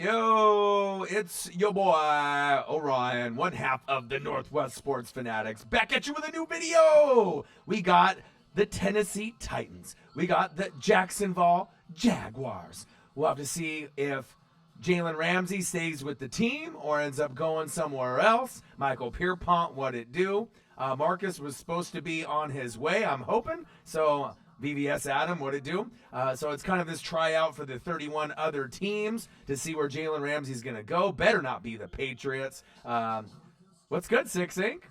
Yo, it's your boy Orion, one half of the Northwest Sports Fanatics, back at you with a new video. We got the Tennessee Titans. We got the Jacksonville Jaguars. We'll have to see if Jalen Ramsey stays with the team or ends up going somewhere else. Michael Pierpont, what it do? Marcus was supposed to be on his way, I'm hoping. So VVS Adam, what it do? So it's kind of this tryout for the 31 other teams to see where Jalen Ramsey's going to go. Better not be the Patriots. What's good, 6 Inc?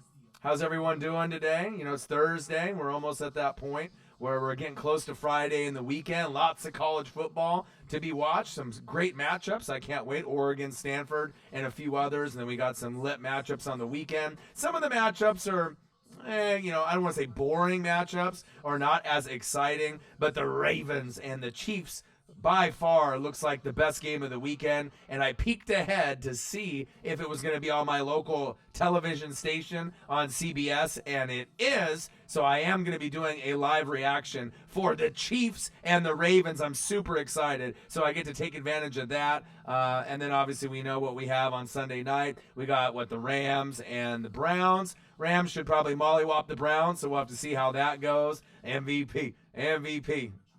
How's everyone doing today? You know, it's Thursday. We're almost at that point where we're getting close to Friday and the weekend. Lots of college football to be watched. Some great matchups. I can't wait. Oregon, Stanford, and a few others. And then we got some lit matchups on the weekend. Some of the matchups are I don't want to say boring matchups or not as exciting, but the Ravens and the Chiefs by far looks like the best game of the weekend, and I peeked ahead to see if it was going to be on my local television station on CBS, and it is, so I am going to be doing a live reaction for the Chiefs and the Ravens. I'm super excited, so I get to take advantage of that, and then obviously we know what we have on Sunday night. We got, the Rams and the Browns. Rams should probably mollywop the Browns, so we'll have to see how that goes. MVP.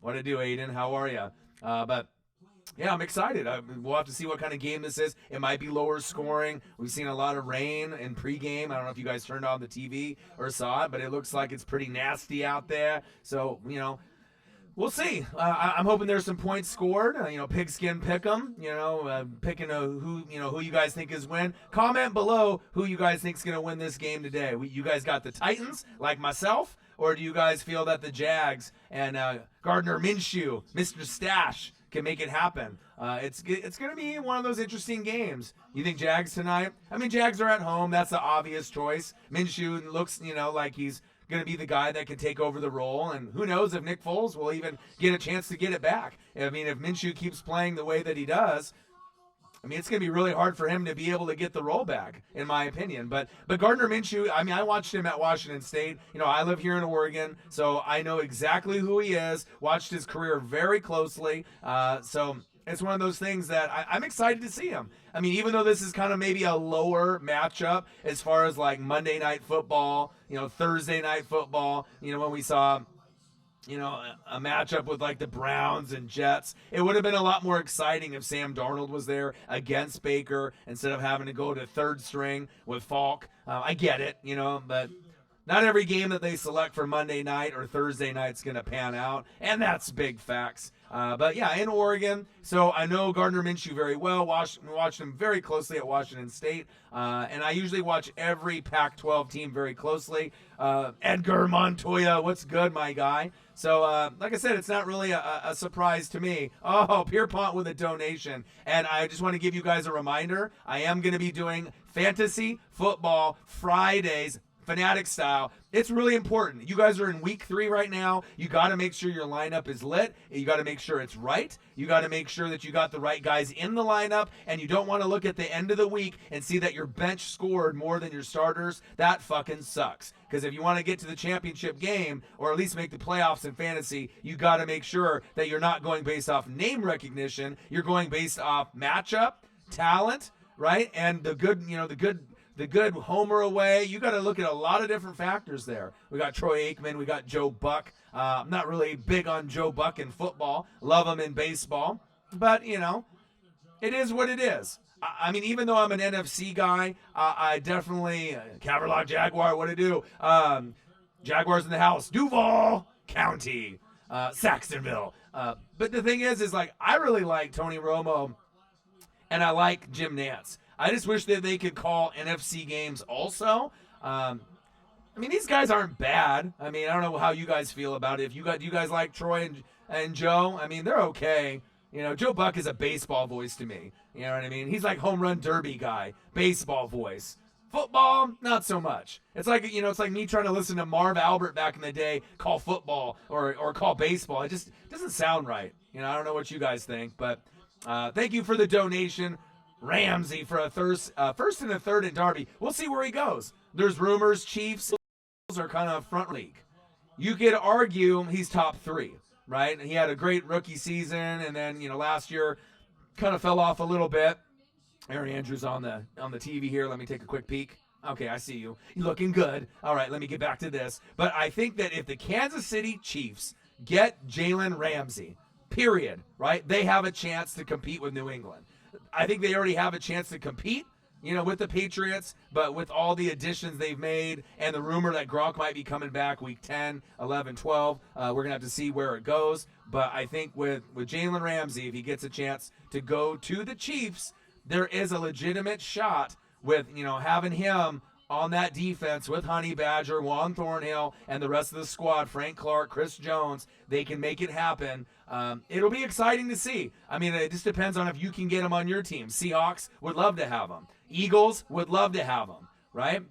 What to do, Aiden? How are you? But yeah, I'm excited. We'll have to see what kind of game this is. It might be lower scoring. We've seen a lot of rain in pregame. I don't know if you guys turned on the TV or saw it, but it looks like it's pretty nasty out there. So, we'll see. I'm hoping there's some points scored. Pigskin pick'em. Picking who you guys think is win. Comment below who you guys think is going to win this game today. You guys got the Titans, like myself, or do you guys feel that the Jags and Gardner Minshew, Mr. Stash, can make it happen? It's going to be one of those interesting games. You think Jags tonight? I mean, Jags are at home. That's the obvious choice. Minshew looks, like he's going to be the guy that can take over the role, and who knows if Nick Foles will even get a chance to get it back. I mean, if Minshew keeps playing the way that he does, it's going to be really hard for him to be able to get the role back, in my opinion. But Gardner Minshew, I watched him at Washington State. I live here in Oregon, so I know exactly who he is. Watched his career very closely. So it's one of those things that I'm excited to see him. Even though this is kind of maybe a lower matchup as far as like Monday Night Football, Thursday Night Football, when we saw a matchup with like the Browns and Jets. It would have been a lot more exciting if Sam Darnold was there against Baker instead of having to go to third string with Falk. I get it, but not every game that they select for Monday night or Thursday night is going to pan out, and that's big facts. But yeah, in Oregon, so I know Gardner Minshew very well. Watched him very closely at Washington State, and I usually watch every Pac-12 team very closely. Edgar Montoya, what's good, my guy? So, like I said, it's not really a surprise to me. Oh, Pierpont with a donation. And I just want to give you guys a reminder. I am going to be doing Fantasy Football Fridays, Fanatic style. It's really important. You guys are in week 3 right now. You got to make sure your lineup is lit. You got to make sure it's right. You got to make sure that you got the right guys in the lineup, and you don't want to look at the end of the week and see that your bench scored more than your starters. That fucking sucks. Because if you want to get to the championship game, or at least make the playoffs in fantasy, you got to make sure that you're not going based off name recognition. You're going based off matchup, talent, right? And the good homer away. You got to look at a lot of different factors there. We got Troy Aikman. We got Joe Buck. I'm not really big on Joe Buck in football. Love him in baseball. But, it is what it is. Even though I'm an NFC guy, I definitely, Caverlock Jaguar, what to do? Jaguars in the house. Duval County. Saxonville. But the thing is I really like Tony Romo, and I like Jim Nantz. I just wish that they could call NFC games also. These guys aren't bad. I don't know how you guys feel about it. Do you guys like Troy and Joe? They're okay. Joe Buck is a baseball voice to me. You know what I mean? He's like home run derby guy, baseball voice. Football, not so much. It's like, it's like me trying to listen to Marv Albert back in the day call football or call baseball. It just doesn't sound right. I don't know what you guys think, but thank you for the donation. Ramsey for a first and a third in Darby. We'll see where he goes. There's rumors Chiefs are kind of front league. You could argue he's top 3, right? He had a great rookie season, and then last year kind of fell off a little bit. Aaron Andrews on the TV here. Let me take a quick peek. Okay, I see you. You're looking good. All right, let me get back to this. But I think that if the Kansas City Chiefs get Jalen Ramsey, period, right, they have a chance to compete with New England. I think they already have a chance to compete, with the Patriots, but with all the additions they've made and the rumor that Gronk might be coming back week 10, 11, 12, we're going to have to see where it goes. But I think with Jalen Ramsey, if he gets a chance to go to the Chiefs, there is a legitimate shot with, having him on that defense with Honey Badger, Juan Thornhill, and the rest of the squad, Frank Clark, Chris Jones. They can make it happen. It'll be exciting to see. I mean, it just depends on if you can get them on your team. Seahawks would love to have them. Eagles would love to have them, right?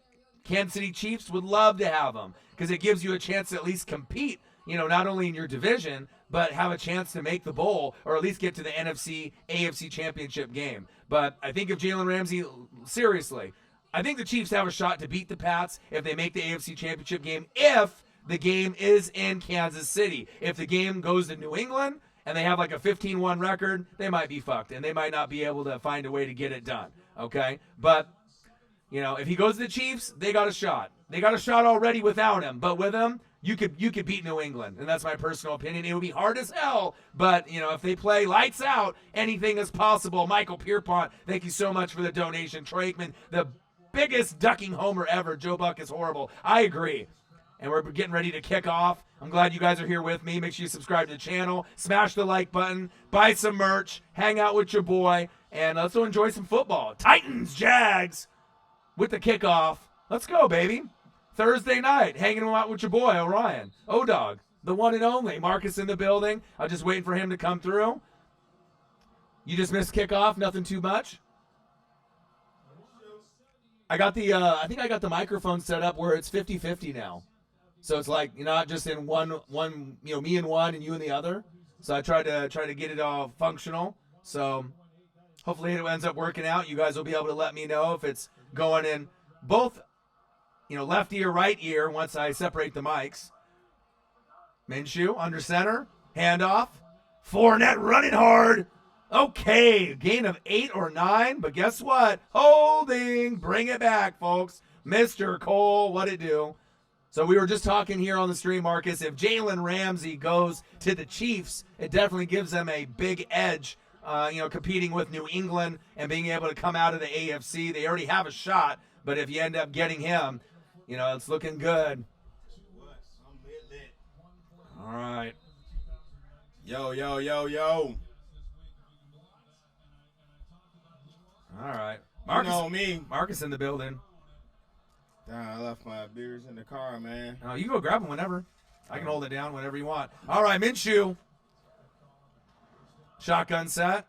Kansas City Chiefs would love to have them because it gives you a chance to at least compete, not only in your division, but have a chance to make the bowl or at least get to the NFC, AFC championship game. But I think if Jalen Ramsey, seriously, I think the Chiefs have a shot to beat the Pats if they make the AFC championship game, if the game is in Kansas City. If the game goes to New England and they have like a 15-1 record, they might be fucked, and they might not be able to find a way to get it done, okay? But, if he goes to the Chiefs, they got a shot. They got a shot already without him, but with him, you could beat New England, and that's my personal opinion. It would be hard as hell, but, if they play lights out, anything is possible. Michael Pierpont, thank you so much for the donation. Troy Aikman, the biggest ducking homer ever. Joe Buck is horrible. I agree. And we're getting ready to kick off. I'm glad you guys are here with me. Make sure you subscribe to the channel, smash the like button, buy some merch, hang out with your boy, and let's go enjoy some football. Titans, Jags with the kickoff. Let's go, baby. Thursday night, hanging out with your boy, Orion. O-Dog, the one and only. Marcus in the building. I'm just waiting for him to come through. You just missed kickoff, nothing too much. I got I think I got the microphone set up where it's 50-50 now. So it's like, not just in one, me in one and you in the other. So I try to get it all functional. So hopefully it ends up working out. You guys will be able to let me know if it's going in both, left ear, right ear once I separate the mics. Minshew under center, handoff. Fournette running hard. Okay, gain of 8 or 9, but guess what? Holding. Bring it back, folks. Mr. Cole, what it do? So we were just talking here on the stream, Marcus. If Jalen Ramsey goes to the Chiefs, it definitely gives them a big edge, competing with New England and being able to come out of the AFC. They already have a shot, but if you end up getting him, it's looking good. All right. Yo, yo, yo, yo. All right. Marcus, you know me. Marcus in the building. I left my beers in the car, man. Oh, you can go grab them whenever. I can hold it down whenever you want. All right, Minshew. Shotgun set.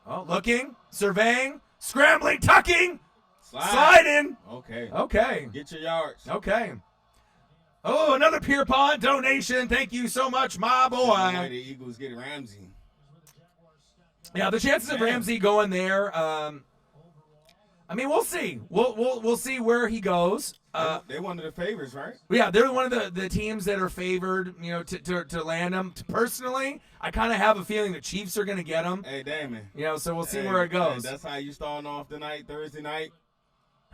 Oh, looking, surveying, scrambling, tucking, sliding. Okay. Get your yards. Okay. Oh, another Pierpont donation. Thank you so much, my boy. The Eagles get Ramsey. Yeah, the chances of Ramsey going there. We'll see. We'll see where he goes. They're one of the favorites, right? Yeah, they're one of the teams that are favored, to land him. Personally, I kind of have a feeling the Chiefs are going to get him. Hey, Damon. So we'll see where it goes. Hey, that's how you starting off tonight, Thursday night.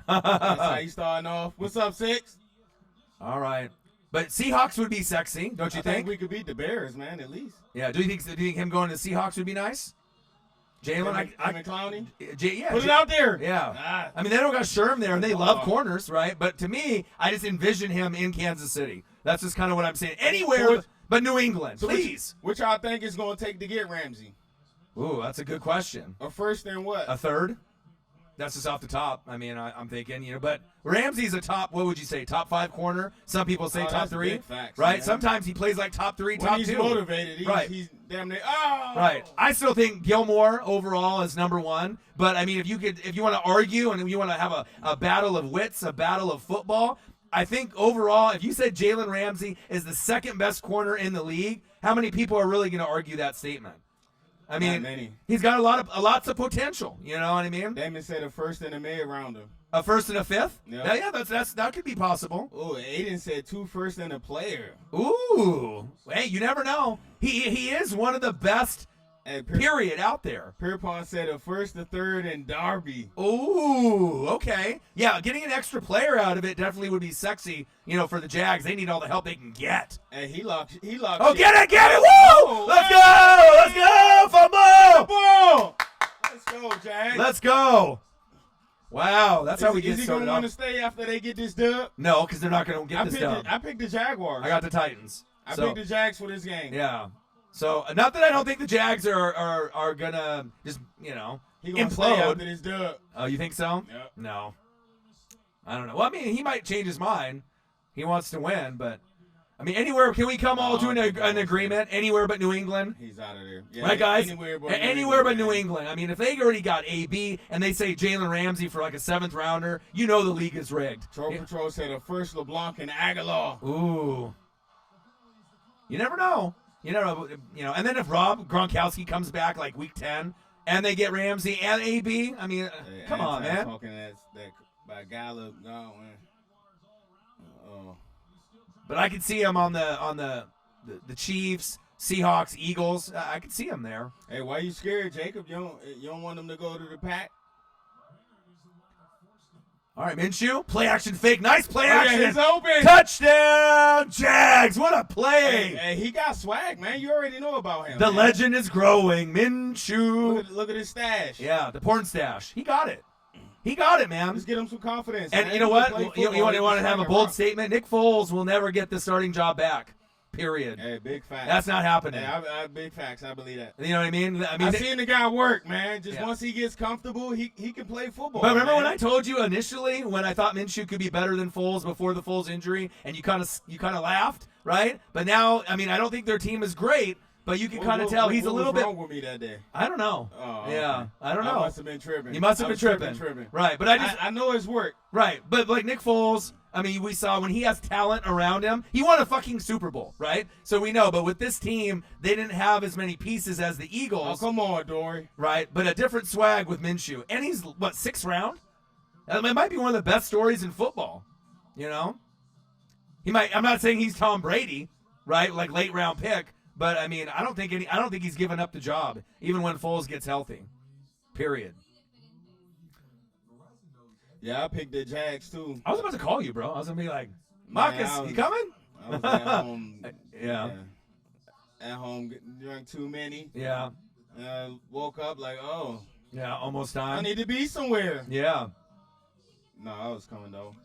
That's how you starting off. What's up, Six? All right. But Seahawks would be sexy, don't you I think we could beat the Bears, man, at least. Yeah, do you think him going to Seahawks would be nice? Jalen, Clowney? Yeah. Put it out there. Yeah. They don't got Sherm there, and they love corners, right? But to me, I just envision him in Kansas City. That's just kind of what I'm saying. Anywhere but New England, please. Which I think is going to take to get Ramsey? Ooh, that's a good question. A first and what? A third? That's just off the top. I'm thinking, but Ramsey's a top, what would you say, top 5 corner? Some people say top 3, big facts, right? Man. Sometimes he plays like top 3, top 2. He's motivated. He's damn near, Right. I still think Gilmore overall is number 1. But, if you want to argue and you want to have a battle of wits, a battle of football, I think overall, if you said Jalen Ramsey is the second best corner in the league, how many people are really going to argue that statement? I mean, many. he's got lots of potential. You know what I mean? Damon said a first and a mid-rounder. A first and a fifth? Yeah. Yeah, that could be possible. Oh, Aiden said 2 firsts and a player. Ooh. Hey, you never know. He is one of the best, period, out there. Pierpont said a first, a third, and Darby. Ooh, okay. Yeah, getting an extra player out of it definitely would be sexy, for the Jags. They need all the help they can get. And he locked. Oh, get it! Woo! Let's go! Fumble! Ball! Let's go, Jags. Let's go. Wow, that's how we get started. Is he started going to want off. to stay after they get this dub? No, because they're not going to get this dub. I picked the Jaguars. I got the Titans. I picked the Jags for this game. Yeah. So, not that I don't think the Jags are going to just, He gonna implode. stay after this dub. Oh, you think so? Yep. No. I don't know. Well, I mean, he might change his mind. He wants to win, but I mean, anywhere. Can we come all to an agreement? Anywhere but New England. He's out of there. Yeah, right, guys? Anywhere but New England. I mean, if they already got AB and they say Jalen Ramsey for like a 7th rounder, the league is rigged. Troll Patrol said a first LeBlanc and Aguilar. Ooh. You never know. And then if Rob Gronkowski comes back like week 10 and they get Ramsey and AB, I mean, come on, man. Talking that by Gallup, Godwin. But I could see him on the Chiefs, Seahawks, Eagles. I could see him there. Hey, why you scared, Jacob? You don't want them to go to the pack? All right, Minshew, play action fake, nice play action. Yeah, he's open. Touchdown, Jags! What a play! Hey, he got swag, man. You already know about him. The legend is growing, Minshew. Look at his stash. Yeah, the porn stash. He got it. He got it, man. Let's get him some confidence. And man. you know what? You want to have a bold statement? Nick Foles will never get the starting job back. Period. Hey, big facts. That's not happening. Hey, I big facts. I believe that. You know what I mean? I've seen the guy work, man. Once he gets comfortable, he can play football. But remember when I told you initially when I thought Minshew could be better than Foles before the Foles injury, and you kind of laughed, right? But now, I mean, I don't think their team is great. But you can kind of tell he's a little bit. What was wrong with me that day? I don't know. Oh, yeah, okay. I don't know. I must have been tripping. You must have been tripping. Right, but I know his work. Right, but like Nick Foles, I mean, we saw when he has talent around him, he won a fucking Super Bowl, right? So we know, but with this team, they didn't have as many pieces as the Eagles. Oh, come on, Dory. Right, but a different swag with Minshew. And he's, 6th round? It might be one of the best stories in football, He might, I'm not saying he's Tom Brady, right, like late round pick, but I mean, I don't think he's given up the job, even when Foles gets healthy. Period. Yeah, I picked the Jags too. I was about to call you, bro. I was gonna be like, Marcus, you coming? I was at home. Yeah. At home, drank too many. Yeah. Woke up like, oh. Yeah, almost time. I need to be somewhere. Yeah. No, I was coming though.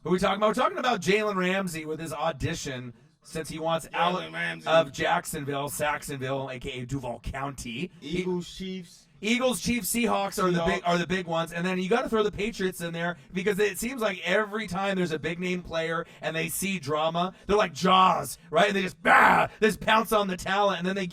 Who are we talking about? We're talking about Jalen Ramsey with his audition since he wants out of Jacksonville, Saxonville, aka Duval County. Eagles, Chiefs, Seahawks are the big ones, and then you got to throw the Patriots in there because it seems like every time there's a big name player and they see drama, they're like Jaws, right? And they just pounce on the talent, and then they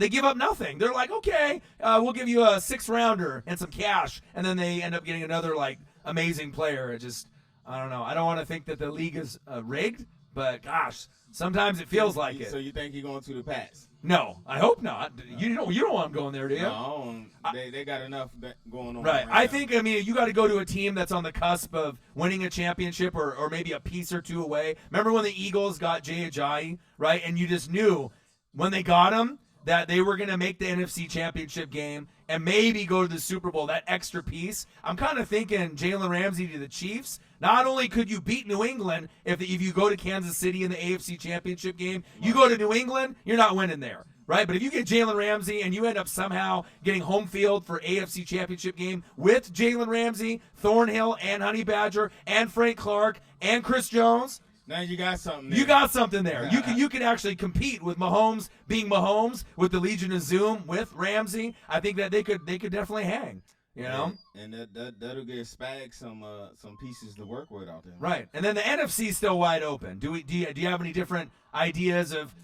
give up nothing. They're like, okay, we'll give you a 6th rounder and some cash, and then they end up getting another like amazing player. It just, I don't know. I don't want to think that the league is rigged, but gosh, sometimes it feels like it. So you think he's going to the Pats? No, I hope not. You don't want him going there, do you? No, they got enough going on. Right. I think, you got to go to a team that's on the cusp of winning a championship or maybe a piece or two away. Remember when the Eagles got Jay Ajayi, right? And you just knew when they got him that they were going to make the NFC championship game and maybe go to the Super Bowl, that extra piece. I'm kind of thinking Jalen Ramsey to the Chiefs. Not only could you beat New England if you go to Kansas City in the AFC championship game, you go to New England, you're not winning there, right? But if you get Jalen Ramsey and you end up somehow getting home field for AFC championship game with Jalen Ramsey, Thornhill, and Honey Badger, and Frank Clark, and Chris Jones, now you got something there. You got something there. You can actually compete with Mahomes being Mahomes with the Legion of Zoom with Ramsey. I think that they could definitely hang. And that'll give Spag some pieces to work with out there. Right, and then the NFC is still wide open. Do you have any different ideas of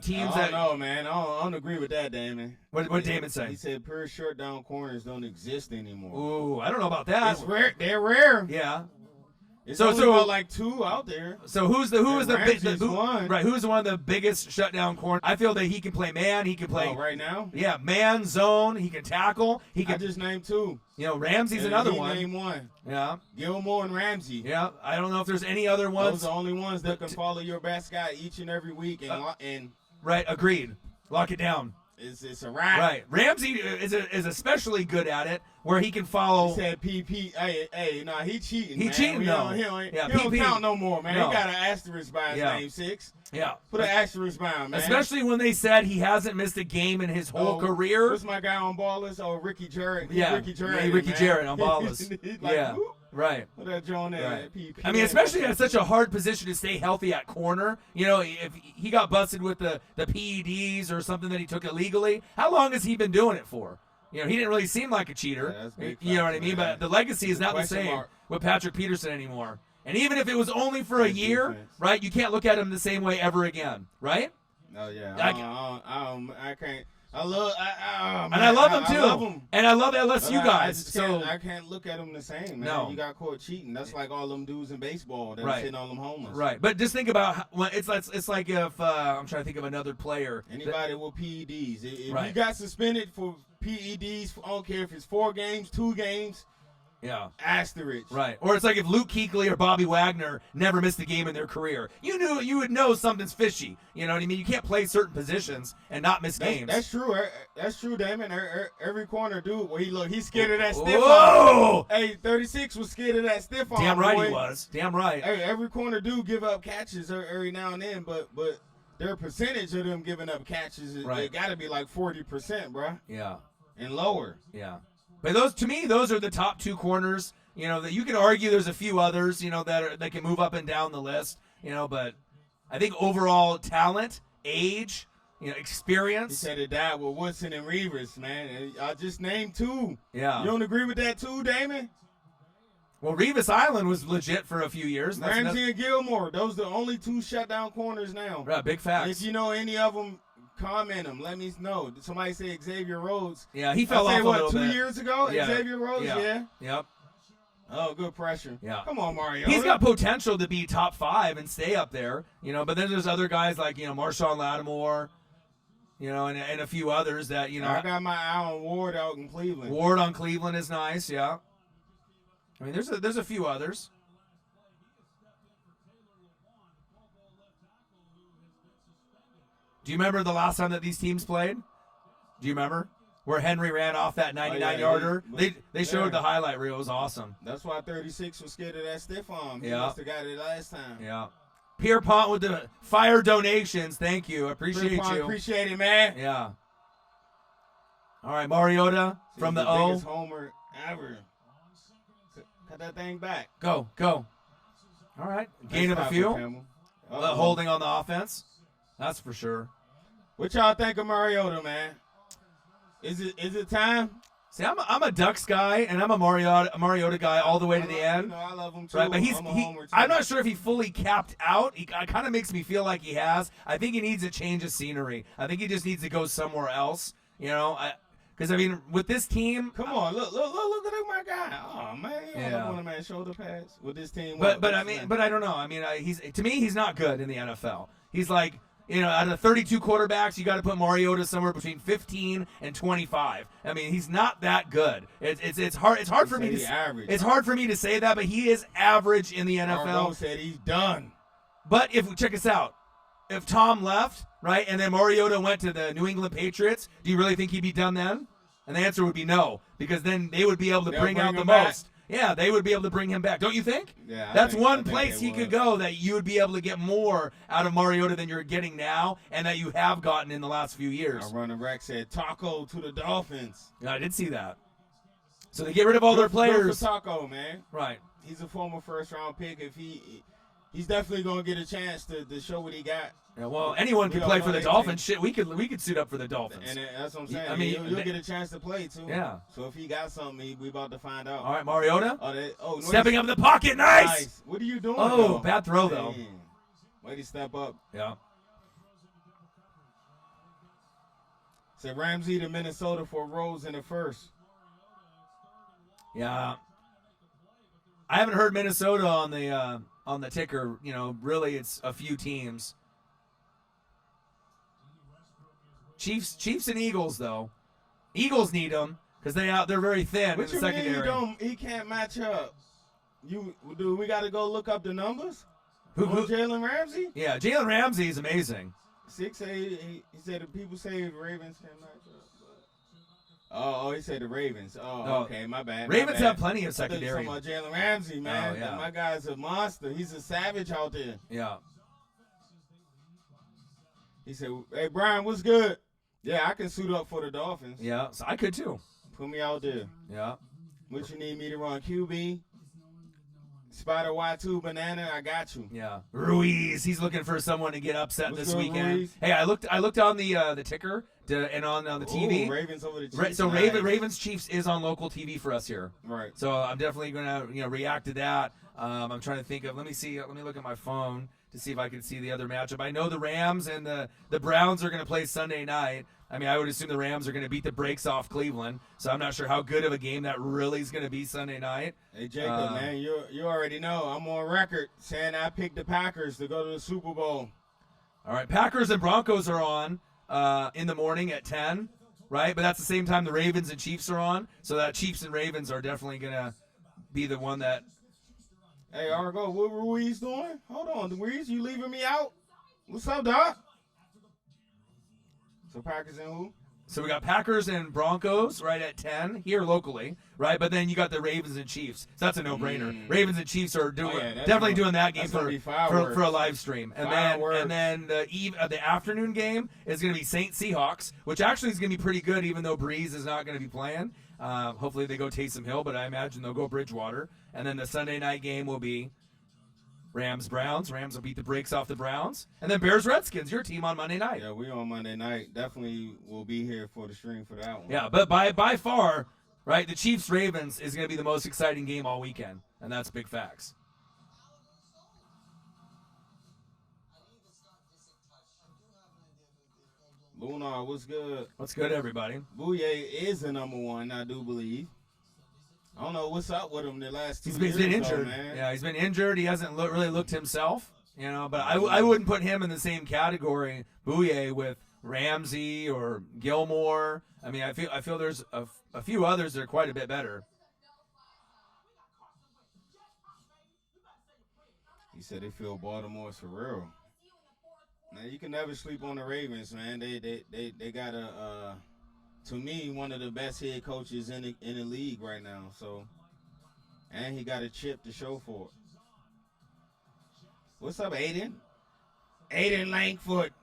teams? I don't know, man. I don't agree with that, Damon. What did Damon say? He said pure short down corners don't exist anymore. Ooh, I don't know about that. It's rare. They're rare. Yeah. It's only about like 2 out there. So who's the one? Right, who's one of the biggest shutdown corners? I feel that he can play man. He can play right now. Yeah, man, zone. He can tackle. He can. I just named 2. Ramsey's another one. Name 1. Yeah. Gilmore and Ramsey. Yeah. I don't know if there's any other ones. Those are the only ones that can follow your best guy each and every week and. Right. Agreed. Lock it down. It's a wrap. Right. Ramsey is especially good at it, where he can follow. He said PP. Hey, nah, he cheating. He man. cheating. He don't count no more, man. No. He got an asterisk by his name, 6. Yeah. Put an asterisk by him, man. Especially when they said he hasn't missed a game in his whole career. What's my guy on Ballers? Oh, Ricky Jarrett. Yeah. Ricky Jarrett. Yeah, Ricky Jarrett on Ballers. Like, yeah. whoop. Right. Put that Joan in. Right. PP. I mean, especially at such a hard position to stay healthy at corner. If he got busted with the PEDs or something that he took illegally, how long has he been doing it for? He didn't really seem like a cheater. You know what I mean? But the legacy is not the same with Patrick Peterson anymore. And even if it was only for a year, right, you can't look at him the same way ever again, right? Oh, yeah. I can't. I love him too. I love him. And I love LSU guys. I can't look at him the same, man. No. You got caught cheating. That's like all them dudes in baseball that are sitting on them homeless. Right. But just think about it's like if I'm trying to think of another player. Anybody with PEDs. If Right. you got suspended for PEDs, I don't care if it's 4 games, 2 games. Yeah. Asterisk. Right. Or it's like if Luke Kuechly or Bobby Wagner never missed a game in their career. You would know something's fishy. You know what I mean? You can't play certain positions and not miss games. That's true. That's true, Damon. Every corner dude, he's scared of that stiff arm. arm. Hey, 36 was scared of that stiff arm. Damn right boy. he was. Damn right. Hey, every corner dude give up catches every now and then, but their percentage of them giving up catches, it got to be like 40%, bro. Yeah. And lower. Yeah. But those are the top 2 corners. That you could argue there's a few others, that can move up and down the list, but I think overall talent, age, experience. He said it died with Woodson and Reavers, man. I just named 2. Yeah. You don't agree with that too, Damon? Well, Revis Island was legit for a few years. Ramsey and Gilmore, those are the only 2 shutdown corners now. Right, big facts. And if you know any of them, comment them. Let me know. Somebody say Xavier Rhodes. Yeah, he fell off a little bit. 2 years ago? Yeah. Xavier Rhodes, yeah. Yep. Oh, good pressure. Yeah. Come on, Mario. He's got potential to be top 5 and stay up there, but then there's other guys like, Marshawn Lattimore, and a few others that, I got my eye on Ward out in Cleveland. Ward on Cleveland is nice, yeah. I mean, there's a few others. Do you remember the last time that these teams played? Do you remember? Where Henry ran off that 99-yarder. They showed the highlight reel. It was awesome. That's why 36 was scared of that stiff arm. He Yeah. must have got it last time. Yeah. Pierpont with the fire donations. Thank you. Appreciate Pierpont, you. Appreciate it, man. Yeah. All right, Mariota from the O. Biggest homer ever. Cut that thing back. Go. All right. Gain of a few. Holding on the offense. That's for sure. What y'all think of Mariota, man? Is it time? See, I'm a Ducks guy, and I'm a Mariota guy all the way to the end. I love him too. Right, but I'm not sure if he fully capped out. It kind of makes me feel like he has. I think he needs a change of scenery. I think he just needs to go somewhere else. Because with this team, come on, look at my guy. Oh man, you don't want a man shoulder pass with this team. But I don't know. He's not good in the NFL. He's like, out of 32 quarterbacks, you got to put Mariota somewhere between 15 and 25. He's not that good. It's hard for me to average. It's hard for me to say that, but he is average in the NFL. Margot said he's done. But check us out. If Tom left, right, and then Mariota went to the New England Patriots, do you really think he'd be done then? And the answer would be no, because then they would be able to bring out the most. Yeah, they would be able to bring him back. Don't you think? Yeah. That's one place he could go that you would be able to get more out of Mariota than you're getting now and that you have gotten in the last few years. Our running back said Taco to the Dolphins. Yeah, I did see that. So they get rid of all their players. Good for Taco, man. Right. He's a former first-round pick. If he's definitely going to get a chance to show what he got. Yeah, well, anyone can play for the Dolphins. Shit, we could suit up for the Dolphins. And that's what I'm saying. You'll get a chance to play, too. Yeah. So if he got something, we about to find out. All right, Mariota. Stepping up in the pocket. Nice. What are you doing, though? Bad throw, though. Way to step up. Yeah. Said Ramsey to Minnesota for Rose in the first. Yeah. I haven't heard Minnesota on the ticker. Really, it's a few teams. Chiefs and Eagles though. Eagles need them because they're very thin in the secondary. He can't match up. We got to go look up the numbers? Who Jalen Ramsey? Yeah, Jalen Ramsey is amazing. 6'8", he said the people say Ravens can't match up. Oh, he said the Ravens. Oh, okay, my bad. Ravens have plenty of secondary. I'm talking about Jalen Ramsey, man. Oh, yeah. My guy's a monster. He's a savage out there. Yeah. He said, hey, Brian, what's good? Yeah, I can suit up for the Dolphins. Yeah, so I could too. Put me out there. Yeah. What you need me to run? QB? Spider Y2 banana, I got you. Yeah, Ruiz. He's looking for someone to get upset this weekend. Ruiz? Hey, I looked on the ticker and on the TV. Ravens over the Chiefs. So nice. Ravens Chiefs is on local TV for us here. Right. So I'm definitely gonna react to that. I'm trying to think of. Let me see. Let me look at my phone to see if I can see the other matchup. I know the Rams and the Browns are gonna play Sunday night. I mean, I would assume the Rams are going to beat the brakes off Cleveland, so I'm not sure how good of a game that really is going to be Sunday night. Hey, Jacob, man, you already know. I'm on record saying I picked the Packers to go to the Super Bowl. All right, Packers and Broncos are on in the morning at 10, right? But that's the same time the Ravens and Chiefs are on, so that Chiefs and Ravens are definitely going to be the one that. Hey, Argo, what Ruiz doing? Hold on, Ruiz, you leaving me out? What's up, Doc? So Packers and who? So we got Packers and Broncos right at 10 here locally, right? But then you got the Ravens and Chiefs. So that's a no-brainer. Ravens and Chiefs are doing that game for a live stream. And then the afternoon game is going to be Saints Seahawks, which actually is going to be pretty good even though Breeze is not going to be playing. Hopefully they go Taysom Hill, but I imagine they'll go Bridgewater. And then the Sunday night game will be Rams-Browns. Rams will beat the brakes off the Browns. And then Bears-Redskins, your team on Monday night. Yeah, we on Monday night. Definitely will be here for the stream for that one. Yeah, but by far, right, the Chiefs-Ravens is going to be the most exciting game all weekend. And that's big facts. Lunar, what's good? What's good, everybody? Bouye is the number one, I do believe. I don't know what's up with him the last 2 years. He's been injured. Man. Yeah, he's been injured. He hasn't really looked himself, but I wouldn't put him in the same category, Bouye, with Ramsey or Gilmore. I mean, I feel there's a few others that are quite a bit better. He said they feel Baltimore's for real. Man, you can never sleep on the Ravens, man. They got to me, one of the best head coaches in the league right now. So, and he got a chip to show for it. What's up, Aiden? Aiden Langford.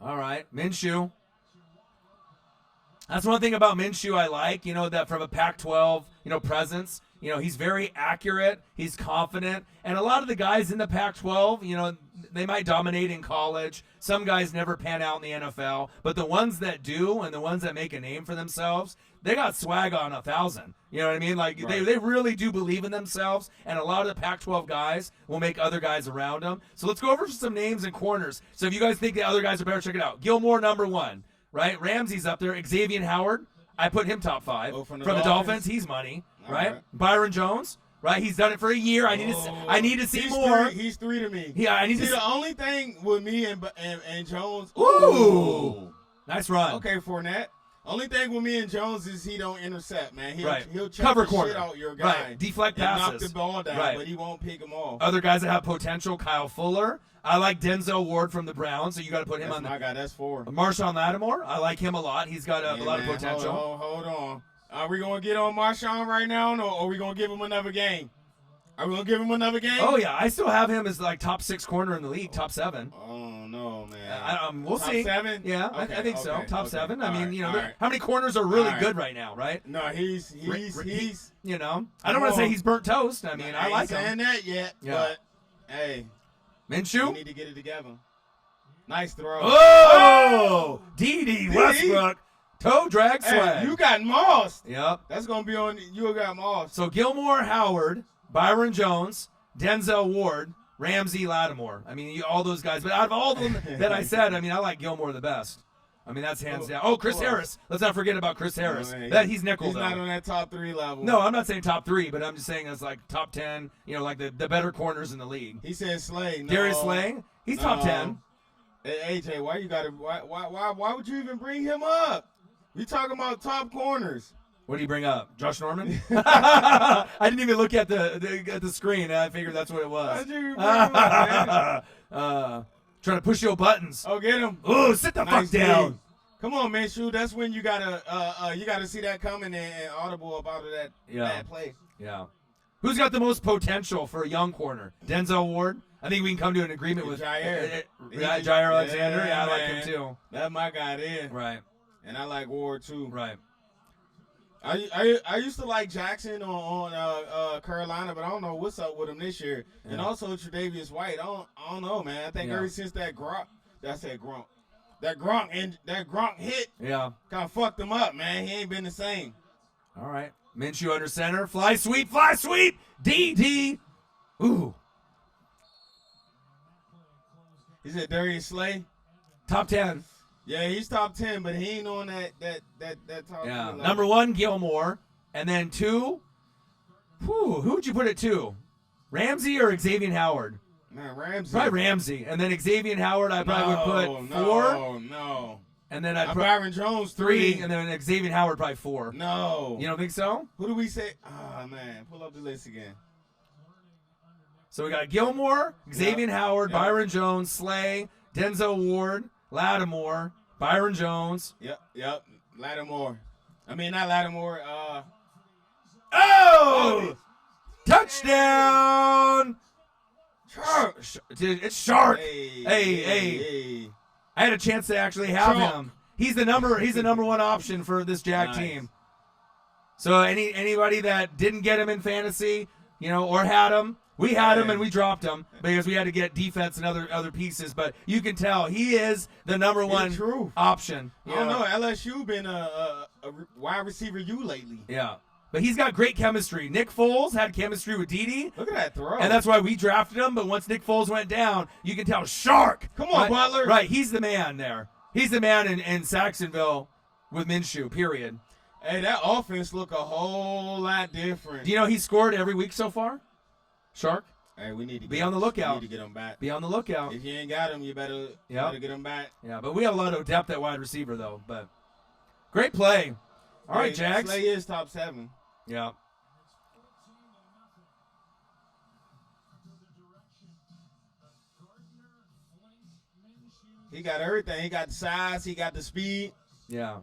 All right, Minshew. That's one thing about Minshew I like, that from a Pac-12, presence. He's very accurate. He's confident. And a lot of the guys in the Pac-12, they might dominate in college. Some guys never pan out in the NFL. But the ones that do and the ones that make a name for themselves, they got swag on 1,000. You know what I mean? Like, right. they really do believe in themselves. And a lot of the Pac-12 guys will make other guys around them. So let's go over some names and corners. So if you guys think the other guys are better, check it out. Gilmore, number 1. Right? Ramsey's up there. Xavier Howard, I put him top 5. Oh, from the Dolphins, he's money. Right? Byron Jones, right? He's done it for a year. I need to see more. He's 3 to me. Yeah, I need to see. The only thing with me and Jones. Ooh. Nice run. Okay, Fournette. Only thing with me and Jones is he don't intercept, man. He'll check cover the corner. Shit out your guy. Right. Deflect passes. Knock the ball down, but he won't pick him off. Other guys that have potential, Kyle Fuller. I like Denzel Ward from the Browns, so you got to put him on. My guy, that's 4. Marshawn Lattimore, I like him a lot. He's got a lot of potential. Hold on. Are we going to get on Marshawn right now, or are we going to give him another game? Are we going to give him another game? Oh, yeah. I still have him as like top 6 corner in the league, top 7. Oh, no, man. We'll see. Top 7? Yeah, okay, I think so. Top 7. I mean, right. how many corners are really good right now, right? No, he's I don't want to say he's burnt toast. I mean, I like him. I ain't saying that yet, but, hey. Minshew? We need to get it together. Nice throw. Oh! D.D. Westbrook. Toe drag swag. Hey, you got mossed. Yep. That's going to be on. You got mossed. So Gilmore, Howard, Byron Jones, Denzel Ward, Ramsey, Lattimore. I mean, all those guys. But out of all of them that I said, I mean, I like Gilmore the best. I mean, that's hands down. Oh, Chris Harris. Let's not forget about Chris Harris. man, That he's nickel, He's though. not on that top 3 level. No, I'm not saying top 3, but I'm just saying it's like top 10. You know, like the better corners in the league. He said Slay. No, Darius Slay, he's top 10. Hey, AJ, why would you even bring him up? We talking about top corners. What do you bring up? Josh Norman? I didn't even look at the screen. I figured that's what it was. Why'd you bring him up, man? Trying to push your buttons. Oh, get him. Oh, sit the Nice fuck down. D. Come on, Minshew. That's when you gotta see that coming and audible about that play. Yeah. Who's got the most potential for a young corner? Denzel Ward? I think we can come to an agreement with Jair. Jair Alexander. Yeah, I like man. him too. That's my guy there. Right. And I like Ward too. Right. I used to like Jackson on Carolina, but I don't know what's up with him this year. Yeah. And also Tre'Davious White. I don't know, man. I think ever since that Gronk hit, Yeah. kind of fucked him up, man. He ain't been the same. All right. Minshew under center. Fly sweep. DD. Ooh. He said Darius Slay. Top 10. Yeah, he's top 10, but he ain't on that top 10 Yeah. level. Number 1, Gilmore. And then 2. Who would you put at 2? Ramsey or Xavier Howard? Man, Ramsey. Probably Ramsey. And then Xavier Howard, I probably would put 4. No. And then I'd put Byron Jones 3. And then Xavier Howard probably 4. No. You don't think so? Who do we say? Ah, man. Pull up the list again. So we got Gilmore, Xavier Howard, Yep. Byron Jones, Slay, Denzel Ward, Lattimore, Byron Jones. Yep. Lattimore. I mean, not Lattimore. Oh! Touchdown! Shark. Dude, it's Shark. Hey. Hey. I had a chance to actually have Shark. him. He's the number 1 option for this Jag Nice. team. So anybody that didn't get him in fantasy, or had him, we had him and we dropped him because we had to get defense and other pieces. But you can tell he is the number 1 true. option. I don't know. LSU been a wide receiver lately. Yeah. But he's got great chemistry. Nick Foles had chemistry with Dede. Look at that throw. And that's why we drafted him. But once Nick Foles went down, you can tell Shark. Come on, right? Butler. Right. He's the man there. He's the man in Jacksonville with Minshew, period. Hey, that offense look a whole lot different. Do you know he scored every week so far? Shark? Hey, we need to Be on the lookout. We need to get him back. Be on the lookout. If you ain't got him, you better get him back. Yeah, but we have a lot of depth at wide receiver, though. But great play. All right, Jags. Slay is top 7. Yeah. He got everything. He got the size. He got the speed. Yeah.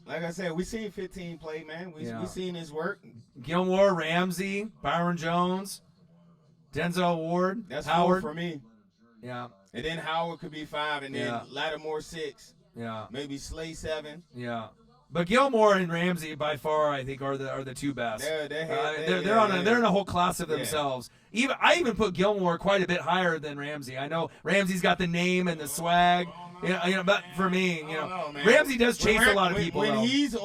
Like I said, we seen 15 play, man. We seen his work. Gilmore, Ramsey, Byron Jones, Denzel Ward, That's Howard. 4 for me. Yeah. And then Howard could be 5, and then Lattimore 6. Yeah. Maybe Slay 7. Yeah. But Gilmore and Ramsey by far, I think, are the 2 best. They're in a whole class of themselves. I even put Gilmore quite a bit higher than Ramsey. I know Ramsey's got the name and the swag. But for me, Ramsey does chase a lot of people. When though. he's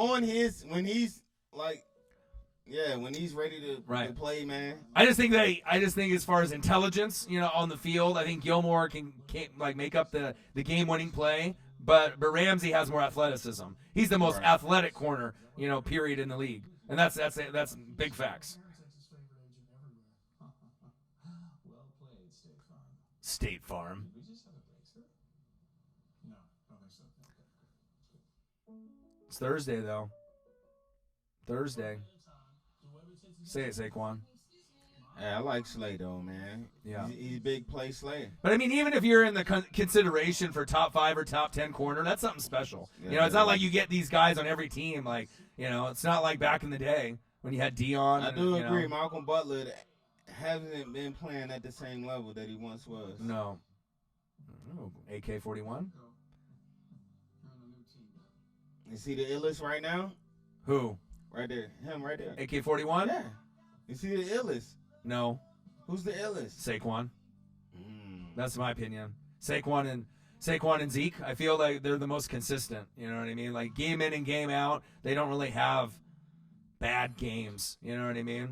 ready to play, man. I just think as far as intelligence, on the field, I think Gilmore can make up the game-winning play. But Ramsey has more athleticism. He's the most athletic corner, period in the league, and that's big facts. State Farm. It's Thursday though. Thursday. Say it, Saquon. Yeah, I like Slay though, man. Yeah, he's big play Slay. But I mean, even if you're in the consideration for top 5 or top 10 corner, that's something special. It's not like you get these guys on every team. Like, it's not like back in the day when you had Dion. I do agree. Malcolm Butler hasn't been playing at the same level that he once was. No. AK-41. You see the illest right now? Who? Right there. Him right there. AK-41? Yeah. You see the illest? No. Who's the illest? Saquon. That's my opinion. Saquon and Zeke, I feel like they're the most consistent. You know what I mean? Like game in and game out, they don't really have bad games. You know what I mean?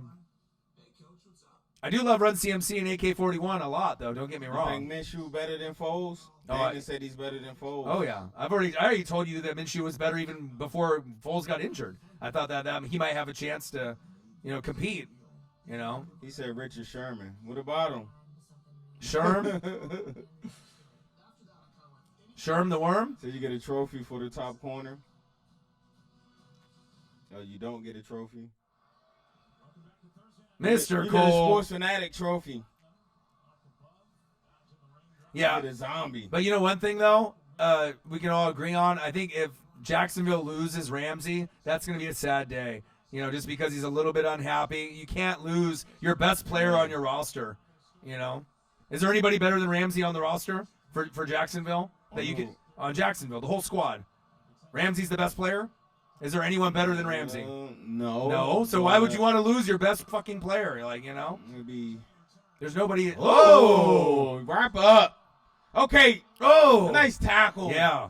I do love Run CMC and AK-41 a lot, though. Don't get me wrong. You think Minshew better than Foles? Daniel said he's better than Foles. Oh, yeah. I already told you that Minshew was better even before Foles got injured. I thought that he might have a chance to, compete, He said Richard Sherman. What about him? Sherm? Sherm the Worm? So you get a trophy for the top corner? No, you don't get a trophy. Mr. You Cole. get a Sports Fanatic trophy. Yeah. You get a zombie. But one thing, though, we can all agree on, I think if Jacksonville loses Ramsey, that's going to be a sad day. Just because he's a little bit unhappy. You can't lose your best player on your roster, Is there anybody better than Ramsey on the roster for Jacksonville? That you could on Jacksonville, the whole squad. Ramsey's the best player? Is there anyone better than Ramsey? No. No? So why would you want to lose your best fucking player? Maybe. There's nobody. Oh! Wrap up. Okay. Oh! Nice tackle. Yeah.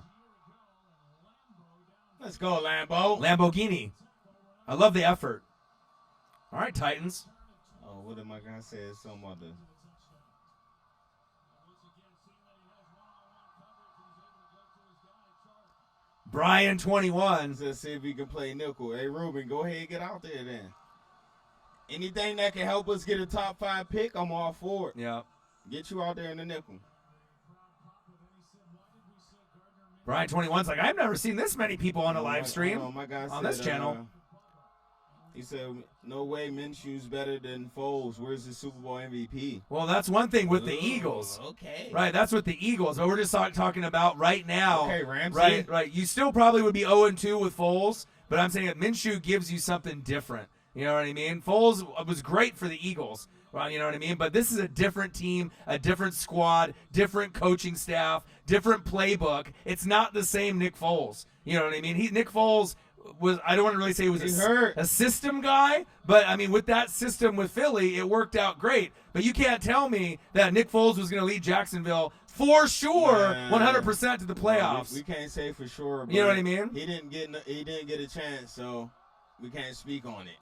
Let's go, Lambo. Lamborghini. I love the effort. All right, Titans. Oh, what am I going to say? Some other. Brian 21. Let's see if we can play nickel. Hey, Ruben, go ahead and get out there then. Anything that can help us get a top 5 pick, I'm all for it. Yeah. Get you out there in the nickel. Brian 21's like, I've never seen this many people on a live stream my guy on said, this channel. He said, no way Minshew's better than Foles. Where's the Super Bowl MVP? Well, that's one thing with the Eagles. Okay. Right, that's with the Eagles. But we're just talking about right now. Okay, Ramsey. Right. You still probably would be 0-2 with Foles, but I'm saying that Minshew gives you something different. You know what I mean? Foles was great for the Eagles. Well, you know what I mean? But this is a different team, a different squad, different coaching staff, different playbook. It's not the same Nick Foles. You know what I mean? Nick Foles was, I don't want to really say he was a system guy, but I mean, with that system with Philly, it worked out great. But you can't tell me that Nick Foles was going to lead Jacksonville for sure, 100% to the playoffs. We can't say for sure. But you know what I mean? He didn't get a chance, so we can't speak on it.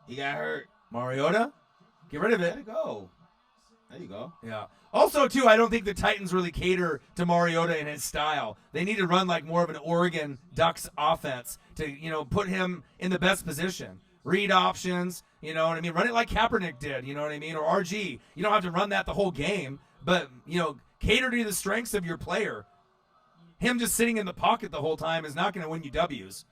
He got hurt. Mariota, get rid of it. Let it go. There you go. Yeah. Also, too, I don't think the Titans really cater to Mariota and his style. They need to run like more of an Oregon Ducks offense to, put him in the best position. Read options, you know what I mean? Run it like Kaepernick did, you know what I mean? Or RG. You don't have to run that the whole game, but, cater to the strengths of your player. Him just sitting in the pocket the whole time is not going to win you W's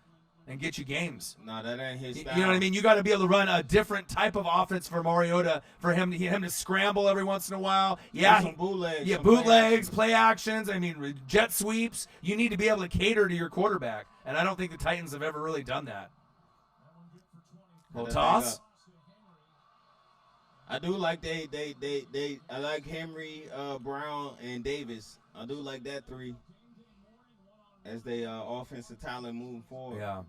and get you games. No, that ain't his style. You know what I mean? You got to be able to run a different type of offense for Mariota, for him to scramble every once in a while. Yeah, some bootlegs. Yeah, bootlegs, play actions. I mean, jet sweeps. You need to be able to cater to your quarterback, and I don't think the Titans have ever really done that. Little toss. I do like I like Henry, Brown, and Davis. I do like that three as they offensive talent moving forward. Yeah.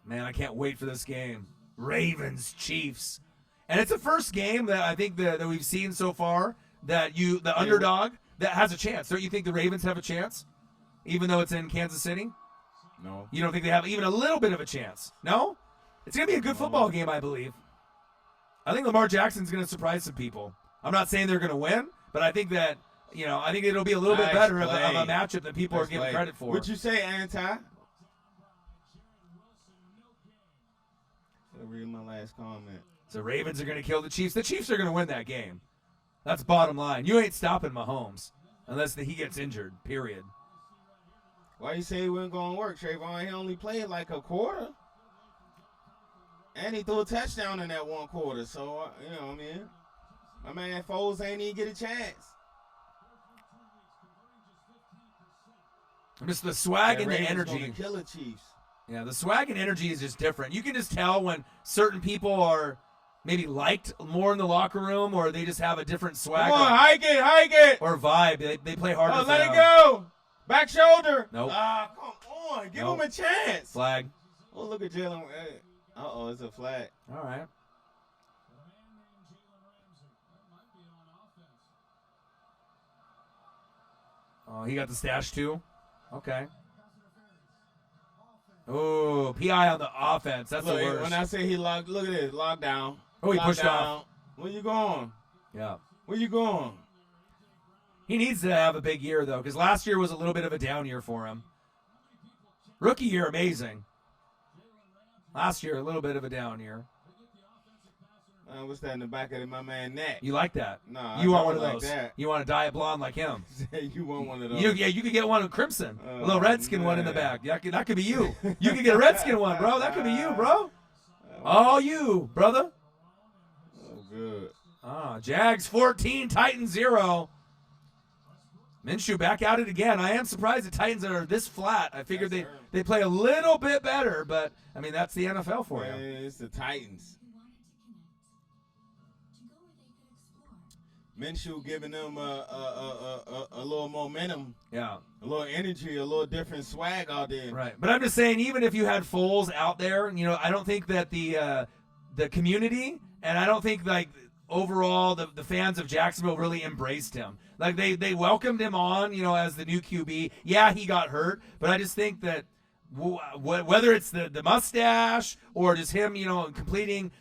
Man, I can't wait for this game. Ravens, Chiefs. And it's the first game that I think that we've seen so far that the underdog that has a chance. Don't you think the Ravens have a chance? Even though it's in Kansas City? No. You don't think they have even a little bit of a chance? No? It's going to be a good football game, I believe. I think Lamar Jackson's going to surprise some people. I'm not saying they're going to win, but I think that, I think it'll be a little bit better of a matchup that people are giving credit for. What'd you say, Anti? I'll read my last comment. So Ravens are going to kill the Chiefs. The Chiefs are going to win that game. That's bottom line. You ain't stopping Mahomes unless he gets injured, period. Why you say it wasn't going to work, Trayvon? He only played like a quarter. And he threw a touchdown in that one quarter. So, my man Foles ain't even get a chance. Just the swag and the Ravens energy. Gonna kill the Chiefs. Yeah, the swag and energy is just different. You can just tell when certain people are maybe liked more in the locker room, or they just have a different swag. Come on, hike it. Or vibe. They play harder. Oh, let it go. Back shoulder. Nope. Come on. Give him a chance. Flag. Oh, look at Jalen. Uh-oh, it's a flag. All right. Oh, he got the stash too? Okay. Oh, PI on the offense. That's the worst. When I say he locked, look at this, lockdown. Oh, he pushed off. Where you going? Yeah. Where you going? He needs to have a big year, though, because last year was a little bit of a down year for him. Rookie year, amazing. Last year, a little bit of a down year. What's that in the back of my man neck? You like that? No, you want one of like those? That. You want a diet blonde like him? You want one of those? You could get one with crimson, a little redskin one in the back. Yeah, that could be you. You could get a redskin one, bro. That could be you, bro. All you, brother. Oh, good. Jags 14, Titans 0. Minshew back at it again. I am surprised the Titans are this flat. I figured they play a little bit better, but, I mean, that's the NFL for you. It's the Titans. Minshew giving them a little momentum. Yeah. A little energy, a little different swag out there. Right. But I'm just saying, even if you had Foles out there, I don't think that the community, and I don't think, like, overall the fans of Jacksonville really embraced him. Like, they welcomed him on, as the new QB. Yeah, he got hurt, but I just think that whether it's the mustache or just him, completing,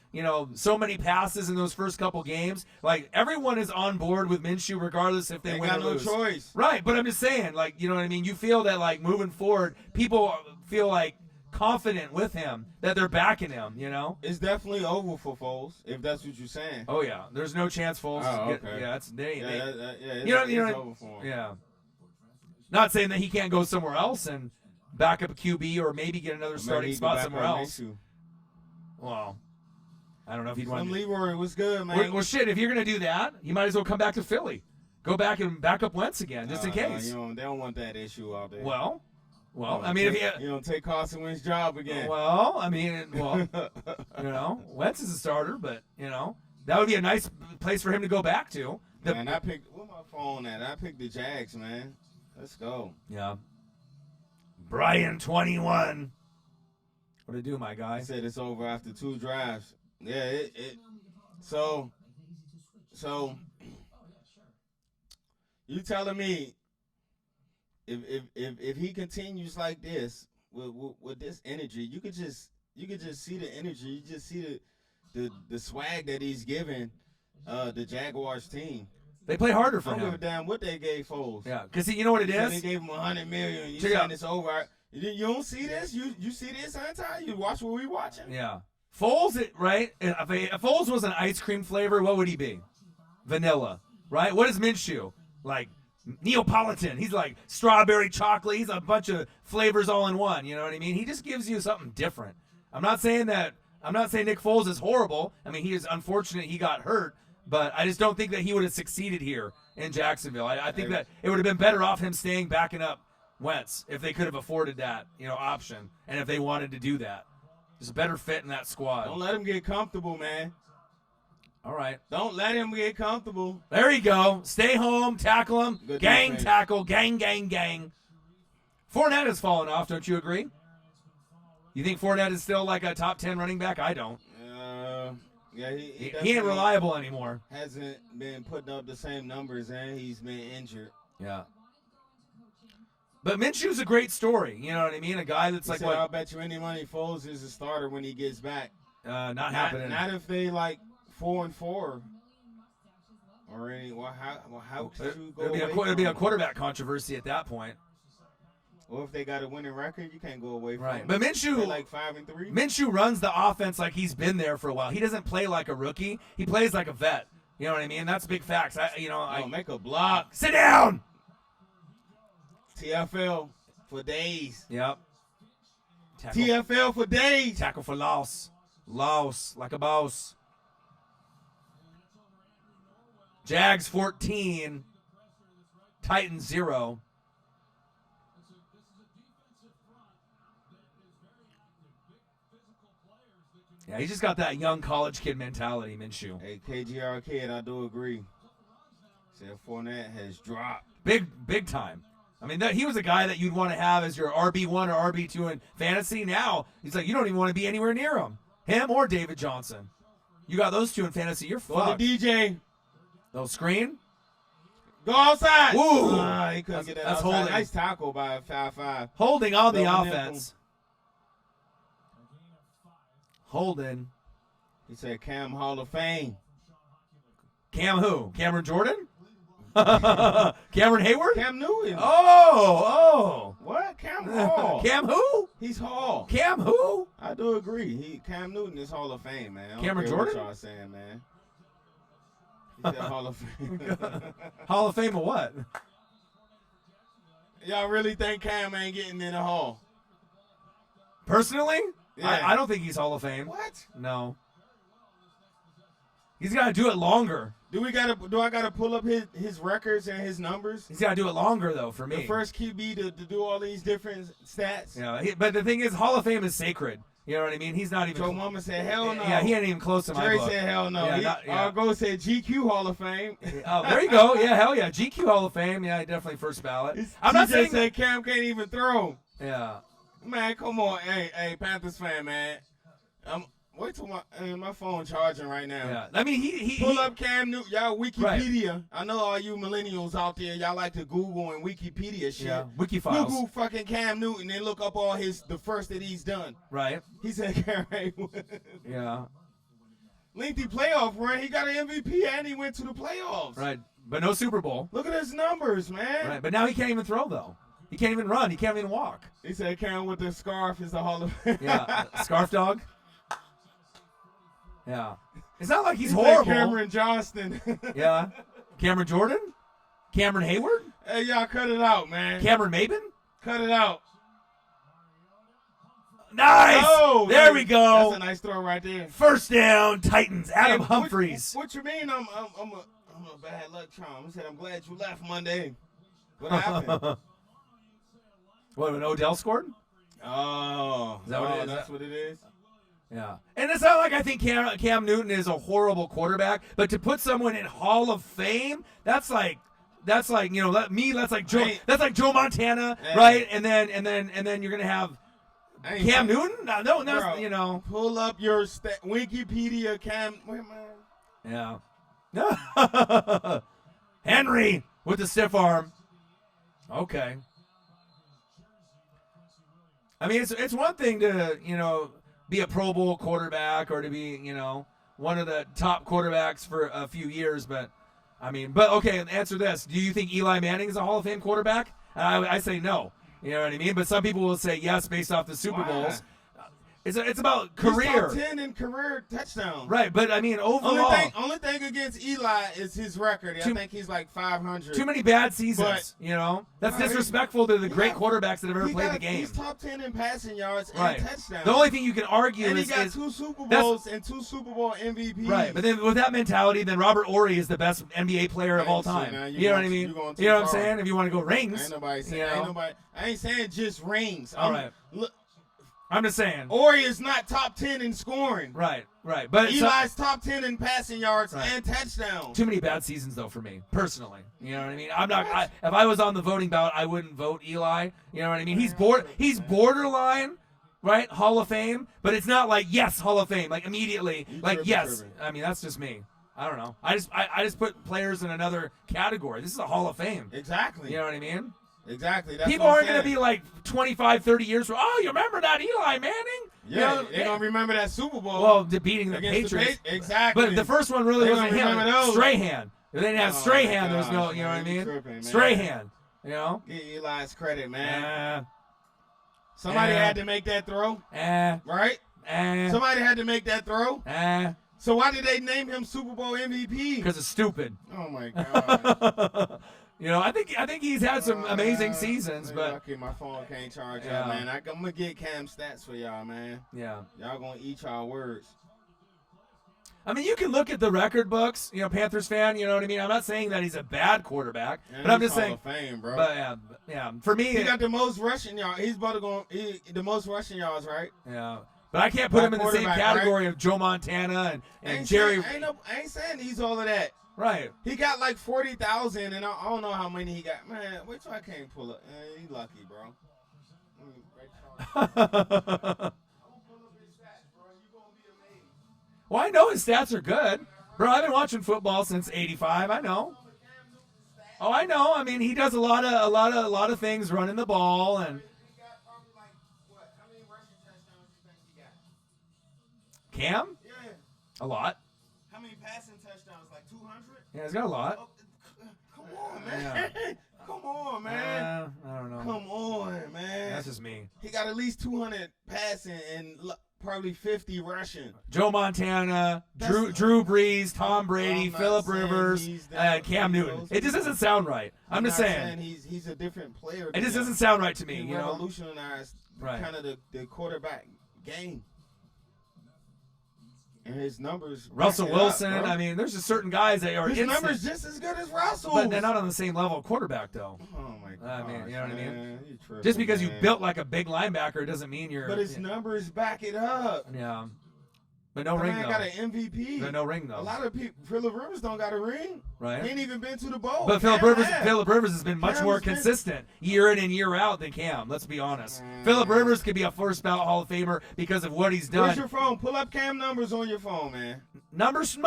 so many passes in those first couple games, like, everyone is on board with Minshew regardless if they win or lose. Got no choice. Right, but I'm just saying, like, you know what I mean? You feel that, like, moving forward, people feel like confident with him, that they're backing him, It's definitely over for Foles, if that's what you're saying. Oh, yeah. There's no chance Foles. Okay. It's over for him. Yeah. Not saying that he can't go somewhere else and back up a QB or maybe get another starting spot somewhere else. Well, I don't know if he'd want to. Leroy was good, man. Well, shit, if you're going to do that, you might as well come back to Philly. Go back and back up Wentz again, just in case. They don't want that issue out there. Well, I mean, if you don't take Carson Wentz's job again. Well, I mean, Wentz is a starter, but that would be a nice place for him to go back to. Man, I picked. Where my phone at? I picked the Jags, man. Let's go. Yeah. Brian 21. What do, my guy? He said it's over after 2 drives. Yeah, So you telling me if he continues like this with this energy, you could just see the energy. You just see the swag that he's giving the Jaguars team. They play harder for him. I don't give a damn what they gave Foles. Yeah, because you know what it is? They gave him $100 million. You saying it's over. You don't see this? You see this, Anti? You watch what we watching? Yeah. Foles, right? If Foles was an ice cream flavor, what would he be? Vanilla, right? What is Minshew? Like Neapolitan. He's like strawberry chocolate. He's a bunch of flavors all in one. You know what I mean? He just gives you something different. I'm not saying Nick Foles is horrible. I mean, he is unfortunate he got hurt. But I just don't think that he would have succeeded here in Jacksonville. I think that it would have been better off him staying backing up Wentz if they could have afforded that, option, and if they wanted to do that. Just a better fit in that squad. Don't let him get comfortable, man. All right. Don't let him get comfortable. There you go. Stay home, tackle him, Good gang defense. tackle, gang. Fournette has fallen off, don't you agree? You think Fournette is still like a top 10 running back? I don't. Yeah, he ain't reliable anymore. Hasn't been putting up the same numbers, and he's been injured. Yeah. But Minshew's a great story. You know what I mean? A guy that's like, I'll bet you any money Foles is a starter when he gets back. Not happening. Not if they like 4-4. Or any. How could you go? It'd be a quarterback controversy at that point. Or if they got a winning record, you can't go away from right. it. But Minshew, like 5-3. Minshew runs the offense like he's been there for a while. He doesn't play like a rookie. He plays like a vet. You know what I mean? That's big facts. I make a block. Sit down. TFL for days. Yep. TFL for days. Tackle for loss. Loss like a boss. Jags 14. Titans 0. Yeah, he just got that young college kid mentality, Minshew. Hey, KGR kid, I do agree. Said Fournette has dropped. Big time. I mean, he was a guy that you'd want to have as your RB1 or RB2 in fantasy. Now, he's like, you don't even want to be anywhere near him or David Johnson. You got those two in fantasy, you're fucked. Go to DJ. No screen. Go outside. Ooh. He couldn't get that that's outside. holding. Nice tackle by 5-5. Holding on the offense. Holding. He said Cam Hall of Fame. Cam who? Cameron Jordan? Cameron Hayward? Cam Newton. Oh. What? Cam Hall. Cam who? He's Hall. Cam who? I do agree. Cam Newton is Hall of Fame, man. Cameron Jordan? What y'all saying, man? He said Hall of Fame. Hall of Fame of what? Y'all really think Cam ain't getting in the Hall? Personally? Yeah. I don't think he's Hall of Fame. What? No. He's got to do it longer. Do I gotta pull up his records and his numbers? He's got to do it longer, though, for me. The first QB to do all these different stats? Yeah, but the thing is, Hall of Fame is sacred. You know what I mean? He's not even. Joe Mama said, hell no. Yeah, he ain't even close to my Jerry book. said, hell no. Yeah, Go said GQ Hall of Fame. Oh, there you go. Yeah, hell yeah. GQ Hall of Fame. Yeah, definitely first ballot. I'm not saying said Cam can't even throw. Yeah. Man, come on. Hey, Panthers fan, man. Wait till my phone charging right now. Yeah. I mean, he pull up Cam Newton, y'all Wikipedia. Right. I know all you millennials out there, y'all like to Google and Wikipedia shit. Yeah, Wikifiles. Google fucking Cam Newton and look up all the first that he's done. Right. He said Cam Hayward. Yeah. Lengthy playoff run. He got an MVP and he went to the playoffs. Right. But no Super Bowl. Look at his numbers, man. Right. But now he can't even throw, though. He can't even run. He can't even walk. He said Cam with the scarf is the Hall of Fame. Yeah. Scarf dog. Yeah. It's not like he's He horrible. said Cameron Johnston. Yeah. Cameron Jordan? Cameron Hayward? Hey, y'all cut it out, man. Cameron Maben? Cut it out. Nice! Oh, there we go. That's a nice throw right there. First down, Titans. Adam Hey, Humphries. What you mean? I'm a bad luck charm. I said I'm glad you left Monday. What happened? What, when Odell scored? Oh, Is that what it is? That's what it is. Yeah. And it's not like I think Cam Newton is a horrible quarterback, but to put someone in Hall of Fame, that's like that's like Joe Montana, right? And then you're gonna have Cam Newton? No, Bro, you know. Pull up your Wikipedia Cam. Wait, Yeah. Henry with the stiff arm. Okay. I mean, it's one thing to, be a Pro Bowl quarterback or to be, one of the top quarterbacks for a few years, but okay, answer this. Do you think Eli Manning is a Hall of Fame quarterback? I say no. You know what I mean? But some people will say yes based off the Super Bowls. It's about career. He's top 10 in career touchdowns. Right, but I mean overall. Only thing against Eli is his record. I think he's like 500. Too many bad seasons, That's disrespectful to the great quarterbacks that have ever played the game. He's top 10 in passing yards and touchdowns. The only thing you can argue and is he got 2 Super Bowls and 2 Super Bowl MVPs. Right, but then with that mentality, then Robert Horry is the best NBA player of all time. You know what I mean? You know what I'm saying? If you want to go rings. Ain't nobody saying, I ain't saying just rings. All right. Look, I'm just saying. Ori is not top 10 in scoring. Right. But Eli's top 10 in passing yards and touchdowns. Too many bad seasons, though, for me, personally. You know what I mean? If I was on the voting ballot, I wouldn't vote Eli. You know what I mean? He's borderline, right? Hall of Fame, but it's not like, yes, Hall of Fame, like immediately. Yes. I mean, that's just me. I don't know. I just put players in another category. This is a Hall of Fame. Exactly. You know what I mean? Exactly. That's people aren't going to be like 25, 30 years from, you remember that Eli Manning? Yeah, they're going to remember that Super Bowl. Well, beating the Patriots. Exactly. But the first one really wasn't him. Strahan. If they didn't have Strahan, there's no, you know what I mean? Tripping, Strahan, Give Eli's credit, man. Somebody had to make that throw. Right? Somebody had to make that throw. So why did they name him Super Bowl MVP? Because it's stupid. Oh, my God. I think he's had some amazing seasons, but lucky my phone can't charge up, man. I'm gonna get Cam stats for y'all, man. Yeah, y'all gonna eat y'all words. I mean, you can look at the record books, Panthers fan. You know what I mean. I'm not saying that he's a bad quarterback, but I'm just saying. Hall of Fame, bro. But yeah, for me, he got the most rushing yards. He's about to go the most rushing yards, right? Yeah. But I can't put him in the same category of Joe Montana and Jerry. I ain't saying he's all of that. Right. He got like 40,000, and I don't know how many he got. Man, wait till I can't pull it. He lucky, bro. Well, I know his stats are good. Bro, I've been watching football since '85. I know. Oh, I know. I mean, he does a lot of things, running the ball and. Cam? Yeah. A lot. How many passing touchdowns? Like 200? Yeah, he's got a lot. Oh, come on, man. Yeah. Come on, man. I don't know. Come on, man. That's just me. He got at least 200 passing and probably 50 rushing. Joe Montana, Drew Brees, Tom Brady, Phillip Rivers, Cam Newton. It just doesn't sound right. I'm just saying. He's a different player. It just doesn't sound right to me. He revolutionized right. kind of the quarterback game. And his numbers. Russell Wilson. I mean, there's just certain guys that are his numbers just as good as Russell. But they're not on the same level of quarterback, though. Oh, my God. I mean, you know what I mean? Tripping, just because you built like a big linebacker doesn't mean you're. But his numbers back it up. Yeah. But no ring, though. got an MVP. But no ring, though. A lot of people, Phillip Rivers don't got a ring. Right. He ain't even been to the bowl. But Phillip Rivers has been much more consistent year in and year out than Cam. Let's be honest. Phillip Rivers could be a first ballot Hall of Famer because of what he's done. Where's your phone? Pull up Cam numbers on your phone, man. Numbers,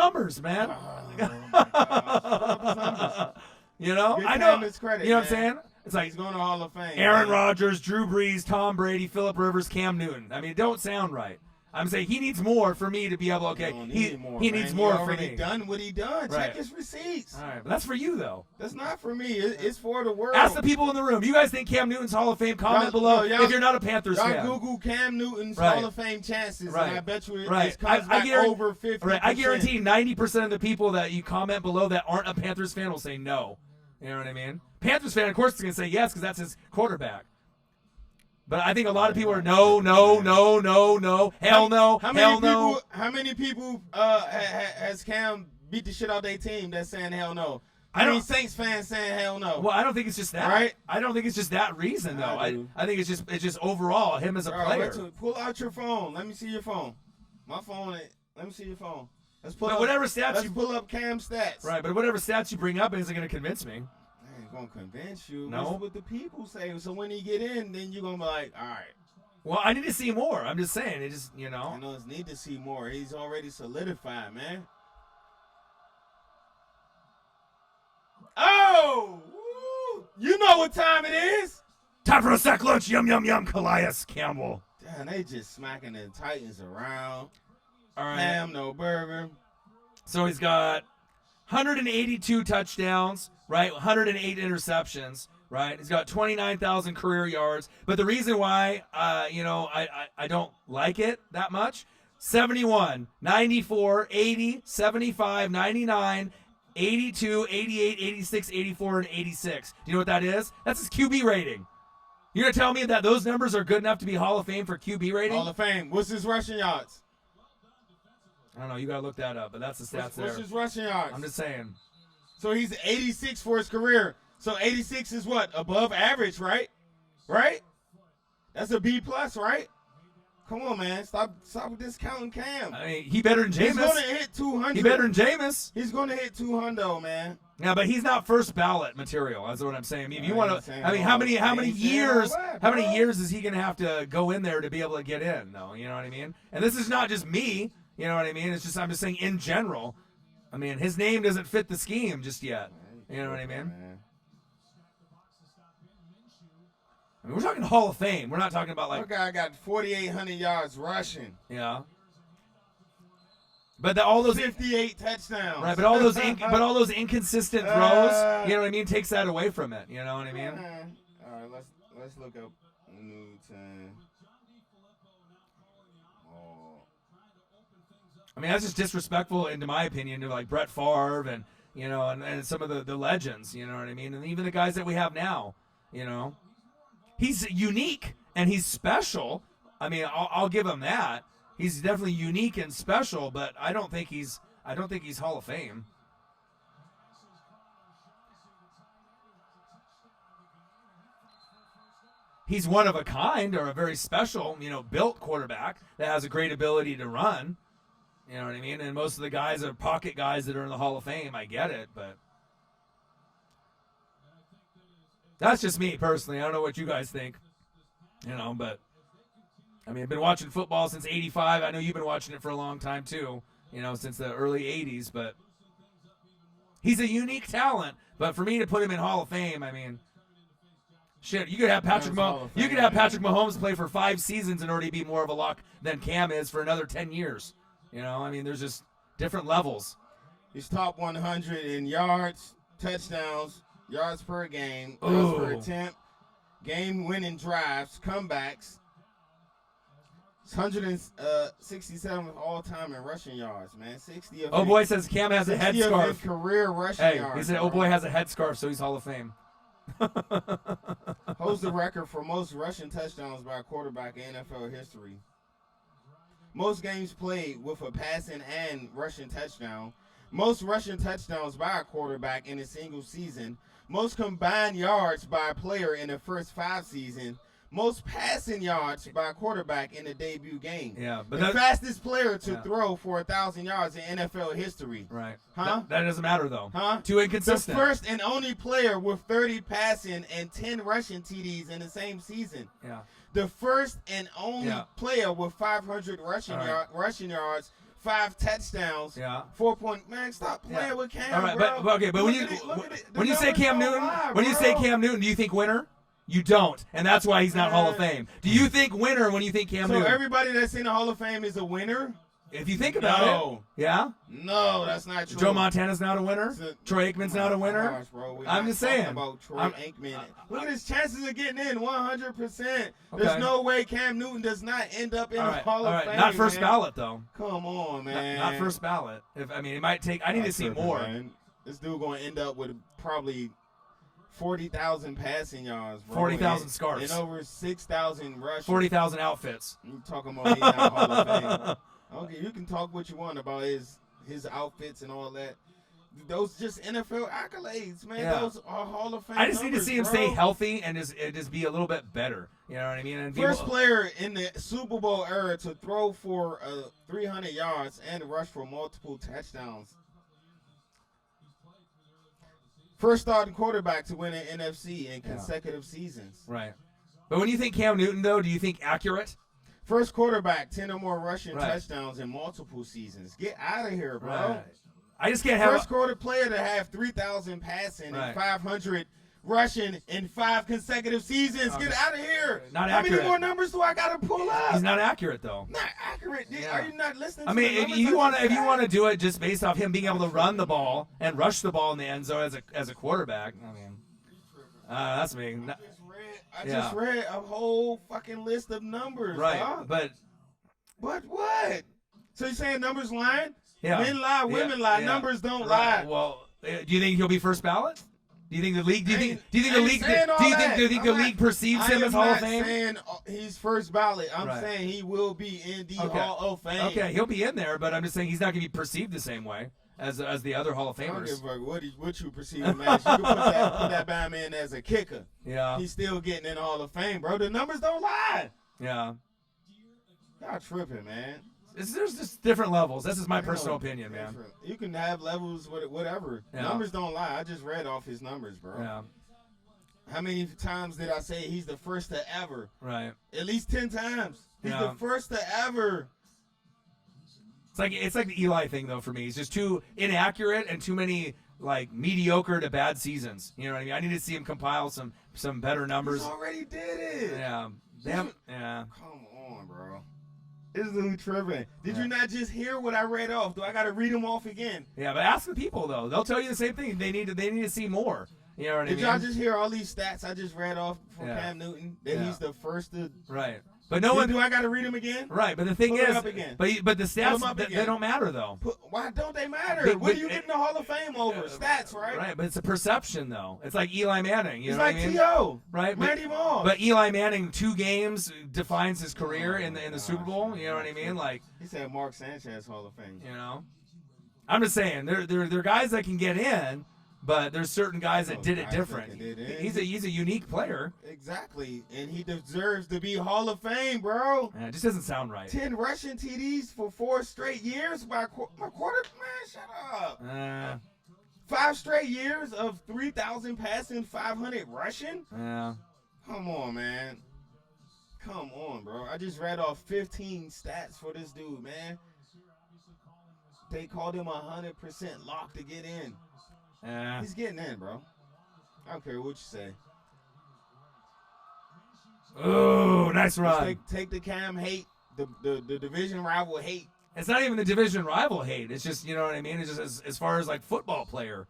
man. Oh my gosh. You know, Give I know. Cam his credit, you know what I'm man. saying? It's like he's going to Hall of Fame. Aaron Rodgers, Drew Brees, Tom Brady, Phillip Rivers, Cam Newton. I mean, it don't sound right. I'm saying he needs more for me to be able. Okay, he needs more for me. Done what he done. Right. Check his receipts. All right, but that's for you though. That's not for me. It's for the world. Ask the people in the room. You guys think Cam Newton's Hall of Fame? Comment below if you're not a Panthers fan. Google Cam Newton's Hall of Fame chances, and I bet you it comes back over 50%. Right, I guarantee 90% of the people that you comment below that aren't a Panthers fan will say no. You know what I mean? Panthers fan, of course, is going to say yes because that's his quarterback. But I think a lot of people are no, hell no, hell no. How many people has Cam beat the shit out their team that's saying hell no? I mean, Saints fans saying hell no. Well, I don't think it's just that. Right? I don't think it's just that reason, though. I think it's just overall him as a player. Pull out your phone. Let me see your phone. My phone. Let me see your phone. Let's pull up Cam's stats. Right, but whatever stats you bring up isn't going to convince me. Gonna convince you. No. That's what the people say. So when he get in, then you're gonna be like, all right. Well, I need to see more. I'm just saying. It just, I know it's need to see more. He's already solidified, man. Oh, woo. You know what time it is? Time for a sack lunch. Yum, yum, yum. Calais Campbell. Damn, they just smacking the Titans around. All right. Ham, no burger. So he's got 182 touchdowns. Right, 108 interceptions. Right, he's got 29,000 career yards. But the reason why, I don't like it that much: 71, 94, 80, 75, 99, 82, 88, 86, 84, and 86. Do you know what that is? That's his QB rating. You're gonna tell me that those numbers are good enough to be Hall of Fame for QB rating? Hall of Fame. What's his rushing yards? I don't know. You gotta look that up. But that's the stats there. What's his rushing yards? I'm just saying. So he's 86 for his career. So 86 is what? Above average, right? Right? That's a B plus, right? Come on, man. Stop discounting Cam. I mean, he better than Jameis. He's going to hit 200. He better than Jameis. He's going to hit 200, man. Yeah, but he's not first ballot material. That's what I'm saying. If you want to, I mean, how many years is he going to have to go in there to be able to get in? No, you know what I mean? And this is not just me. You know what I mean? I'm just saying in general. I mean, his name doesn't fit the scheme just yet. You know what I mean? I mean, we're talking Hall of Fame. We're not talking about like. Our guy got 4,800 yards rushing. Yeah. But all those 58 touchdowns. Right, but all those inconsistent throws, you know what I mean, takes that away from it. You know what I mean? All right, let's look up Newton. I mean, that's just disrespectful, into my opinion, to like Brett Favre and and some of the legends. You know what I mean? And even the guys that we have now. You know, he's unique and he's special. I mean, I'll give him that. He's definitely unique and special, but I don't think he's Hall of Fame. He's one of a kind, or a very special, built quarterback that has a great ability to run. You know what I mean? And most of the guys are pocket guys that are in the Hall of Fame. I get it, but that's just me personally. I don't know what you guys think. But I mean, I've been watching football since '85. I know you've been watching it for a long time too. Since the early '80s. But he's a unique talent. But for me to put him in Hall of Fame, I mean, shit, you could have Patrick Mahomes play for 5 seasons and already be more of a lock than Cam is for another 10 years. I mean, there's different levels. He's top 100 in yards, touchdowns, yards per game, yards per attempt, game-winning drives, comebacks. 167th all-time in rushing yards, man. 60 of Boy says Cam has a headscarf. Career rushing yards. He said, boy has a headscarf, so he's Hall of Fame. Holds the record for most rushing touchdowns by a quarterback in NFL history. Most games played with a passing and rushing touchdown. Most rushing touchdowns by a quarterback in a single season. Most combined yards by a player in the first 5 seasons. Most passing yards by a quarterback in a debut game. Yeah, but the fastest player to throw for 1,000 yards in NFL history. Right. Huh? That doesn't matter, though. Huh? Too inconsistent. The first and only player with 30 passing and 10 rushing TDs in the same season. Yeah. The first and only player with 500 rushing yards, 5 touchdowns. Yeah. 4 point. Man, stop playing with Cam. All right, bro. but when you say Cam Newton, do you think winner? You don't, and that's why he's not Hall of Fame. Do you think winner when you think Cam Newton? So everybody that's in the Hall of Fame is a winner? If you think about it. Yeah? No, that's not true. Joe Montana's not a winner? Troy Aikman's not a winner? Gosh, bro, I'm just saying. About Troy Aikman. Look at his chances of getting in, 100%. There's no way Cam Newton does not end up in the Hall of Fame. Not first ballot, though. Come on, man. Not first ballot. It might take. I need to see more. Man. This dude going to end up with probably 40,000 passing yards, bro. 40,000 scarves. And over 6,000 rushes. 40,000 outfits. You talking about he's not Hall of Fame. Okay, you can talk what you want about his outfits and all that. Those just NFL accolades, man. Yeah. Those are Hall of Fame. I just need to see him stay bro. healthy and just be a little bit better. You know what I mean? And First player in the Super Bowl era to throw for 300 yards and rush for multiple touchdowns. First starting quarterback to win an NFC in consecutive seasons. Right. But when you think Cam Newton, though, do you think accurate? First quarterback, 10 or more rushing touchdowns in multiple seasons. Get out of here, bro. Right. I just can't have First quarter player to have 3,000 passing and 500 rushing in 5 consecutive seasons. Get out of here. Not How accurate. many more numbers do I got to pull up? He's not accurate, though. Not accurate. Are you not listening I to mean, the if you want to do it just based off him being able to run the ball and rush the ball in the end zone as a quarterback, I mean, that's me. I just read a whole fucking list of numbers. Right, dog. but what? So you're saying numbers lying? Yeah. Men lie, women lie. Yeah. Numbers don't lie. Well, do you think he'll be first ballot? Do you think the league? Do you think the league perceives him as Hall of Fame? I'm saying he's first ballot. I'm saying he will be in the Hall of Fame. Okay, he'll be in there, but I'm just saying he's not going to be perceived the same way as the other Hall of Famers. I don't give a fuck what you perceive him as. You can put that Bama in as a kicker. Yeah, he's still getting in the Hall of Fame, bro. The numbers don't lie. Yeah, y'all tripping, man. There's just different levels. This is my personal opinion, man. You can have levels with whatever. Yeah. Numbers don't lie. I just read off his numbers, bro. Yeah. How many times did I say he's the first to ever? Right. At least 10 times. He's the first to ever. It's like the Eli thing though for me. He's just too inaccurate and too many like mediocre to bad seasons. You know what I mean? I need to see him compile some better numbers. He already did it. Yeah. Come on, bro. This dude tripping. Did you not just hear what I read off? Do I got to read them off again? Yeah, but ask the people though. They'll tell you the same thing. They need to see more. You know what I mean? Did y'all just hear all these stats I just read off from Cam Newton? That he's the first to. Right. But no one. Do I got to read them again? Right. But the thing is, but the stats they don't matter though. Why don't they matter? What are you getting the Hall of Fame over? Stats, right? Right. But it's a perception though. It's like Eli Manning. You know like what I mean? T.O. Right. Randy Moss. But Eli Manning, 2 games defines his career in the Super Bowl. You know what I mean? Like he said, Mark Sanchez Hall of Fame. You know, I'm just saying there are guys that can get in. But there's certain guys that did it different. He's a unique player. Exactly, and he deserves to be Hall of Fame, bro. Yeah, it just doesn't sound right. 10 rushing TDs for 4 straight years. My quarter, man, shut up. 5 straight years of 3,000 passing, 500 rushing. Yeah. Come on, man. Come on, bro. I just read off 15 stats for this dude, man. They called him 100% lock to get in. He's getting in, bro. I don't care what you say. Oh, nice run. Take the Cam hate, the division rival hate. It's not even the division rival hate. It's just, you know what I mean? It's just as far as like football player.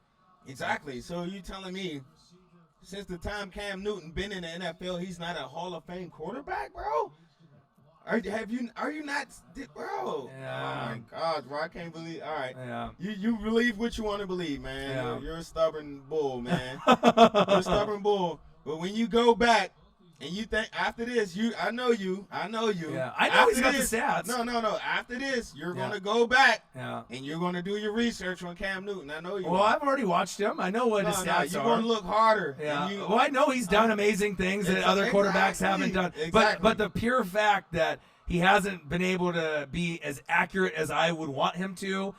Exactly. So you telling me since the time Cam Newton been in the NFL, he's not a Hall of Fame quarterback, bro? Are you not, bro? Yeah. Oh my God, bro! I can't believe. All right, Yeah. You believe what you want to believe, man. Yeah. You're a stubborn bull, man. You're a stubborn bull. But when you go back and you think after this, I know you. Yeah, I know After he's got this, the stats. No. After this, you're Yeah. gonna go back Yeah. and you're gonna do your research on Cam Newton. I know you. Well, I've already watched him. I know what his stats you're are. gonna look harder. Yeah. And Well, I know he's done amazing things that other quarterbacks haven't done. Exactly. But the pure fact that he hasn't been able to be as accurate as I would want him to,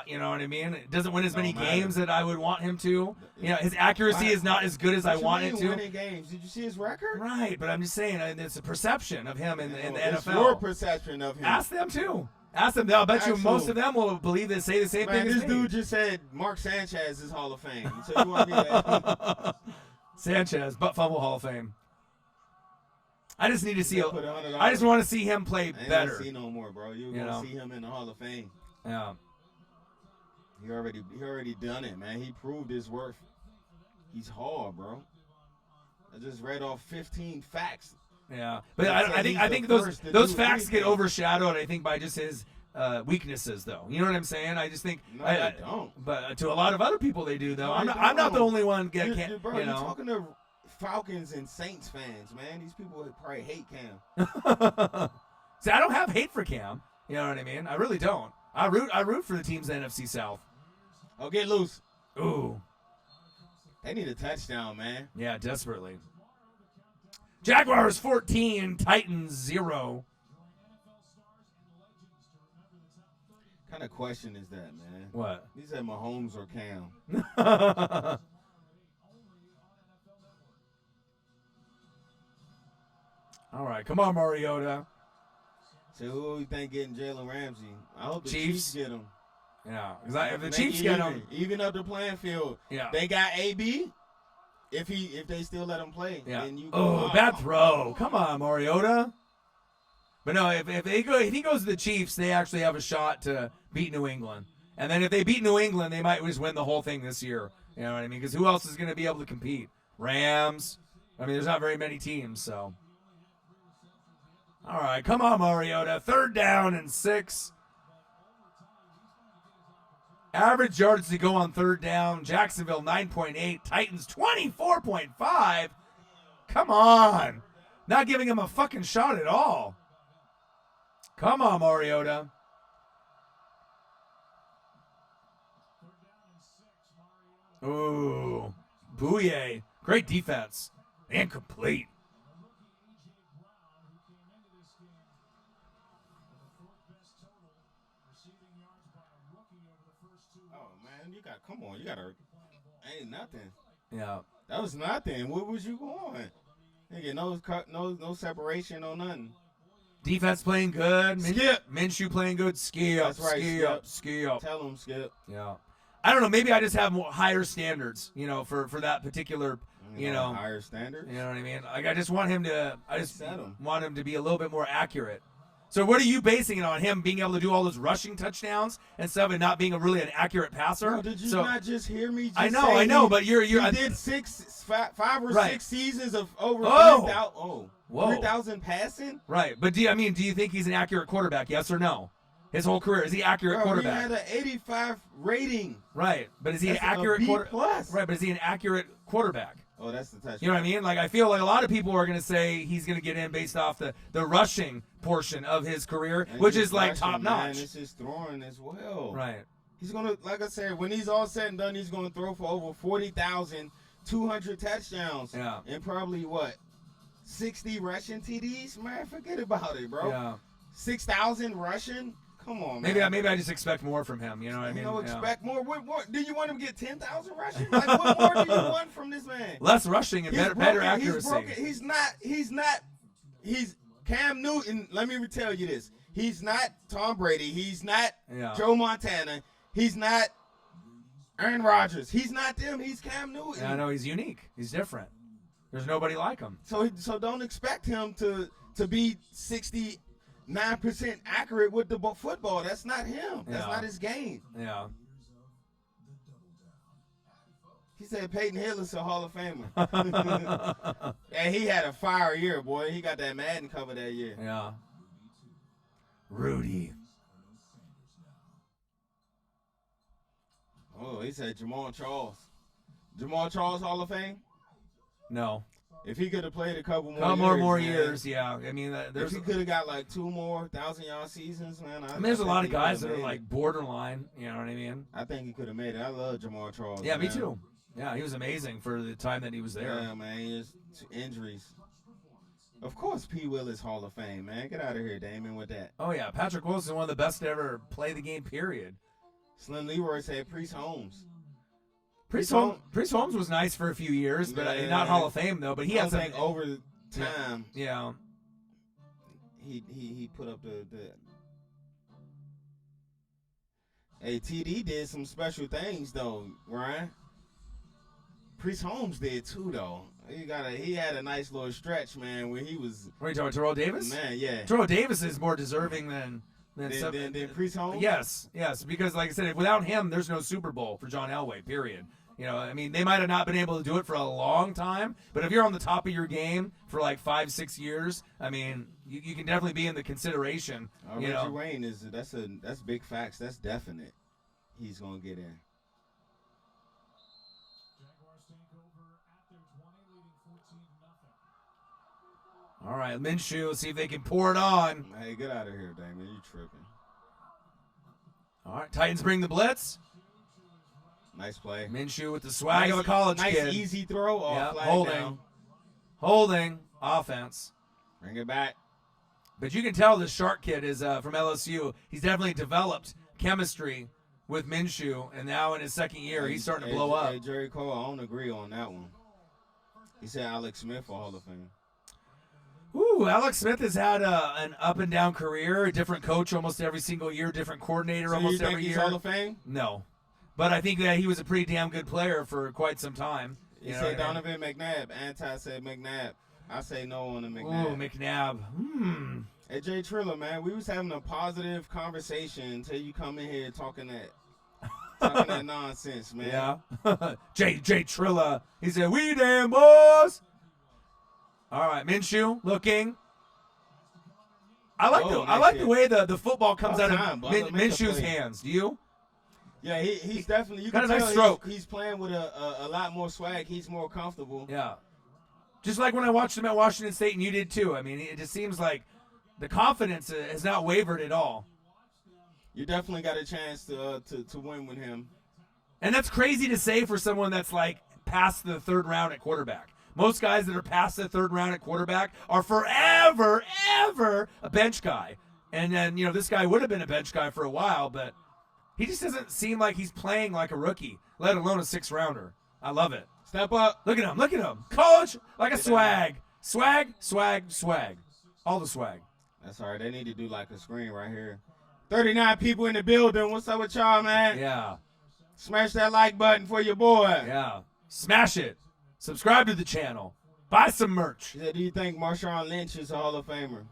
you know what I mean? It doesn't win as many games that I would want him to. You know, his accuracy is not as good as I want it to. Winning games. Did you see his record? Right, but I'm just saying it's a perception of him in the NFL. It's your perception of him. Ask them too. Ask them. I'll bet you most of them will believe this, say the same thing as this me. dude just said Mark Sanchez is Hall of Fame. So you want me to Sanchez, butt fumble Hall of Fame. I just need to see. put $100. I just want to see him play I ain't better. gonna see no more, bro. You're gonna see him in the Hall of Fame. Yeah. He already done it, man. He proved his worth. He's hard, bro. I just read off 15 facts. Yeah, but I think those facts get overshadowed. I think by just his weaknesses, though. You know what I'm saying? I just think no, they don't. But to a lot of other people, they do, though. No, I'm not the only one. Bro, you you're know. talking to Falcons and Saints fans, man. These people probably hate Cam. See, I don't have hate for Cam. You know what I mean? I really don't. I root for the teams in the NFC South. Oh, get loose. Ooh. They need a touchdown, man. Yeah, desperately. Jaguars 14, Titans 0. What kind of question is that, man? What? He said Mahomes or Cam. All right, come on, Mariota. So who do you think getting Jalen Ramsey? I hope the Chiefs get him. Yeah, because if the Chiefs get him, even up the playing field. Yeah, they got AB. If they still let him play, yeah. Then you bad throw. Come on, Mariota. But no, if he goes to the Chiefs, they actually have a shot to beat New England. And then if they beat New England, they might just win the whole thing this year. You know what I mean? Because who else is going to be able to compete? Rams. I mean, there's not very many teams, so. All right, come on, Mariota. 3rd down and 6. Average yards to go on 3rd down. Jacksonville 9.8. Titans 24.5. Come on. Not giving him a fucking shot at all. Come on, Mariota. Ooh. Bouye. Great defense. Incomplete. Come on, you gotta. Ain't nothing. Yeah. That was nothing. Where was you going? Nigga, no separation, no nothing. Defense playing good. Skip. Minshew playing good. Skip. That's right, Skip. Tell him, Skip. Yeah. I don't know. Maybe I just have higher standards, for that particular, higher standards. You know what I mean? Like I just want him to. Want him to be a little bit more accurate. So what are you basing it on? Him being able to do all those rushing touchdowns and stuff, and not being really an accurate passer? No, did you not just hear me? Just I know, but you're. He did 5 or 6 seasons of over 3,000 passing. Right, but do you think he's an accurate quarterback? Yes or no? His whole career, is he accurate quarterback? He had an 85 rating. Right, but is he an accurate quarterback? Right, but is he an accurate quarterback? Oh, that's the touchdown. You know what I mean? Like I feel like a lot of people are going to say he's going to get in based off the rushing portion of his career, which is like top notch. It's his throwing as well. Right. He's gonna, like I said, when he's all said and done, he's gonna throw for over 40,200 touchdowns. Yeah. And probably 60 rushing TDs. Man, forget about it, bro. Yeah. 6,000 rushing. Come on, man. Maybe I just expect more from him. You know what I mean? Expect more. What do you want him to get 10,000 rushing? Like what more do you want from this man? Less rushing and better accuracy. He's not. He's Cam Newton. Let me tell you this. He's not Tom Brady. He's not Joe Montana. He's not Aaron Rodgers. He's not them. He's Cam Newton. Yeah, I know he's unique. He's different. There's nobody like him. So don't expect him to be 60. 9% accurate with the football. That's not him. That's Yeah. not his game. Yeah. He said Peyton Hill is a Hall of Famer. And he had a fire year, boy. He got that Madden cover that year. Yeah. Rudy. Oh, he said Jamal Charles. Jamal Charles Hall of Fame? No. If he could have played a couple more More man. years, yeah. I mean, If he could have got like 2 more 1,000-yard seasons, man. I mean, there's a lot of guys that are like borderline. You know what I mean? I think he could have made it. I love Jamal Charles. Yeah, man. me too. Yeah, he was amazing for the time that he was there. Yeah, man. Just injuries. Of course, P. Willis Hall of Fame, man. Get out of here, Damon, with that. Oh yeah, Patrick Wilson, one of the best to ever play the game. Period. Slim Leroy said Priest Holmes. Priest Holmes was nice for a few years, but not Hall of Fame though. But he has like over time. Yeah. He put up the. Hey, TD did some special things though, Ryan. Priest Holmes did too though. He had a nice little stretch, man, where he was. What are you talking about, Terrell Davis? Man, yeah. Terrell Davis is more deserving than Priest Holmes. Yes, because like I said, without him, there's no Super Bowl for John Elway. Period. You know, I mean, they might have not been able to do it for a long time, but if you're on the top of your game for like 5-6 years, I mean, you can definitely be in the consideration. Reggie Wayne that's big facts. That's definite. He's gonna get in. All right, Minshew, see if they can pour it on. Hey, get out of here, Damon. You tripping. All right, Titans bring the blitz. Nice play. Minshew with the swag of a college kid. Nice easy throw. Holding. Offense. Bring it back. But you can tell this Shark kid is from LSU. He's definitely developed chemistry with Minshew, and now in his second year, he's starting to blow up. Hey, Jerry Cole, I don't agree on that one. He said Alex Smith for Hall of Fame. Ooh, Alex Smith has had an up and down career, a different coach almost every single year, different coordinator almost every year. He's Hall of Fame? No. But I think that he was a pretty damn good player for quite some time. You say Donovan McNabb. Anti said McNabb. I say no on the McNabb. Ooh, McNabb. Hey, Jay Triller, man, we was having a positive conversation until you come in here talking that nonsense, man. Yeah. Jay Triller. He said, "We damn boys." All right, Minshew looking. I like the way the football comes out of Minshew's hands. Do you? Yeah, he's definitely. You got can a nice tell stroke. He's playing with a lot more swag. He's more comfortable. Yeah. Just like when I watched him at Washington State, and you did too. I mean, it just seems like the confidence has not wavered at all. You definitely got a chance to win with him. And that's crazy to say for someone that's like past the third round at quarterback. Most guys that are past the third round at quarterback are forever, ever a bench guy. And then, this guy would have been a bench guy for a while, but he just doesn't seem like he's playing like a rookie, let alone a 6th rounder. I love it. Step up. Look at him. College, like a swag. Swag. All the swag. That's all right. They need to do like a screen right here. 39 people in the building. What's up with y'all, man? Yeah. Smash that like button for your boy. Yeah. Smash it. Subscribe to the channel. Buy some merch. Do you think Marshawn Lynch is a Hall of Famer?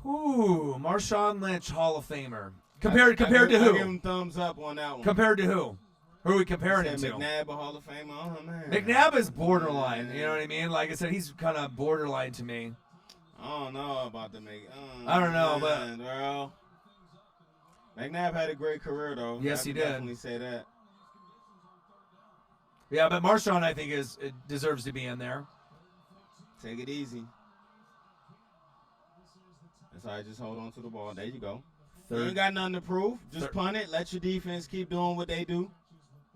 Ooh, Marshawn Lynch, Hall of Famer. Compared to who? I give him thumbs up on that one. Compared to who? Who are we comparing him to? McNabb, a Hall of Famer. Oh, man. McNabb is borderline. You know what I mean? Like I said, he's kind of borderline to me. I don't know about the I don't know, but bro. McNabb had a great career, though. Yes, he did. Definitely say that. Yeah, but Marshawn, I think, deserves to be in there. Take it easy. That's all right. Just hold on to the ball. There you go. You ain't got nothing to prove. Just punt it. Let your defense keep doing what they do.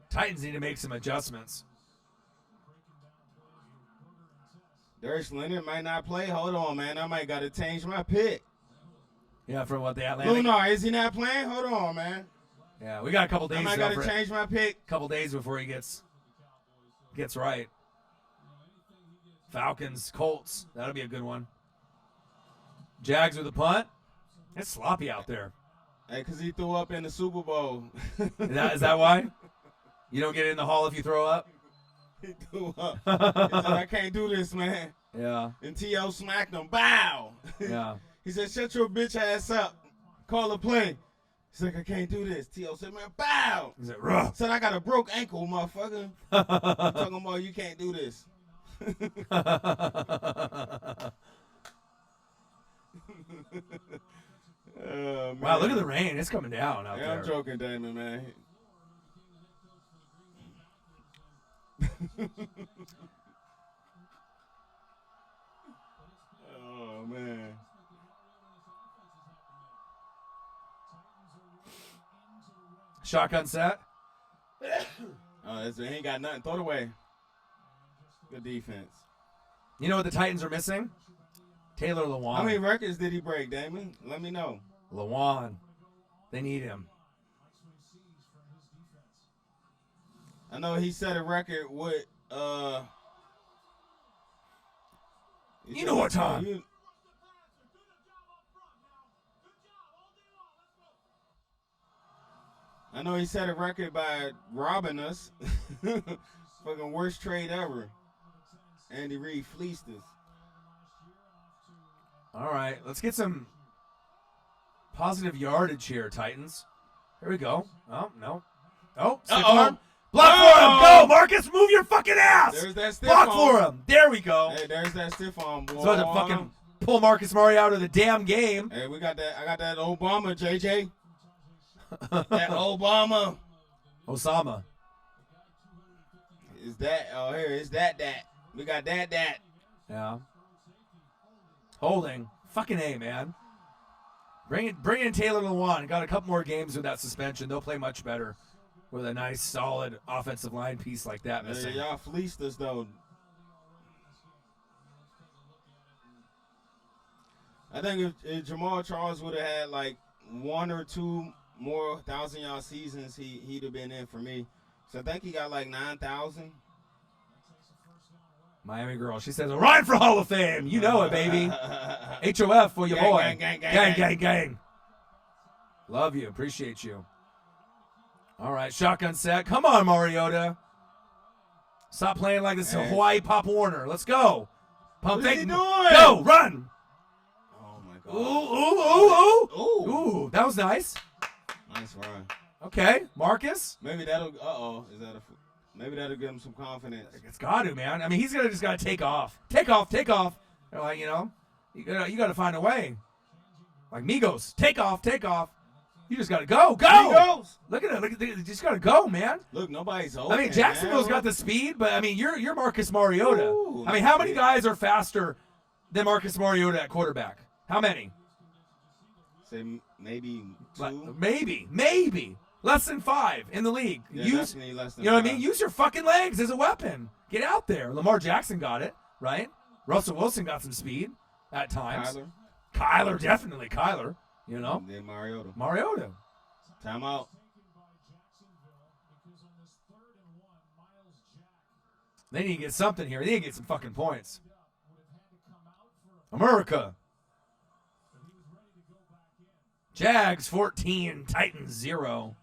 Titans need to make some adjustments. Darius Leonard might not play. Hold on, man. I might got to change my pick. Yeah, for what, the Atlantic? Lunar, is he not playing? Hold on, man. Yeah, we got a couple days. I might got to change my pick. A couple days before he gets right. Falcons, Colts. That'll be a good one. Jags with a punt. It's sloppy out there. Hey, because he threw up in the Super Bowl. Is that why? You don't get in the hall if you throw up? He threw up. He said, I can't do this, man. Yeah. And T.O. smacked him. Bow. Yeah. He said, shut your bitch ass up. Call a play. He's like, I can't do this. T.O. said, man, bow. He said, "Ruh." Said, I got a broke ankle, motherfucker. You talking about you can't do this. Wow, look at the rain. It's coming down out yeah, there. I'm joking, Damon, man. Oh, man. Shotgun set. He ain't got nothing. Throw it away. Good defense. You know what the Titans are missing? Taylor Lewan. How many records did he break, Damon? Let me know. Lewan. They need him. I know he set a record with you know what time. I know he set a record by robbing us. Fucking worst trade ever. Andy Reid fleeced us. All right, let's get some positive yardage here, Titans. Here we go. Oh, no. Oh, stiff arm. Block for him. Go, Marcus. Move your fucking ass. There's that stiff Block arm. for him. There we go. Hey, there's that stiff arm, boy. So to fucking pull Marcus Mariota out of the damn game. Hey, we got that. I got that Obama, JJ. That Obama. Osama. Is that? Oh, here is that. We got that. Yeah. Holding. Fucking A, man. Bring in Taylor Lewan. Got a couple more games with that suspension. They'll play much better with a nice, solid offensive line piece like that missing. Y'all fleeced us, though. I think if Jamal Charles would have had like one or two more 1,000-yard seasons, he'd have been in for me. So I think he got like 9,000. Gang girl. She says, Ryan for Hall of Fame. You know it, baby. HOF for your boy. Gang. Love you. Appreciate you. All right, shotgun set. Come on, Mariota. Stop playing like this Hawaii Pop Warner. Let's go. Pump What is he doing? Go, run. Oh, my God. Ooh. That was nice. Nice run. Okay, Marcus. Maybe that'll. Maybe that'll give him some confidence. It's got to, man. I mean, he's just got to take off. Take off. They're like, you got to find a way. Like Migos, take off. You just got to go. Migos. Look at it. You just got to go, man. Look, nobody's open. I mean, Jacksonville's got the speed, but I mean, you're Marcus Mariota. Ooh, I mean, how many guys are faster than Marcus Mariota at quarterback? How many? Say maybe two. Maybe. Less than 5 in the league. Yeah, definitely less than you know what I 5. mean? Use your fucking legs as a weapon. Get out there. Lamar Jackson got it, right? Russell Wilson got some speed at times. Kyler, definitely Kyler. You know? And then Mariota. Timeout. They need to get something here. They need to get some fucking points. America. Jags 14, Titans 0.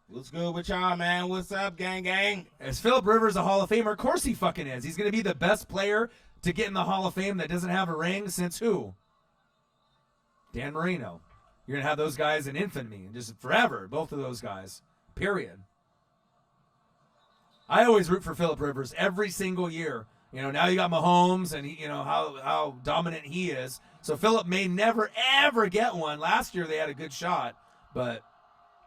What's good with y'all, man? What's up, gang? Is Phillip Rivers a Hall of Famer? Of course he fucking is. He's going to be the best player to get in the Hall of Fame that doesn't have a ring since who? Dan Marino. You're going to have those guys in infamy, just forever, both of those guys, period. I always root for Phillip Rivers every single year. Now you got Mahomes and how dominant he is. So Phillip may never, ever get one. Last year they had a good shot, but.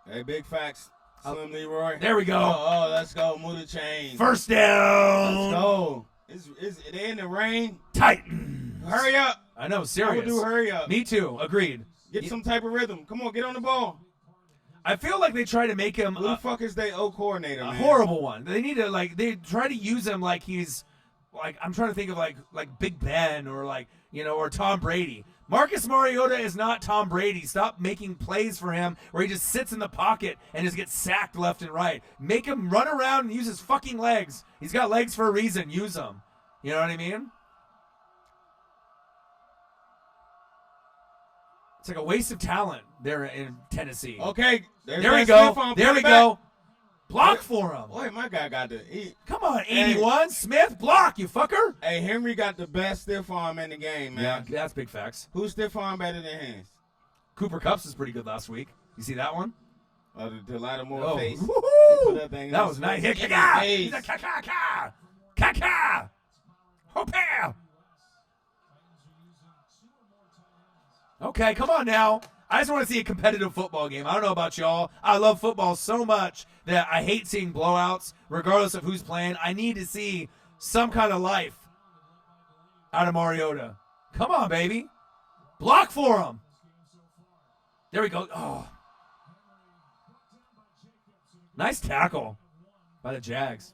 Hey, big facts. Slim Leroy. There we go. Oh, let's go. Move the chain. First down. Let's go. Is they in the rain? Titans. Hurry up. I know, serious. I would do hurry up. Me too. Agreed. Get some type of rhythm. Come on, get on the ball. I feel like they try to make him Who the fuck is their O coordinator, man? Horrible one. They need to they try to use him like he's I'm trying to think of like Big Ben or or Tom Brady. Marcus Mariota is not Tom Brady. Stop making plays for him where he just sits in the pocket and just gets sacked left and right. Make him run around and use his fucking legs. He's got legs for a reason. Use them. You know what I mean? It's like a waste of talent there in Tennessee. Okay. There we go. Block for him. Boy, my guy got the. Come on, 81. Smith, block, you fucker. Hey, Henry got the best stiff arm in the game, man. Yeah, that's big facts. Who's stiff arm better than hands? Cooper Kupp's is pretty good last week. You see that one? The Lattimore face. Woo-hoo! That Was nice. Hit Kaka! He's a Kaka! Kaka! Hopa! Okay, come on now. I just want to see a competitive football game. I don't know about y'all. I love football so much that I hate seeing blowouts, regardless of who's playing. I need to see some kind of life out of Mariota. Come on, baby. Block for him. There we go. Oh. Nice tackle by the Jags.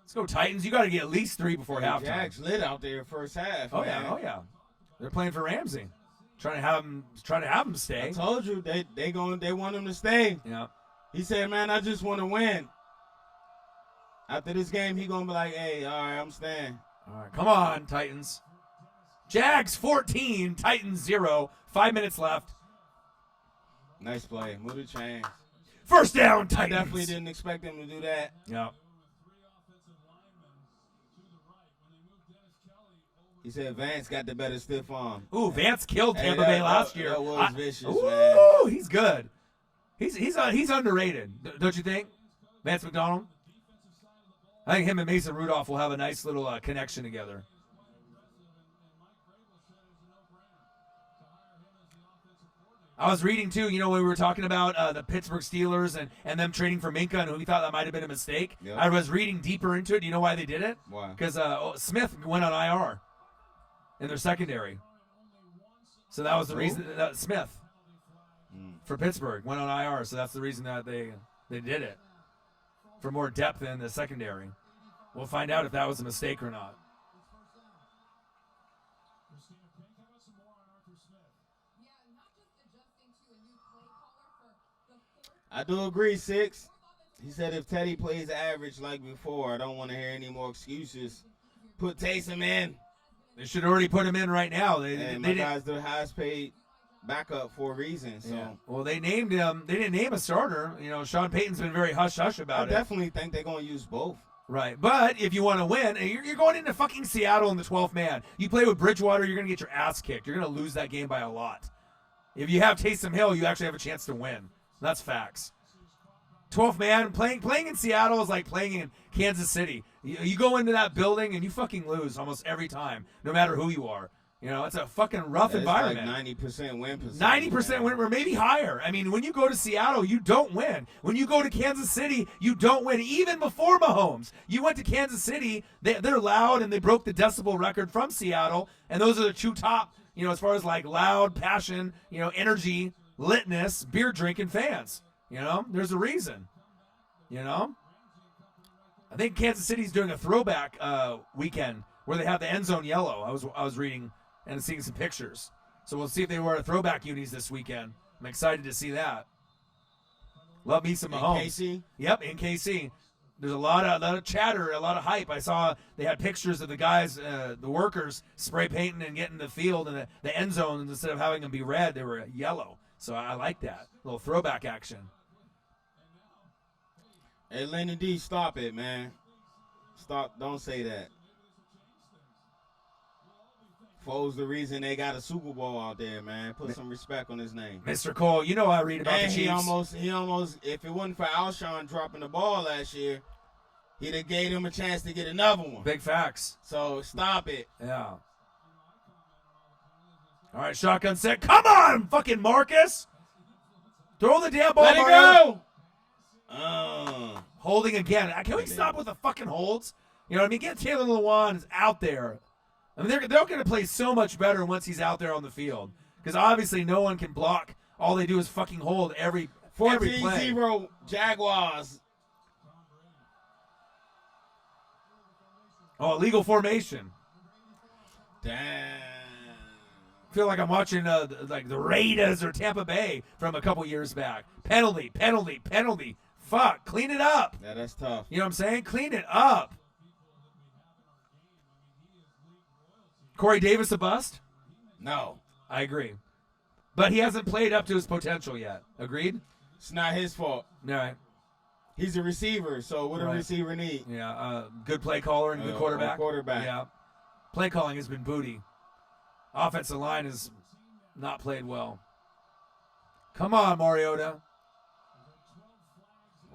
Let's go Titans. You got to get at least 3 before halftime. Jags lit out there first half. Oh man. yeah, oh yeah. They're playing for Ramsey, trying to have him stay. I told you they want him to stay. Yeah. He said, "Man, I just want to win." After this game, he gonna be like, "Hey, all right, I'm staying." All right, come on, Titans. Jags 14, Titans 0. 5 minutes left. Nice play. Move the chains. First down, I Titans. definitely didn't expect him to do that. Yeah. He said Vance got the better stiff arm. Ooh, Vance killed Tampa Bay last year. That was vicious, ooh, man. He's good. He's underrated, don't you think? Vance McDonald. I think him and Mason Rudolph will have a nice little connection together. I was reading, too, when we were talking about the Pittsburgh Steelers and them trading for Minka, and we thought that might have been a mistake. Yep. I was reading deeper into it. Do you know why they did it? Why? Because Smith went on IR in their secondary. So that was the reason that Smith for Pittsburgh went on IR. So that's the reason that they did it, for more depth in the secondary. We'll find out if that was a mistake or not. I do agree, Six. He said if Teddy plays average like before, I don't want to hear any more excuses. Put Taysom in. They should already put him in right now. My guy's the highest paid backup for a reason. So Well, they named him. They didn't name a starter. Sean Payton's been very hush-hush about it. I definitely think they're going to use both. Right, but if you want to win, and you're going into fucking Seattle in the 12th man. You play with Bridgewater, you're going to get your ass kicked. You're going to lose that game by a lot. If you have Taysom Hill, you actually have a chance to win. That's facts. 12th man, playing in Seattle is like playing in Kansas City. You go into that building and you fucking lose almost every time, no matter who you are. It's a fucking rough environment. Like 90% win percentage. 90% win, or maybe higher. I mean, when you go to Seattle, you don't win. When you go to Kansas City, you don't win. Even before Mahomes, you went to Kansas City. They're loud, and they broke the decibel record from Seattle. And those are the 2 top, as far as like loud, passion, energy, litness, beer drinking fans. There's a reason. I think Kansas City's doing a throwback weekend where they have the end zone yellow. I was reading and seeing some pictures. So we'll see if they wear throwback unis this weekend. I'm excited to see that. Love me some Mahomes. In KC? Yep, in KC. There's a lot of chatter, a lot of hype. I saw they had pictures of the guys, the workers, spray painting and getting the field and the end zone. Instead of having them be red, they were yellow. So I like that. A little throwback action. Hey, Lenny D, stop it, man. Stop. Don't say that. Foles the reason they got a Super Bowl out there, man. Put some respect on his name. Mr. Cole, I read about and the Chiefs. He almost, if it wasn't for Alshon dropping the ball last year, he'd have gave him a chance to get another one. Big facts. So stop it. Yeah. All right, shotgun set. Come on, fucking Marcus. Throw the damn ball. Let it go. Holding again. Can we stop with the fucking holds? Get Taylor Lewan out there. I mean, they're going to play so much better once he's out there on the field. Because obviously no one can block. All they do is fucking hold every play. 14-0 Jaguars. Oh, illegal formation. Damn. I feel like I'm watching like the Raiders or Tampa Bay from a couple years back. Penalty. Fuck, clean it up. Yeah, that's tough. You know what I'm saying? Clean it up. Corey Davis a bust? No. I agree. But he hasn't played up to his potential yet. Agreed? It's not his fault. All right. He's a receiver, so what do a receiver need? Yeah, good play caller and good quarterback. Quarterback. Yeah. Play calling has been booty. Offensive line has not played well. Come on, Mariota.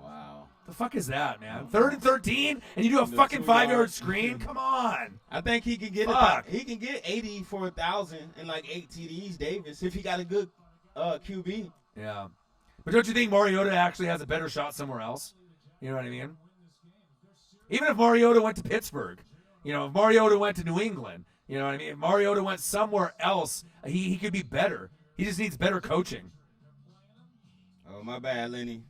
Wow. The fuck is that, man? 3rd and 13, and you do a fucking 5-yard screen? Come on. I think he can get he can get 80 for 1,000 and like 8 TDs, Davis, if he got a good QB. Yeah. But don't you think Mariota actually has a better shot somewhere else? You know what I mean? Even if Mariota went to Pittsburgh, if Mariota went to New England, you know what I mean? If Mariota went somewhere else, he could be better. He just needs better coaching. Oh, my bad, Lenny.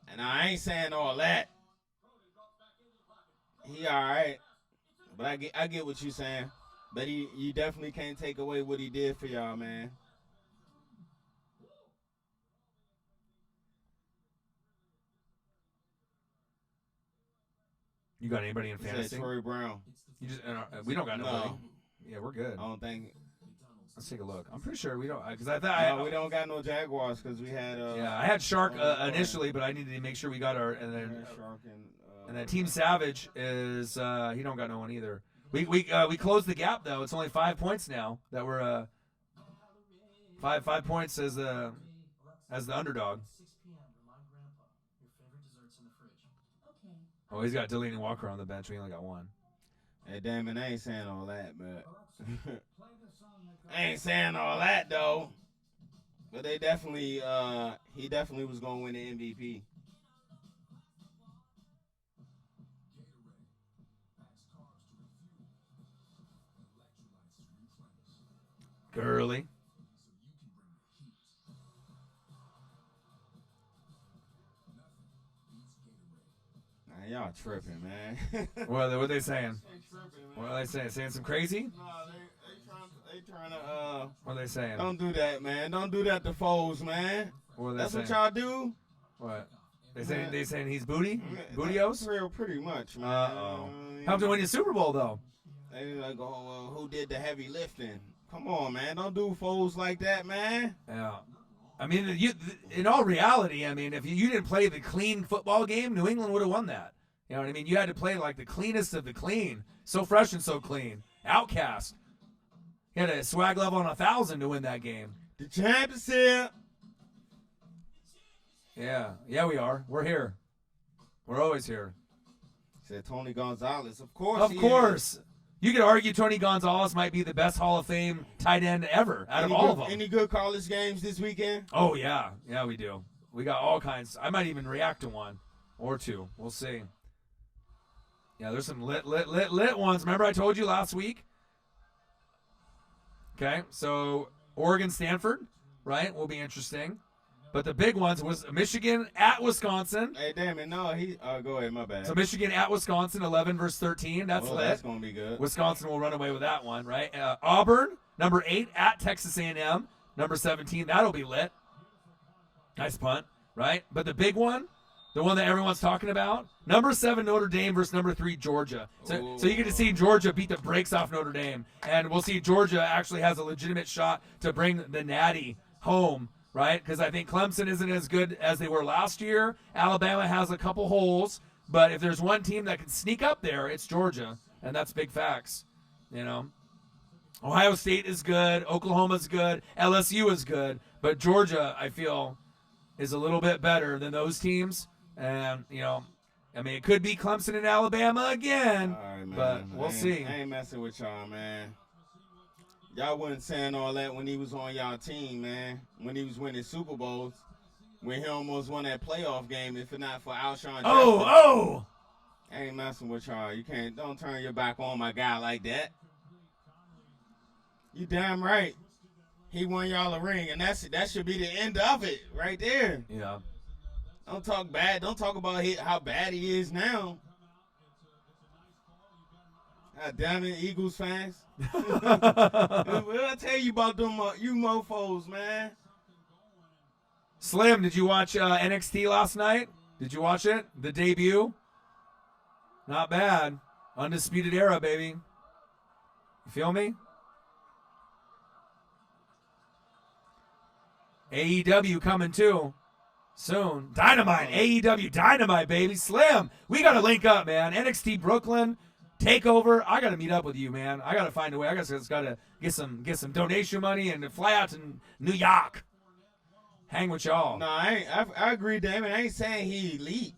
And I ain't saying all that. He all right. But I get what you're saying. But you definitely can't take away what he did for y'all, man. You got anybody in fantasy? Troy Brown. You just we don't got nobody. No. Yeah, we're good. I don't think. Let's take a look. I'm pretty sure we don't, because I thought we don't got no Jaguars because we had. I had Shark initially, but I needed to make sure we got our and then Shark and then Team Savage is he don't got no one either. We closed the gap though. It's only 5 points now that we're 5 points as the underdog. Oh, he's got Delaney Walker on the bench. We only got one. Hey, damn it, I ain't saying all that, but I ain't saying all that though. But they definitely, he definitely was gonna win the MVP. Gurley. Man, y'all tripping, man. What are they saying? They tripping, man. What are they saying? Saying some crazy? No, they trying to. What are they saying? Don't do that, man. Don't do that to foes, man. What are they That's saying? what y'all do. What? They saying he's booty? Man, Bootios? Real, pretty much, man. Uh-oh. Helped him win the Super Bowl, though. They like, oh, well, who did the heavy lifting? Come on, man. Don't do foes like that, man. Yeah. I mean, in all reality, I mean, if you didn't play the clean football game, New England would have won that. You know what I mean? You had to play like the cleanest of the clean. So fresh and so clean. Outcast. He had a swag level on 1,000 to win that game. The champ is here. Yeah, we are. We're here. We're always here. Said Tony Gonzalez. Of course. Of course. You could argue Tony Gonzalez might be the best Hall of Fame tight end ever out of all of them. Any good college games this weekend? Oh, yeah. Yeah, we do. We got all kinds. I might even react to one or two. We'll see. Yeah, there's some lit ones. Remember I told you last week? Okay, so Oregon, Stanford, right, will be interesting. But the big ones was Michigan at Wisconsin. Hey, damn it, no, go ahead, my bad. So Michigan at Wisconsin, 11-13. That's lit. That's going to be good. Wisconsin will run away with that one, right? Auburn, number 8 at Texas A&M, number 17. That'll be lit. Nice punt, right? But the big one, the one that everyone's talking about, number 7 Notre Dame versus number 3 Georgia. So you get to see Georgia beat the brakes off Notre Dame, and we'll see Georgia actually has a legitimate shot to bring the Natty home, right? Because I think Clemson isn't as good as they were last year. Alabama has a couple holes, but if there's one team that can sneak up there, it's Georgia, and that's big facts, you know. Ohio State is good, Oklahoma's good, LSU is good, but Georgia, I feel, is a little bit better than those teams. And, you know, I mean, it could be Clemson and Alabama again, right, but we'll see. I ain't messing with y'all, man. Y'all wasn't saying all that when he was on y'all team, man. When he was winning Super Bowls. When he almost won that playoff game, if not for Alshon Jeffrey. Oh! I ain't messing with y'all. Don't turn your back on my guy like that. You damn right. He won y'all a ring, and that should be the end of it right there. Yeah. Don't talk bad. Don't talk about how bad he is now. God damn it, Eagles fans. What I tell you about them, you mofos, man? Slim, did you watch NXT last night? Did you watch it? The debut? Not bad. Undisputed Era, baby. You feel me? AEW coming too soon. Dynamite, AEW Dynamite, baby. Slim, we got to link up, man. NXT Brooklyn Takeover. I got to meet up with you, man. I got to find a way. I just got to get some donation money and fly out to New York. Hang with y'all. No, I agree, Damon. I ain't saying he elite.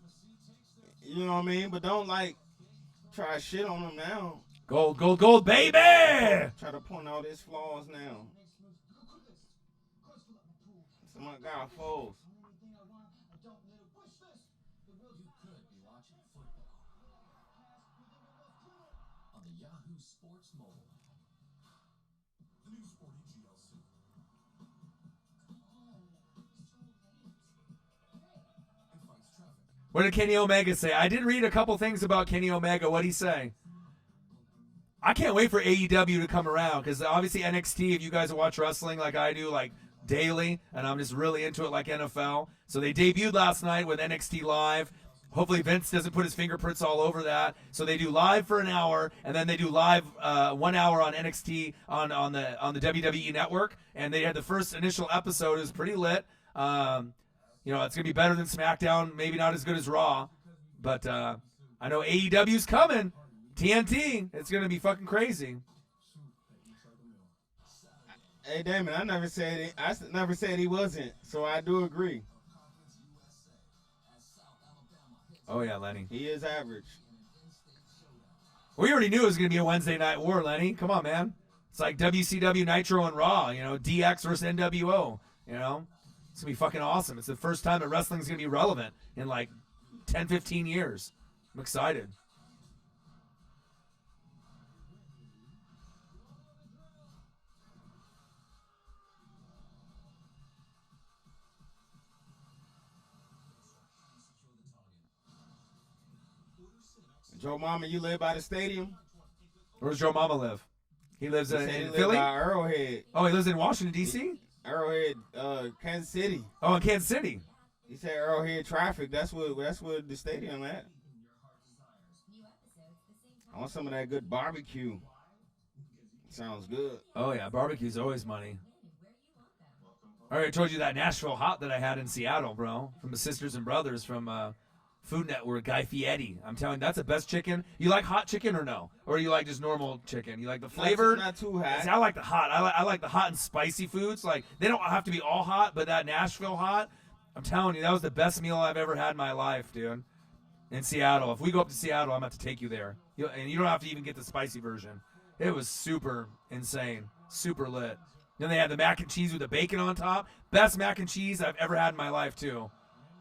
You know what I mean? But don't try shit on him now. Gold, baby! Try to point out his flaws now. So my guy Foles. What did Kenny Omega say? I did read a couple things about Kenny Omega. What'd he say? I can't wait for AEW to come around because obviously NXT, if you guys watch wrestling like I do, like daily, and I'm just really into it like NFL. So they debuted last night with NXT Live. Hopefully Vince doesn't put his fingerprints all over that. So they do live for an hour, and then they do live 1 hour on NXT on the WWE Network. And they had the first initial episode. It was pretty lit. You know, it's going to be better than SmackDown, maybe not as good as Raw. But I know AEW's coming. TNT, it's going to be fucking crazy. Hey, Damon, I never said he wasn't, so I do agree. Oh, yeah, Lenny. He is average. We already knew it was going to be a Wednesday night war, Lenny. Come on, man. It's like WCW Nitro and Raw, you know, DX versus NWO, you know. It's going to be fucking awesome. It's the first time that wrestling's going to be relevant in like 10, 15 years. I'm excited. Joe Mama, you live by the stadium? Where does Joe Mama live? He lives in Philly? By Arrowhead. Oh, he lives in Washington, D.C.? Arrowhead, Kansas City. Oh, in Kansas City. He said Arrowhead Traffic. That's where the stadium at. I want some of that good barbecue. Sounds good. Oh, yeah. Barbecue's always money. I already told you that Nashville hot that I had in Seattle, bro. From the Sisters and Brothers from Food Network, Guy Fieri. I'm telling you, that's the best chicken. You like hot chicken or no? Or you like just normal chicken? You like the flavored? Not too hot. See, I like the hot. I like the hot and spicy foods. Like, they don't have to be all hot, but that Nashville hot, I'm telling you, that was the best meal I've ever had in my life, dude. In Seattle. If we go up to Seattle, I'm going to have to take you there. And you don't have to even get the spicy version. It was super insane. Super lit. Then they had the mac and cheese with the bacon on top. Best mac and cheese I've ever had in my life, too.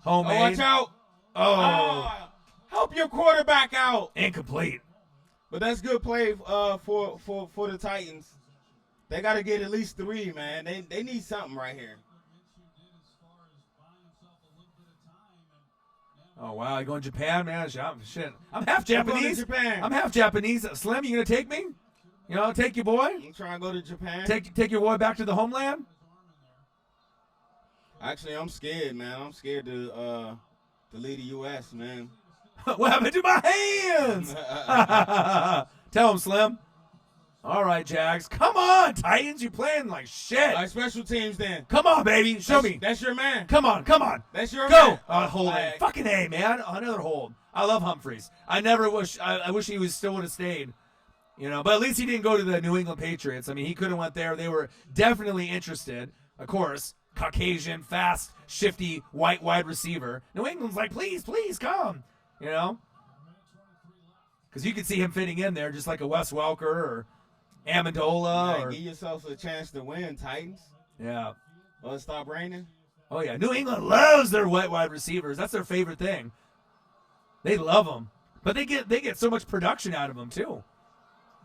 Homemade. Oh, watch out. Oh. Help your quarterback out. Incomplete. But that's good play for the Titans. They got to get at least 3, man. They need something right here. Oh, wow. You going to Japan, man? Shit. I'm half Japanese. I'm going to Japan. I'm half Japanese. Slim, you going to take me? You know, take your boy? I'm trying to go to Japan. Take your boy back to the homeland? Actually, I'm scared, man. I'm scared to lead the U.S., man. What happened to my hands? Tell him, Slim. All right, Jags. Come on, Titans. You playing like shit. All right, special teams then. Come on, baby. Show me. That's your man. Come on. That's your man. Go. Holding. Right. Fucking A, man. Another hold. I love Humphreys. I wish he still would have stayed. You know, but at least he didn't go to the New England Patriots. I mean, he could have went there. They were definitely interested. Of course, Caucasian, fast, shifty, white wide receiver. New England's like, please come. You know? Because you could see him fitting in there just like a Wes Welker or Amendola. Or give yourself a chance to win, Titans. Yeah. Well, stop raining. Oh, yeah. New England loves their wide receivers. That's their favorite thing. They love them. But they get so much production out of them, too.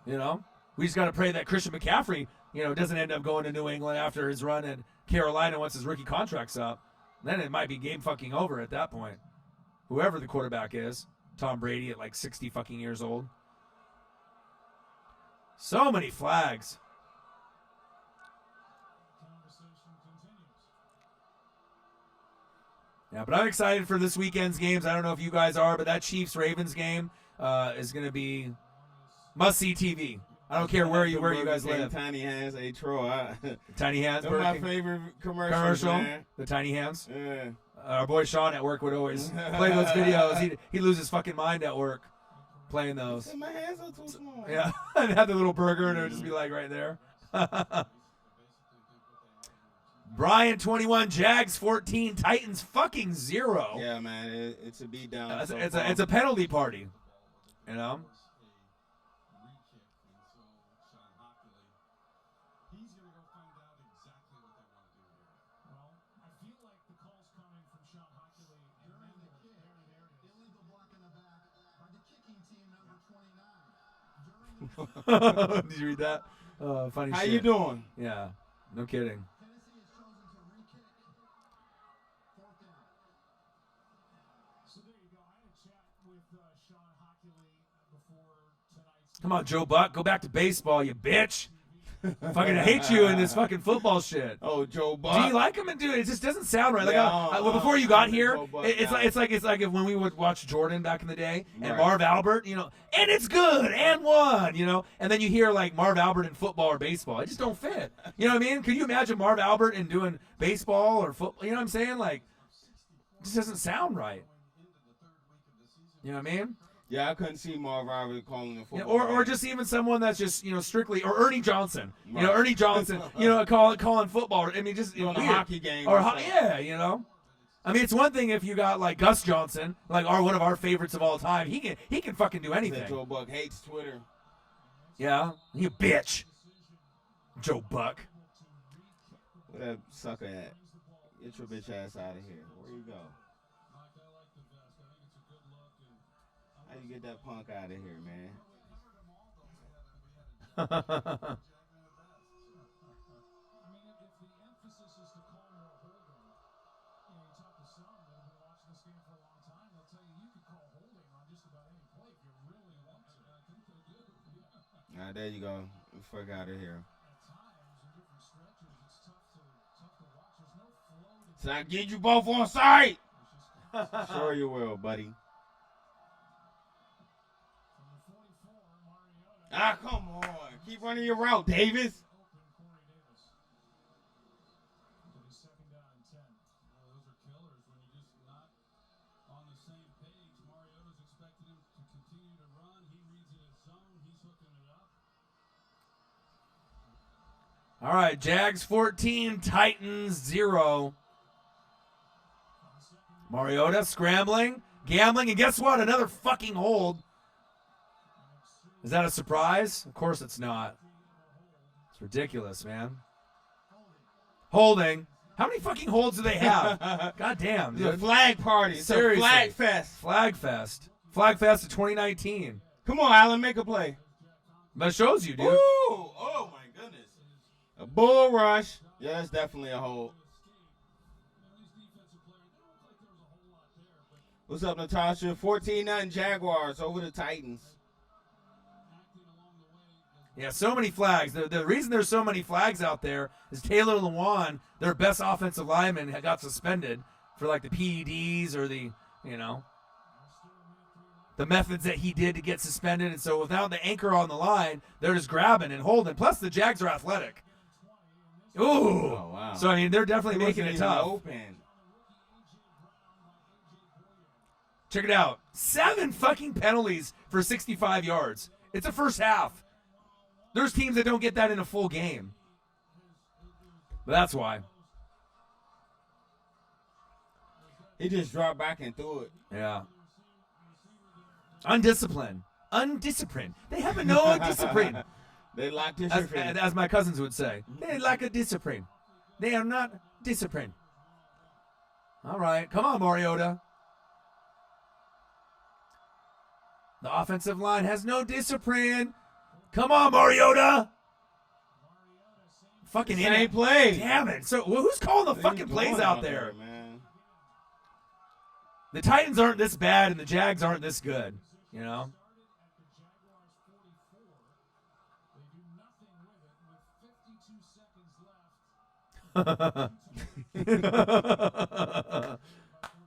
You know? We just got to pray that Christian McCaffrey, you know, doesn't end up going to New England after his run in Carolina once his rookie contract's up. Then it might be game fucking over at that point. Whoever the quarterback is. Tom Brady at like 60 fucking years old. So many flags. Yeah, but I'm excited for this weekend's games. I don't know if you guys are, but that Chiefs-Ravens game is going to be must-see TV. I don't care where you guys live. Tiny Hands, hey Troy. Tiny Hands. They're my favorite commercial. Man. The Tiny Hands. Yeah. Our boy Sean at work would always play those videos. He'd lose his fucking mind at work playing those. My hands are too small. Yeah, and have the little burger, and it would just be like right there. Brian 21, Jags 14, Titans fucking 0. Yeah, man, it's a beat down. It's a penalty party, you know. Did you read that? Funny How shit. you doing? Yeah, no kidding. Come on, Joe Buck. Go back to baseball, you bitch. Fucking hate you in this fucking football shit. Oh, Joe Buck. Do you like him? And dude, it just doesn't sound right. Like before you got here, it's like if when we would watch Jordan back in the day and Marv Albert, you know, and it's good and one, you know, and then you hear like Marv Albert in football or baseball, it just don't fit. You know what I mean? Could you imagine Marv Albert and doing baseball or football? You know what I'm saying? Like, it just doesn't sound right. You know what I mean? Yeah, I couldn't see Marv Albert calling the football. Yeah, or just even someone that's just, you know, strictly, or Ernie Johnson. You know, Ernie Johnson, you know, calling football. I mean, just on a hockey game. Yeah, you know. I mean, it's one thing if you got like Gus Johnson, like one of our favorites of all time. He can fucking do anything. Joe Buck hates Twitter. Yeah, you bitch. Joe Buck. Where that sucker at? Get your bitch ass out of here. Where you go? How you get that punk out of here, man? All right, there you go. Fuck out of here. So I get you both on site. Sure you will, buddy. Ah, come on. Keep running your route, Davis. All right, Jags 14, Titans 0. Mariota scrambling, gambling, and guess what? Another fucking hold. Is that a surprise? Of course it's not. It's ridiculous, man. Holding. How many fucking holds do they have? God damn, dude. It's a flag party. It's Seriously. a flag fest. Flag fest. Flag fest of 2019. Come on, Alan, make a play. But it shows you, dude. Ooh, oh my goodness. A bull rush. Yeah, that's definitely a hold. What's up, Natasha? 14-0 Jaguars over the Titans. Yeah, so many flags. The reason there's so many flags out there is Taylor Lewan, their best offensive lineman, got suspended for like the PEDs or the, you know, the methods that he did to get suspended. And so without the anchor on the line, they're just grabbing and holding. Plus the Jags are athletic. Ooh. Oh, wow. So, I mean, they're definitely making it tough. Open. Check it out. 7 fucking penalties for 65 yards. It's a first half. There's teams that don't get that in a full game. But that's why. He just dropped back and threw it. Yeah. Undisciplined. They have no discipline. They lack discipline. As my cousins would say. They lack a discipline. They are not disciplined. All right. Come on, Mariota. The offensive line has no discipline. Come on, Mariota. Fucking same play. Damn it. So who's calling the fucking plays out there? Man? The Titans aren't this bad and the Jags aren't this good, you know?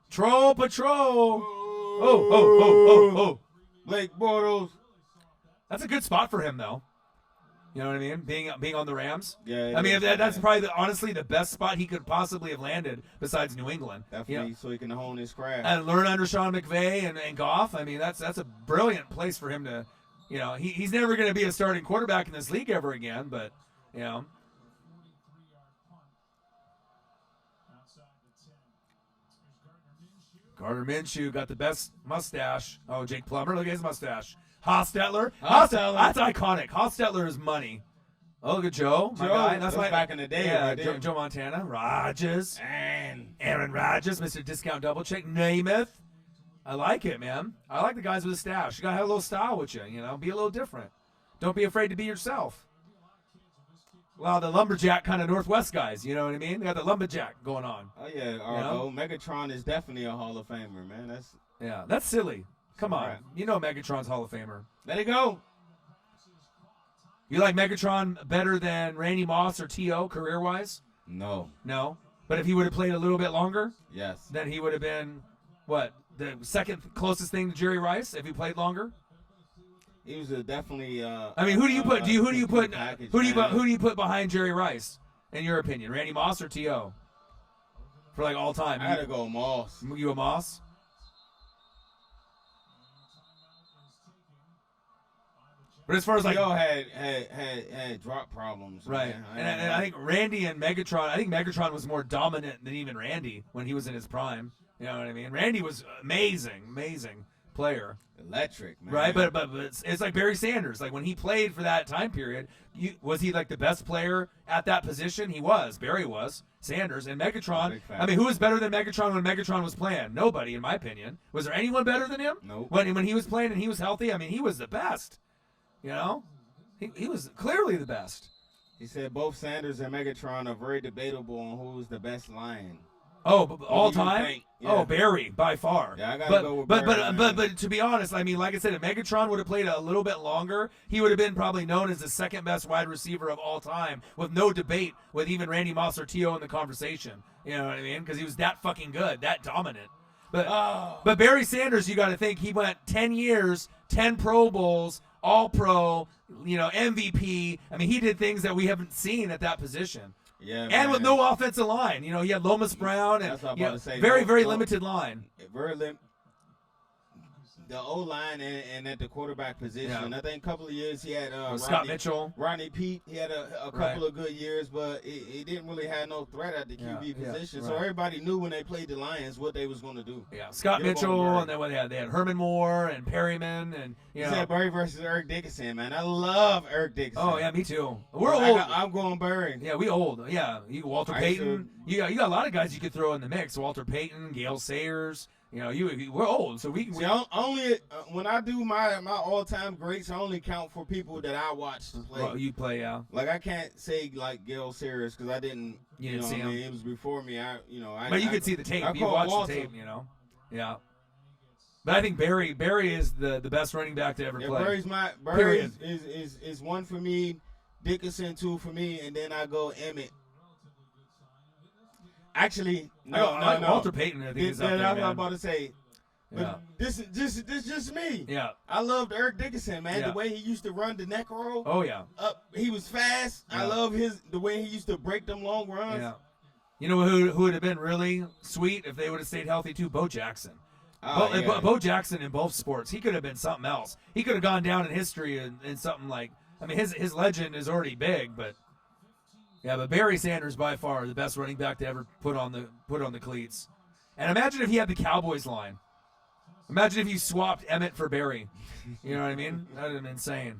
Troll Patrol. Oh. Blake Bortles. That's a good spot for him, though. You know what I mean? Being on the Rams. Yeah. I mean, that's probably honestly the best spot he could possibly have landed besides New England. Definitely, so he can hone his craft and learn under Sean McVay and Goff. I mean, that's a brilliant place for him to, he's never going to be a starting quarterback in this league ever again. But Gardner Minshew got the best mustache. Oh, Jake Plummer, look at his mustache. Hostetler. That's iconic. Hostetler is money. Oh, look at Joe, my guy. That's back in the day. Yeah, right Joe Montana. Rodgers. And Aaron Rodgers, Mr. Discount Double Check. Namath. I like it, man. I like the guys with a stash. You got to have a little style with you, Be a little different. Don't be afraid to be yourself. Well, the lumberjack kind of Northwest guys, you know what I mean? They got the lumberjack going on. Oh, yeah. Megatron is definitely a Hall of Famer, man. That's silly. Come on. Right. Megatron's Hall of Famer. Let it go. You like Megatron better than Randy Moss or T.O. career-wise? No. No? But if he would have played a little bit longer? Yes. Then he would have been, the second closest thing to Jerry Rice if he played longer? He was definitely. I mean, who do you put behind Jerry Rice, in your opinion? Randy Moss or T.O.? For all time. I gotta go Moss. You a Moss? But as far as T.O. had drop problems, right? Man. And I think Randy and Megatron. I think Megatron was more dominant than even Randy when he was in his prime. You know what I mean? Randy was amazing player. Electric, man. Right, but it's like Barry Sanders. Like when he played for that time period, was he like the best player at that position? He was. Barry was. Sanders and Megatron. I mean, who was better than Megatron when Megatron was playing? Nobody, in my opinion. Was there anyone better than him? Nope. When he was playing and he was healthy, I mean, he was the best. He was clearly the best. He said both Sanders and Megatron are very debatable on who's the best Lion. Oh, all time? Yeah. Oh, Barry, by far. Yeah, I gotta go with Barry. But to be honest, I mean, like I said, if Megatron would have played a little bit longer, he would have been probably known as the second best wide receiver of all time, with no debate with even Randy Moss or T.O. in the conversation. You know what I mean? Because he was that fucking good, that dominant. But Barry Sanders, you got to think, he went 10 years, 10 Pro Bowls, All-Pro, MVP. I mean, he did things that we haven't seen at that position. Yeah, and with no offensive line. He had Lomas Brown and very limited line. The O-line and at the quarterback position. Yeah. I think a couple of years he had Scott Mitchell. Rodney Pete. He had a couple of good years, but he didn't really have no threat at the QB position. Right. So everybody knew when they played the Lions what they was going to do. Yeah, Scott Mitchell, and then they had Herman Moore and Perryman, and you said Barry versus Eric Dickerson, man. I love Eric Dickerson. Oh yeah, me too. We're old. I'm going Barry. Yeah, we old. Yeah, Walter Payton. You got a lot of guys you could throw in the mix. Walter Payton, Gale Sayers. We're old, so we only when I do my all-time greats, I only count for people that I watched play. Well, you play, yeah. Like I can't say like Gale Sayers because I didn't. You didn't see him. It was before me. But you could see the tape. You watched the tape. Yeah. But I think Barry is the best running back to ever play. Barry is one for me. Dickerson 2 for me, and then I go Emmett. Actually, no. Walter Payton, I think, is up there, That's man. what I'm about to say. But Yeah. this is just me. Yeah. I loved Eric Dickerson, man. Yeah. The way he used to run the neck roll. Oh yeah. He was fast. Yeah. I love the way he used to break them long runs. Yeah. You know who would have been really sweet if they would have stayed healthy too? Bo Jackson. Bo Jackson in both sports, he could have been something else. He could have gone down in history in something like. I mean, his legend is already big, but. Yeah, but Barry Sanders by far the best running back to ever put on the cleats. And imagine if he had the Cowboys line. Imagine if you swapped Emmett for Barry. You know what I mean? That would have been insane.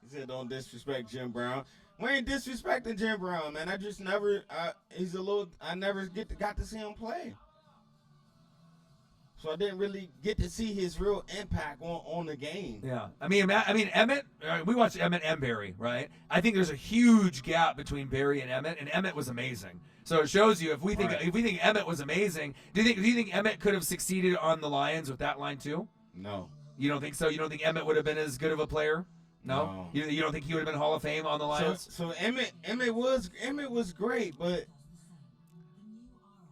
He said, "Don't disrespect Jim Brown." We ain't disrespecting Jim Brown, man. I just never. I never got to see him play. So I didn't really get to see his real impact on the game. Yeah, I mean Emmett. We watched Emmett and Barry, right? I think there's a huge gap between Barry and Emmett was amazing. So it shows you if we think Emmett was amazing, do you think Emmett could have succeeded on the Lions with that line too? No. You don't think so? You don't think Emmett would have been as good of a player? No. You don't think he would have been Hall of Fame on the Lions? So Emmett was great, but.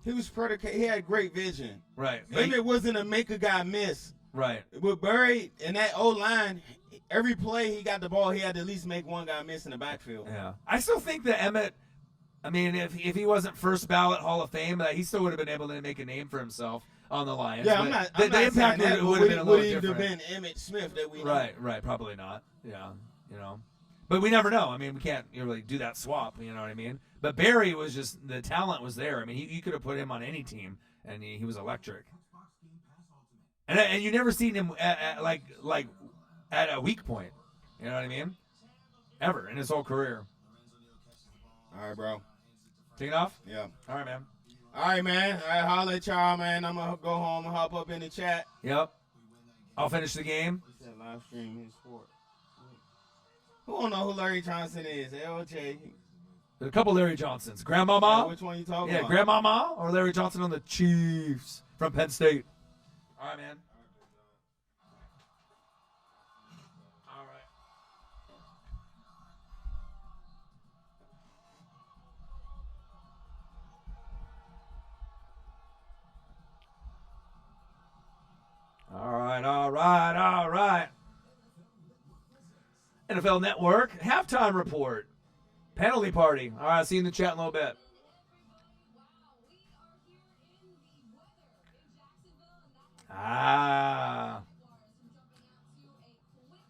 He was predicated. He had great vision. Right. Emmett wasn't a make a guy miss. Right. With Barry and that O-line, every play he got the ball, he had to at least make one guy miss in the backfield. Yeah. I still think that Emmett, I mean, if he wasn't first ballot Hall of Fame, he still would have been able to make a name for himself on the Lions. Yeah, but the impact would have been a little different. Would have been Emmitt Smith that we know. Right, probably not. Yeah, But we never know. I mean, we can't really do that swap, you know what I mean? But Barry was just, the talent was there. I mean, you could have put him on any team, and he was electric. And you never seen him at a weak point. You know what I mean? Ever in his whole career. All right, bro. Take it off? Yeah. All right, man. All right, man. All right, holla at y'all, man. I'm going to go home and hop up in the chat. Yep. I'll finish the game. Live stream his sport. Who don't know who Larry Johnson is? LJ. There's a couple Larry Johnsons. Grandmama? Which one you talking about? Yeah, Grandmama or Larry Johnson on the Chiefs from Penn State. All right, man. All right. NFL Network, halftime report. Penalty party. All right, I'll see you in the chat in a little bit.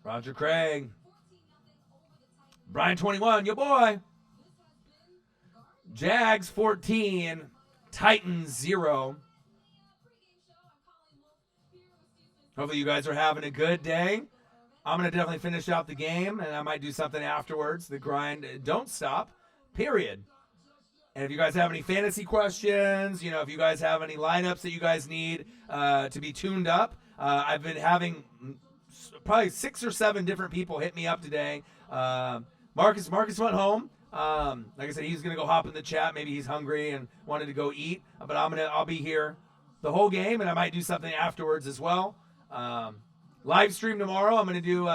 Roger Craig. Brian 21, your boy. Jags 14, Titans 0. Hopefully you guys are having a good day. I'm going to definitely finish out the game, and I might do something afterwards. The grind don't stop, period. And if you guys have any fantasy questions, if you guys have any lineups that you guys need to be tuned up, I've been having probably 6 or 7 different people hit me up today. Marcus went home. Like I said, he's going to go hop in the chat. Maybe he's hungry and wanted to go eat. But I'll be here the whole game, and I might do something afterwards as well. Live stream tomorrow. I'm going to do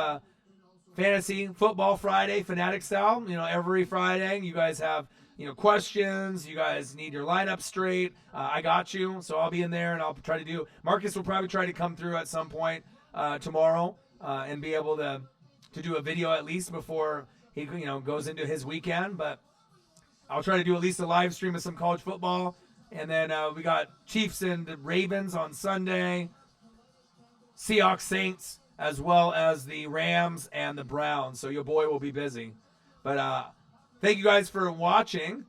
Fantasy Football Friday, Fanatic style. Every Friday you guys have questions. You guys need your lineup straight. I got you. So I'll be in there, and I'll try to do. Marcus will probably try to come through at some point tomorrow and be able to do a video at least before he goes into his weekend. But I'll try to do at least a live stream of some college football, and then we got Chiefs and Ravens on Sunday. Seahawks, Saints, as well as the Rams and the Browns. So your boy will be busy. But thank you guys for watching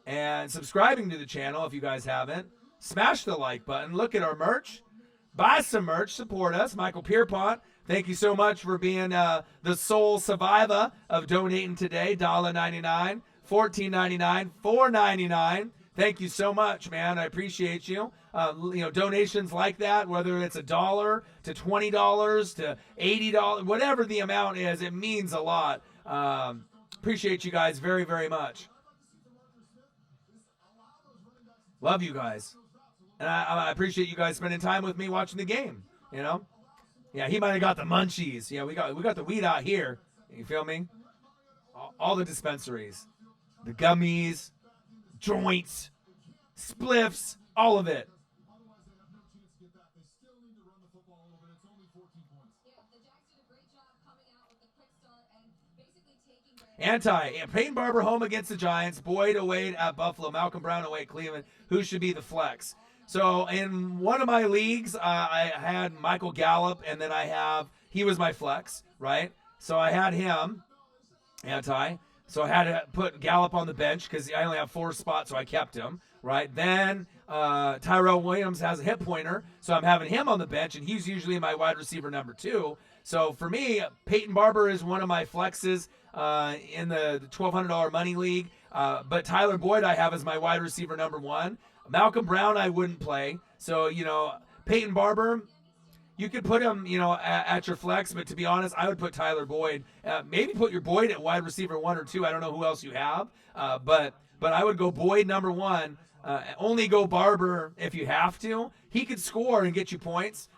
and subscribing to the channel if you guys haven't. Smash the like button. Look at our merch. Buy some merch. Support us. Michael Pierpont, thank you so much for being the sole survivor of donating today. $1.99, $14.99, $4.99. Thank you so much, man. I appreciate you. Donations like that, whether it's $1 to $20 to $80, whatever the amount is, it means a lot. Appreciate you guys very, very much. Love you guys. And I appreciate you guys spending time with me watching the game, Yeah, he might have got the munchies. Yeah, we got the weed out here. You feel me? All the dispensaries. The gummies, joints, spliffs, all of it. Peyton Barber home against the Giants. Boyd away at Buffalo. Malcolm Brown away at Cleveland. Who should be the flex? So in one of my leagues, I had Michael Gallup, and then he was my flex, right? So I had him, So I had to put Gallup on the bench because I only have 4 spots, so I kept him, right? Then Tyrell Williams has a hip pointer, so I'm having him on the bench, and he's usually my wide receiver number 2. So for me, Peyton Barber is one of my flexes in the $1,200 money league. But Tyler Boyd I have as my wide receiver number 1. Malcolm Brown I wouldn't play. So, Peyton Barber, you could put him, at your flex. But to be honest, I would put Tyler Boyd. Maybe put your Boyd at wide receiver 1 or 2. I don't know who else you have. But I would go Boyd number 1. Only go Barber if you have to. He could score and get you points.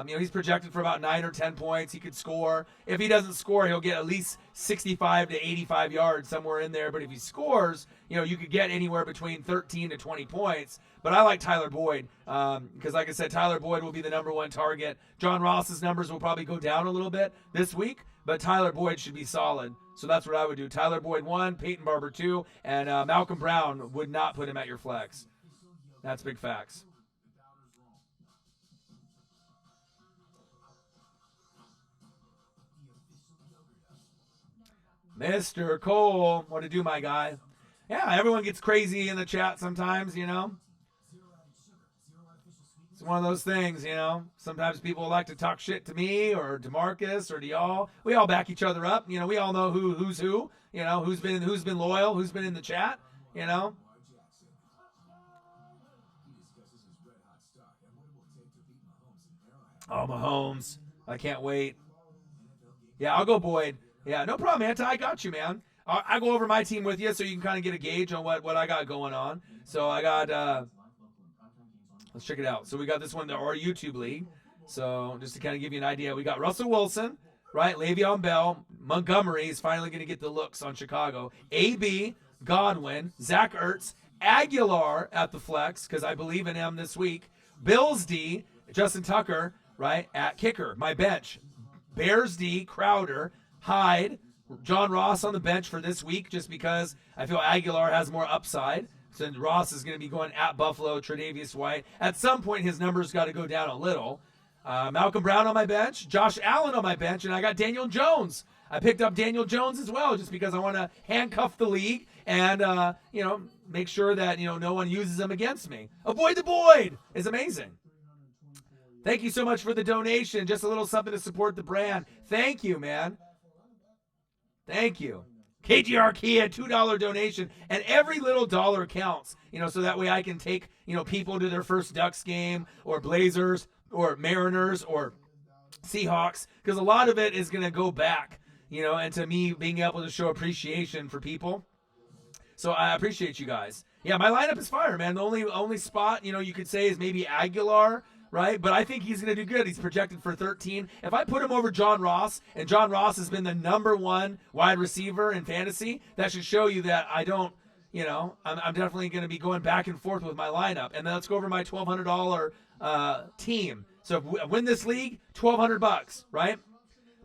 He's projected for about 9 or 10 points. He could score. If he doesn't score, he'll get at least 65 to 85 yards, somewhere in there. But if he scores, you could get anywhere between 13 to 20 points. But I like Tyler Boyd because, like I said, Tyler Boyd will be the number one target. John Ross's numbers will probably go down a little bit this week, but Tyler Boyd should be solid. So that's what I would do. Tyler Boyd 1, Peyton Barber 2, and Malcolm Brown would not put him at your flex. That's big facts. Mr. Cole, what to do, my guy? Yeah, everyone gets crazy in the chat sometimes, It's one of those things, Sometimes people like to talk shit to me or to Marcus or to y'all. We all back each other up. We all know who's who, who's been loyal, who's been in the chat, Oh, Mahomes. I can't wait. Yeah, I'll go Boyd. Yeah, no problem, Anta. I got you, man. I'll go over my team with you so you can kind of get a gauge on what I got going on. So I got, let's check it out. So we got this one, our YouTube league. So just to kind of give you an idea, we got Russell Wilson, right? Le'Veon Bell. Montgomery is finally going to get the looks on Chicago. AB, Godwin, Zach Ertz, Aguilar at the flex because I believe in him this week. Bills D, Justin Tucker, right, at kicker. My bench. Bears D, Crowder, Hyde, John Ross on the bench for this week just because I feel Aguilar has more upside. So Ross is going to be going at Buffalo, Tre'Davious White. At some point, his numbers got to go down a little. Malcolm Brown on my bench, Josh Allen on my bench, and I got Daniel Jones. I picked up Daniel Jones as well just because I want to handcuff the league and, make sure that, no one uses him against me. Avoid the Boyd is amazing. Thank you so much for the donation. Just a little something to support the brand. Thank you, man. Thank you. KGR Kia, $2 donation. And every little dollar counts, so that way I can take, people to their first Ducks game or Blazers or Mariners or Seahawks. Because a lot of it is going to go back, and to me being able to show appreciation for people. So I appreciate you guys. Yeah, my lineup is fire, man. The only spot, you could say is maybe Aguilar, right? But I think he's going to do good. He's projected for 13. If I put him over John Ross, and John Ross has been the number one wide receiver in fantasy, that should show you that I don't, I'm definitely going to be going back and forth with my lineup. And then let's go over my $1,200 team. So if I win this league, $1,200, right?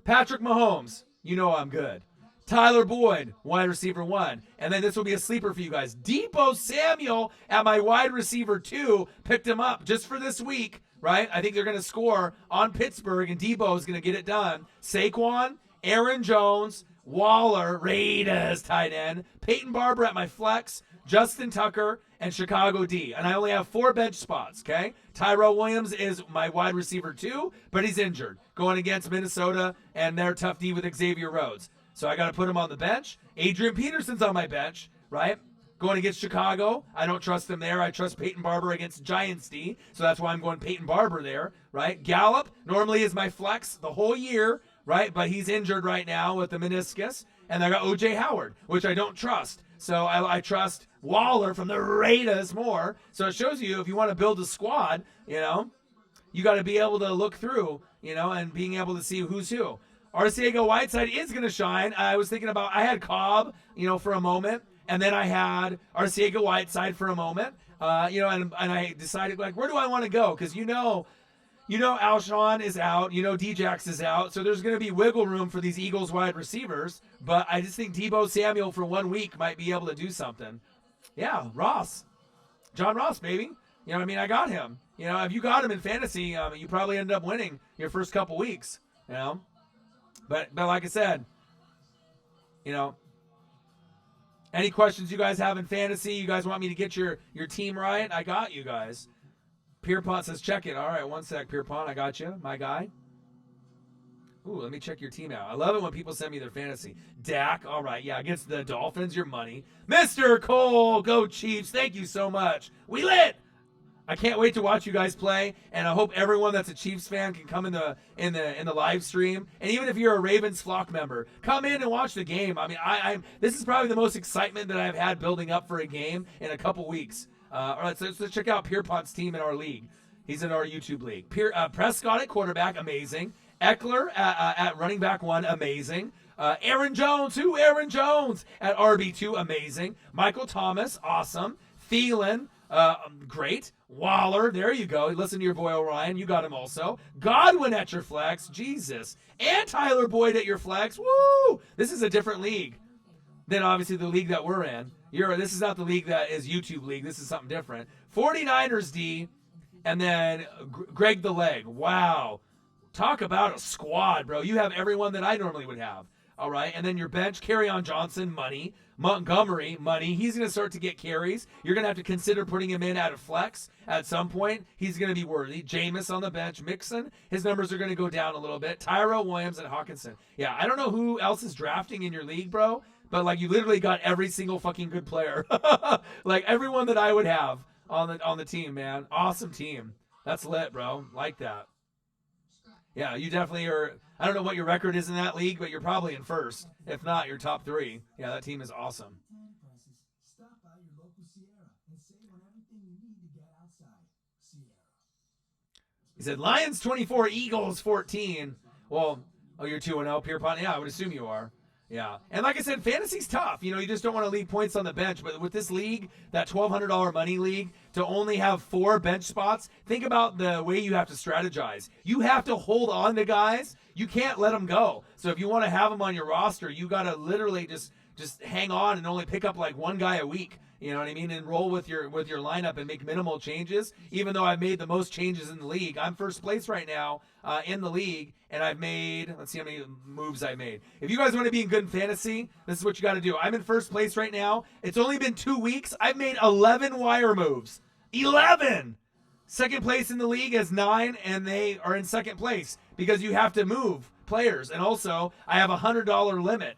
Patrick Mahomes, I'm good. Tyler Boyd, wide receiver 1. And then this will be a sleeper for you guys. Deebo Samuel at my wide receiver 2. Picked him up just for this week, right? I think they're going to score on Pittsburgh, and Deebo is going to get it done. Saquon, Aaron Jones, Waller, Raiders tight end, Peyton Barber at my flex, Justin Tucker, and Chicago D. And I only have 4 bench spots, okay? Tyrell Williams is my wide receiver 2, but he's injured, going against Minnesota and their tough D with Xavier Rhodes. So I got to put him on the bench. Adrian Peterson's on my bench, right? Going against Chicago. I don't trust him there. I trust Peyton Barber against Giants D. So that's why I'm going Peyton Barber there, right? Gallup normally is my flex the whole year, right? But he's injured right now with the meniscus. And I got O.J. Howard, which I don't trust. So I trust Waller from the Raiders more. So it shows you if you want to build a squad, you got to be able to look through, and being able to see who's who. Arcega Whiteside is going to shine. I was thinking about, I had Cobb, for a moment, and then I had Arcega Whiteside for a moment, and I decided, where do I want to go? Because Alshon is out, Djax is out, so there's going to be wiggle room for these Eagles wide receivers, but I just think Deebo Samuel for 1 week might be able to do something. Yeah, Ross. John Ross, baby. I got him. If you got him in fantasy, you probably ended up winning your first couple weeks, But like I said, any questions you guys have in fantasy, you guys want me to get your team right, I got you guys. Pierpont says, check it. All right, one sec, Pierpont, I got you, my guy. Ooh, let me check your team out. I love it when people send me their fantasy. Dak, all right, yeah, against the Dolphins, your money. Mr. Cole, go Chiefs, thank you so much. We lit! I can't wait to watch you guys play, and I hope everyone that's a Chiefs fan can come in the live stream. And even if you're a Ravens flock member, come in and watch the game. I'm this is probably the most excitement that I've had building up for a game in a couple weeks. All right, so let's check out Pierpont's team in our league. He's in our YouTube league. Prescott at quarterback, amazing. Eckler at running back 1, amazing. Aaron Jones, Aaron Jones at RB2, amazing. Michael Thomas, awesome. Thielen, great. Waller, there you go. Listen to your boy Orion, you got him also. Godwin at your flex, Jesus. And Tyler Boyd at your flex, woo! This is a different league than obviously the league that we're in. This is not the league that is YouTube league. This is something different. 49ers D, and then Greg the Leg. Wow. Talk about a squad, bro. You have everyone that I normally would have. All right. And then your bench, Kerryon Johnson, money. Montgomery, money. He's going to start to get carries. You're going to have to consider putting him in at a flex at some point. He's going to be worthy. Jameis on the bench. Mixon, his numbers are going to go down a little bit. Tyrell Williams and Hawkinson. Yeah, I don't know who else is drafting in your league, bro, but like you literally got every single fucking good player. Like everyone that I would have on the team, man. Awesome team. That's lit, bro. Like that. Yeah, you definitely are. I don't know what your record is in that league, but you're probably in first. If not, you're top 3. Yeah, that team is awesome. He said, Lions 24, Eagles 14. Well, you're 2-0, Pierpont. Yeah, I would assume you are. Yeah. And like I said, fantasy's tough. You just don't want to leave points on the bench. But with this league, that $1,200 money league, to only have 4 bench spots, think about the way you have to strategize. You have to hold on to guys. You can't let them go. So if you want to have them on your roster, you got to literally just hang on and only pick up like one guy a week. You know what I mean? And roll with your lineup and make minimal changes. Even though I've made the most changes in the league, I'm first place right now in the league, and I've made, let's see how many moves I made. If you guys want to be in good fantasy, this is what you got to do. I'm in first place right now. It's only been 2 weeks. I've made 11 wire moves. 11. Second place in the league is 9, and they are in second place because you have to move players. And also, I have a $100 limit.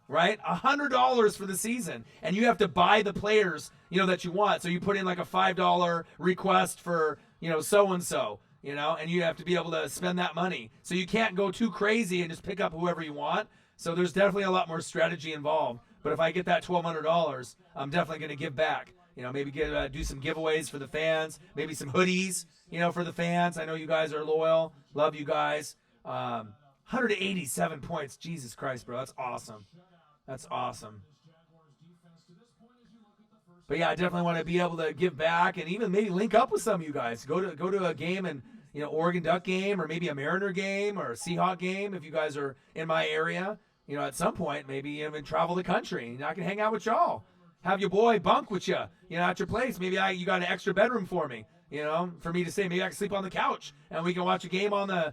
Right? $100 for the season. And you have to buy the players, that you want. So you put in like a $5 request for, so-and-so, and you have to be able to spend that money. So you can't go too crazy and just pick up whoever you want. So there's definitely a lot more strategy involved. But if I get that $1,200, I'm definitely going to give back. Maybe do some giveaways for the fans. Maybe some hoodies, for the fans. I know you guys are loyal. Love you guys. 187 points. Jesus Christ, bro. That's awesome. That's awesome. But yeah, I definitely want to be able to give back and even maybe link up with some of you guys. Go to a game and Oregon Duck game or maybe a Mariner game or a Seahawk game if you guys are in my area. At some point maybe even travel the country and I can hang out with y'all. Have your boy bunk with you, at your place. Maybe you got an extra bedroom for me, for me to stay. Maybe I can sleep on the couch and we can watch a game on the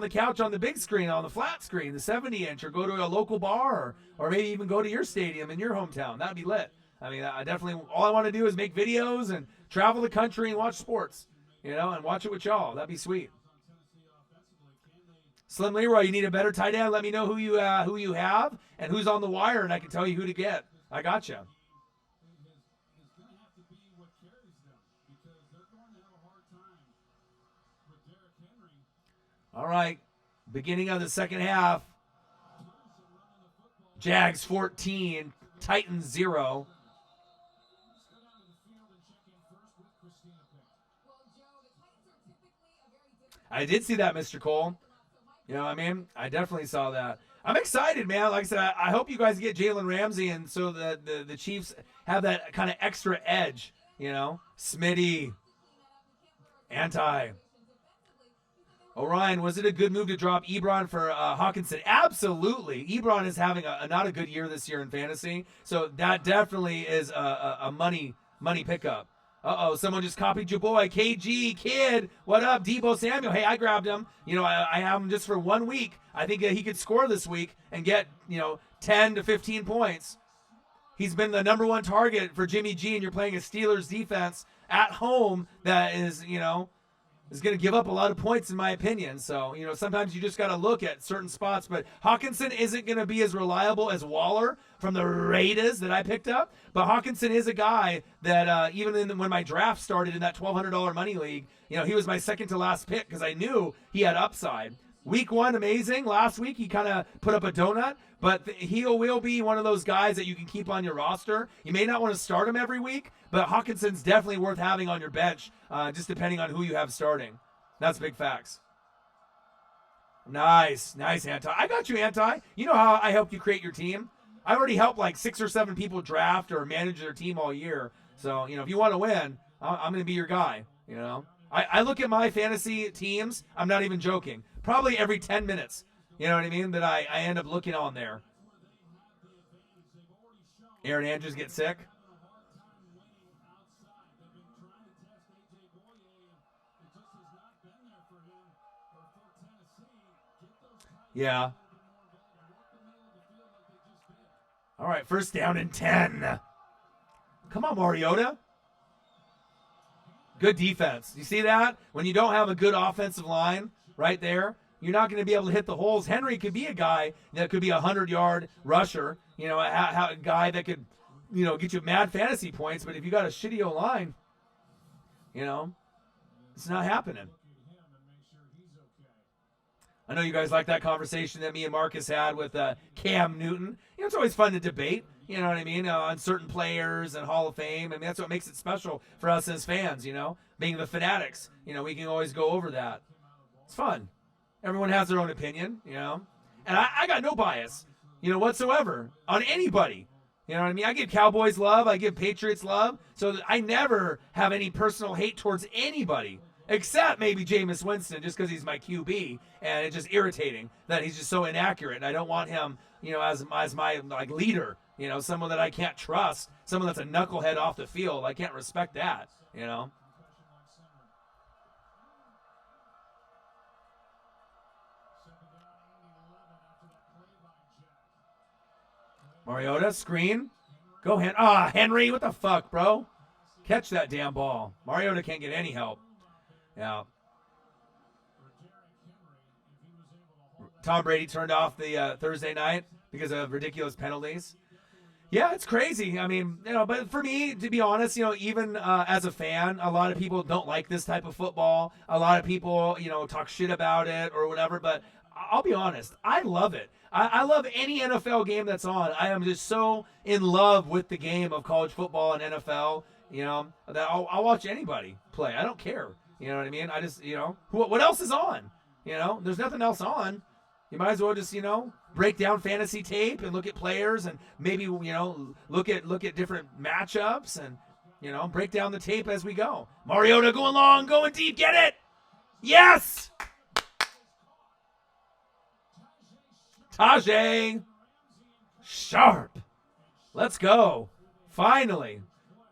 couch on the big screen, on the flat screen, the 70-inch, or go to a local bar, or maybe even go to your stadium in your hometown. That'd be lit. I mean, all I want to do is make videos and travel the country and watch sports, and watch it with y'all. That'd be sweet. Slim Leroy, you need a better tight end? Let me know who you have and who's on the wire, and I can tell you who to get. I got you. All right, beginning of the second half. Jags 14, Titans 0. I did see that, Mr. Cole. You know what I mean? I definitely saw that. I'm excited, man. Like I said, I hope you guys get Jalen Ramsey, and so that the Chiefs have that kind of extra edge, Smitty, anti. Orion, was it a good move to drop Ebron for Hawkinson? Absolutely. Ebron is having not a good year this year in fantasy, so that definitely is a money pickup. Someone just copied your boy, KG Kid. What up, Debo Samuel? Hey, I grabbed him. I have him just for 1 week. I think that he could score this week and get 10 to 15 points. He's been the number 1 target for Jimmy G, and you're playing a Steelers defense at home that is is going to give up a lot of points, in my opinion. So, sometimes you just got to look at certain spots. But Hawkinson isn't going to be as reliable as Waller from the Raiders that I picked up. But Hawkinson is a guy that even when my draft started in that $1,200 money league, he was my second to last pick because I knew he had upside. Week 1, amazing. Last week, he kind of put up a donut, but he will be one of those guys that you can keep on your roster. You may not want to start him every week, but Hawkinson's definitely worth having on your bench, just depending on who you have starting. That's big facts. Nice, Anti. I got you, Anti. You know how I helped you create your team? I already helped like 6 or 7 people draft or manage their team all year. So, if you want to win, I'm going to be your guy, I look at my fantasy teams, I'm not even joking, probably every 10 minutes, you know what I mean, that I end up looking on there. Aaron Andrews get sick. Yeah. All right, first down and 10. Come on, Mariota. Good defense. You see that? When you don't have a good offensive line right there, you're not going to be able to hit the holes. Henry could be a guy that could be a 100-yard rusher, a guy that could, get you mad fantasy points. But if you got a shitty O-line, it's not happening. I know you guys like that conversation that me and Marcus had with Cam Newton. It's always fun to debate, you know what I mean, on certain players and Hall of Fame. And that's what makes it special for us as fans, being the fanatics. We can always go over that. It's fun. Everyone has their own opinion, And I got no bias, whatsoever on anybody. You know what I mean? I give Cowboys love. I give Patriots love. So I never have any personal hate towards anybody. Except maybe Jameis Winston, just because he's my QB, and it's just irritating that he's just so inaccurate. And I don't want him, as my leader. Someone that I can't trust, someone that's a knucklehead off the field. I can't respect that. Mariota screen, go Henry, what the fuck, bro? Catch that damn ball. Mariota can't get any help. Yeah. Tom Brady turned off the Thursday night because of ridiculous penalties. Yeah, it's crazy. I mean, but for me, to be honest, even as a fan, a lot of people don't like this type of football. A lot of people, talk shit about it or whatever. But I'll be honest, I love it. I love any NFL game that's on. I am just so in love with the game of college football and NFL, that I'll watch anybody play. I don't care. You know what I mean? I just, what else is on? There's nothing else on. You might as well just, break down fantasy tape and look at players and maybe, look at different matchups and, break down the tape as we go. Mariota going long, going deep, get it! Yes! Tajay Sharp. Let's go. Finally.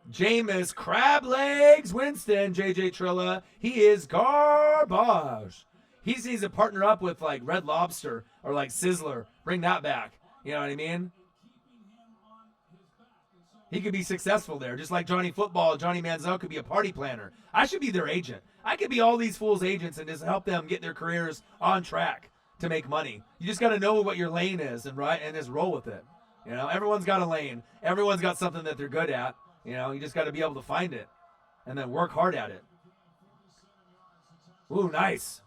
Jameis Crab Legs Winston, JJ Trilla. He is garbage. He needs to partner up with like Red Lobster or like Sizzler. Bring that back. You know what I mean? He could be successful there. Just like Johnny Football, Johnny Manziel could be a party planner. I should be their agent. I could be all these fools' agents and just help them get their careers on track to make money. You just got to know what your lane is and just roll with it. Everyone's got a lane. Everyone's got something that they're good at. You just got to be able to find it and then work hard at it. Ooh, nice.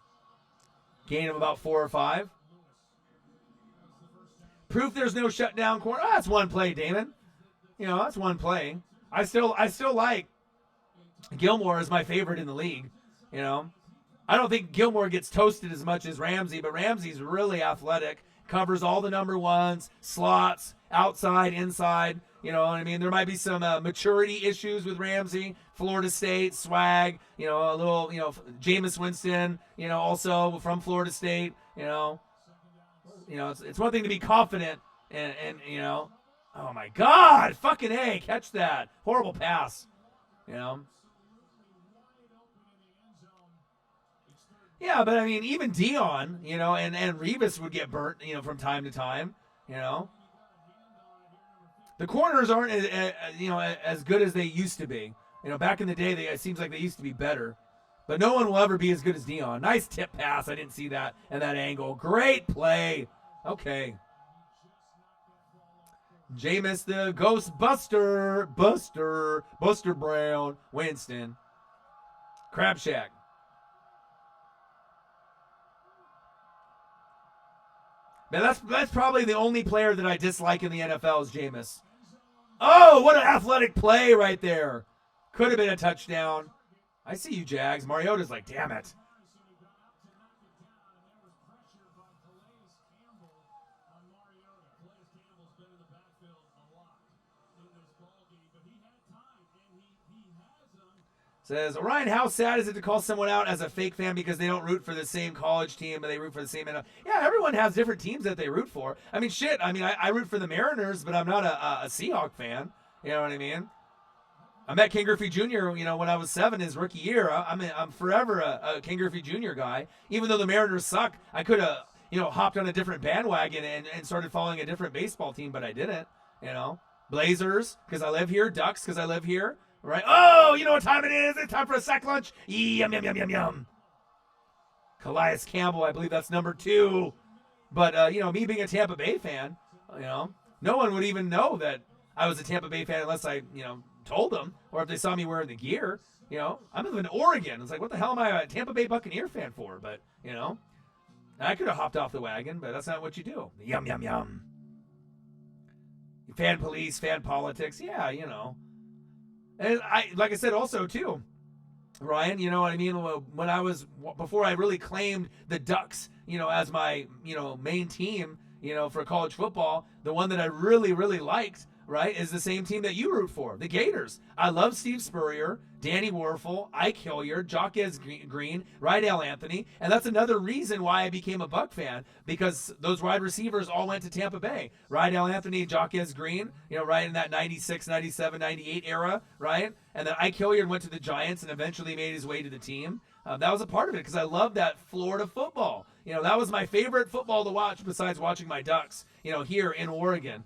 Gain of about 4 or 5. Proof there's no shutdown corner. That's one play, Damon. That's one play. I still like Gilmore as my favorite in the league. I don't think Gilmore gets toasted as much as Ramsey, but Ramsey's really athletic, covers all the number ones, slots, outside, inside. You know what I mean? There might be some maturity issues with Ramsey, Florida State, swag, a little, Jameis Winston, also from Florida State, it's one thing to be confident and oh my God, fucking A, catch that. Horrible pass, Yeah, but I mean, even Dion, and Revis would get burnt, from time to time, The corners aren't, as good as they used to be. Back in the day, it seems like they used to be better. But no one will ever be as good as Dion. Nice tip pass. I didn't see that at that angle. Great play. Okay. Jameis the Ghostbuster. Buster Brown. Winston. Crab Shack. Man, that's probably the only player that I dislike in the NFL is Jameis. Oh, what an athletic play right there. Could have been a touchdown. I see you, Jags. Mariota's like, damn it. Says, Orion, how sad is it to call someone out as a fake fan because they don't root for the same college team and they root for the same NFL? Yeah, everyone has different teams that they root for. I mean, shit. I mean, I root for the Mariners, but I'm not a Seahawk fan. You know what I mean? I met King Griffey Jr., when I was 7, his rookie year. I'm forever a King Griffey Jr. guy. Even though the Mariners suck, I could have, hopped on a different bandwagon and started following a different baseball team, but I didn't, Blazers, because I live here. Ducks, because I live here. Right? Oh, you know what time it is? It's time for a sack lunch. Yum, yum, yum, yum, yum. Calais Campbell, I believe that's number 2. But, me being a Tampa Bay fan, no one would even know that I was a Tampa Bay fan unless I, told them, or if they saw me wearing the gear. I live in Oregon. It's like, what the hell am I a Tampa Bay Buccaneer fan for? But, I could have hopped off the wagon, but that's not what you do. Yum, yum, yum. Fan police, fan politics. Yeah, And like I said, also too, Ryan, you know what I mean? Before I really claimed the Ducks, as my, main team, for college football, the one that I really, really liked, right, is the same team that you root for, the Gators. I love Steve Spurrier, Danny Werfel, Ike Hilliard, Jaquez Green, Rydell Anthony, and that's another reason why I became a Buck fan, because those wide receivers all went to Tampa Bay. Rydell Anthony, Jaquez Green, right in that 96, 97, 98 era, right? And then Ike Hilliard went to the Giants and eventually made his way to the team. That was a part of it because I love that Florida football. That was my favorite football to watch besides watching my Ducks, here in Oregon.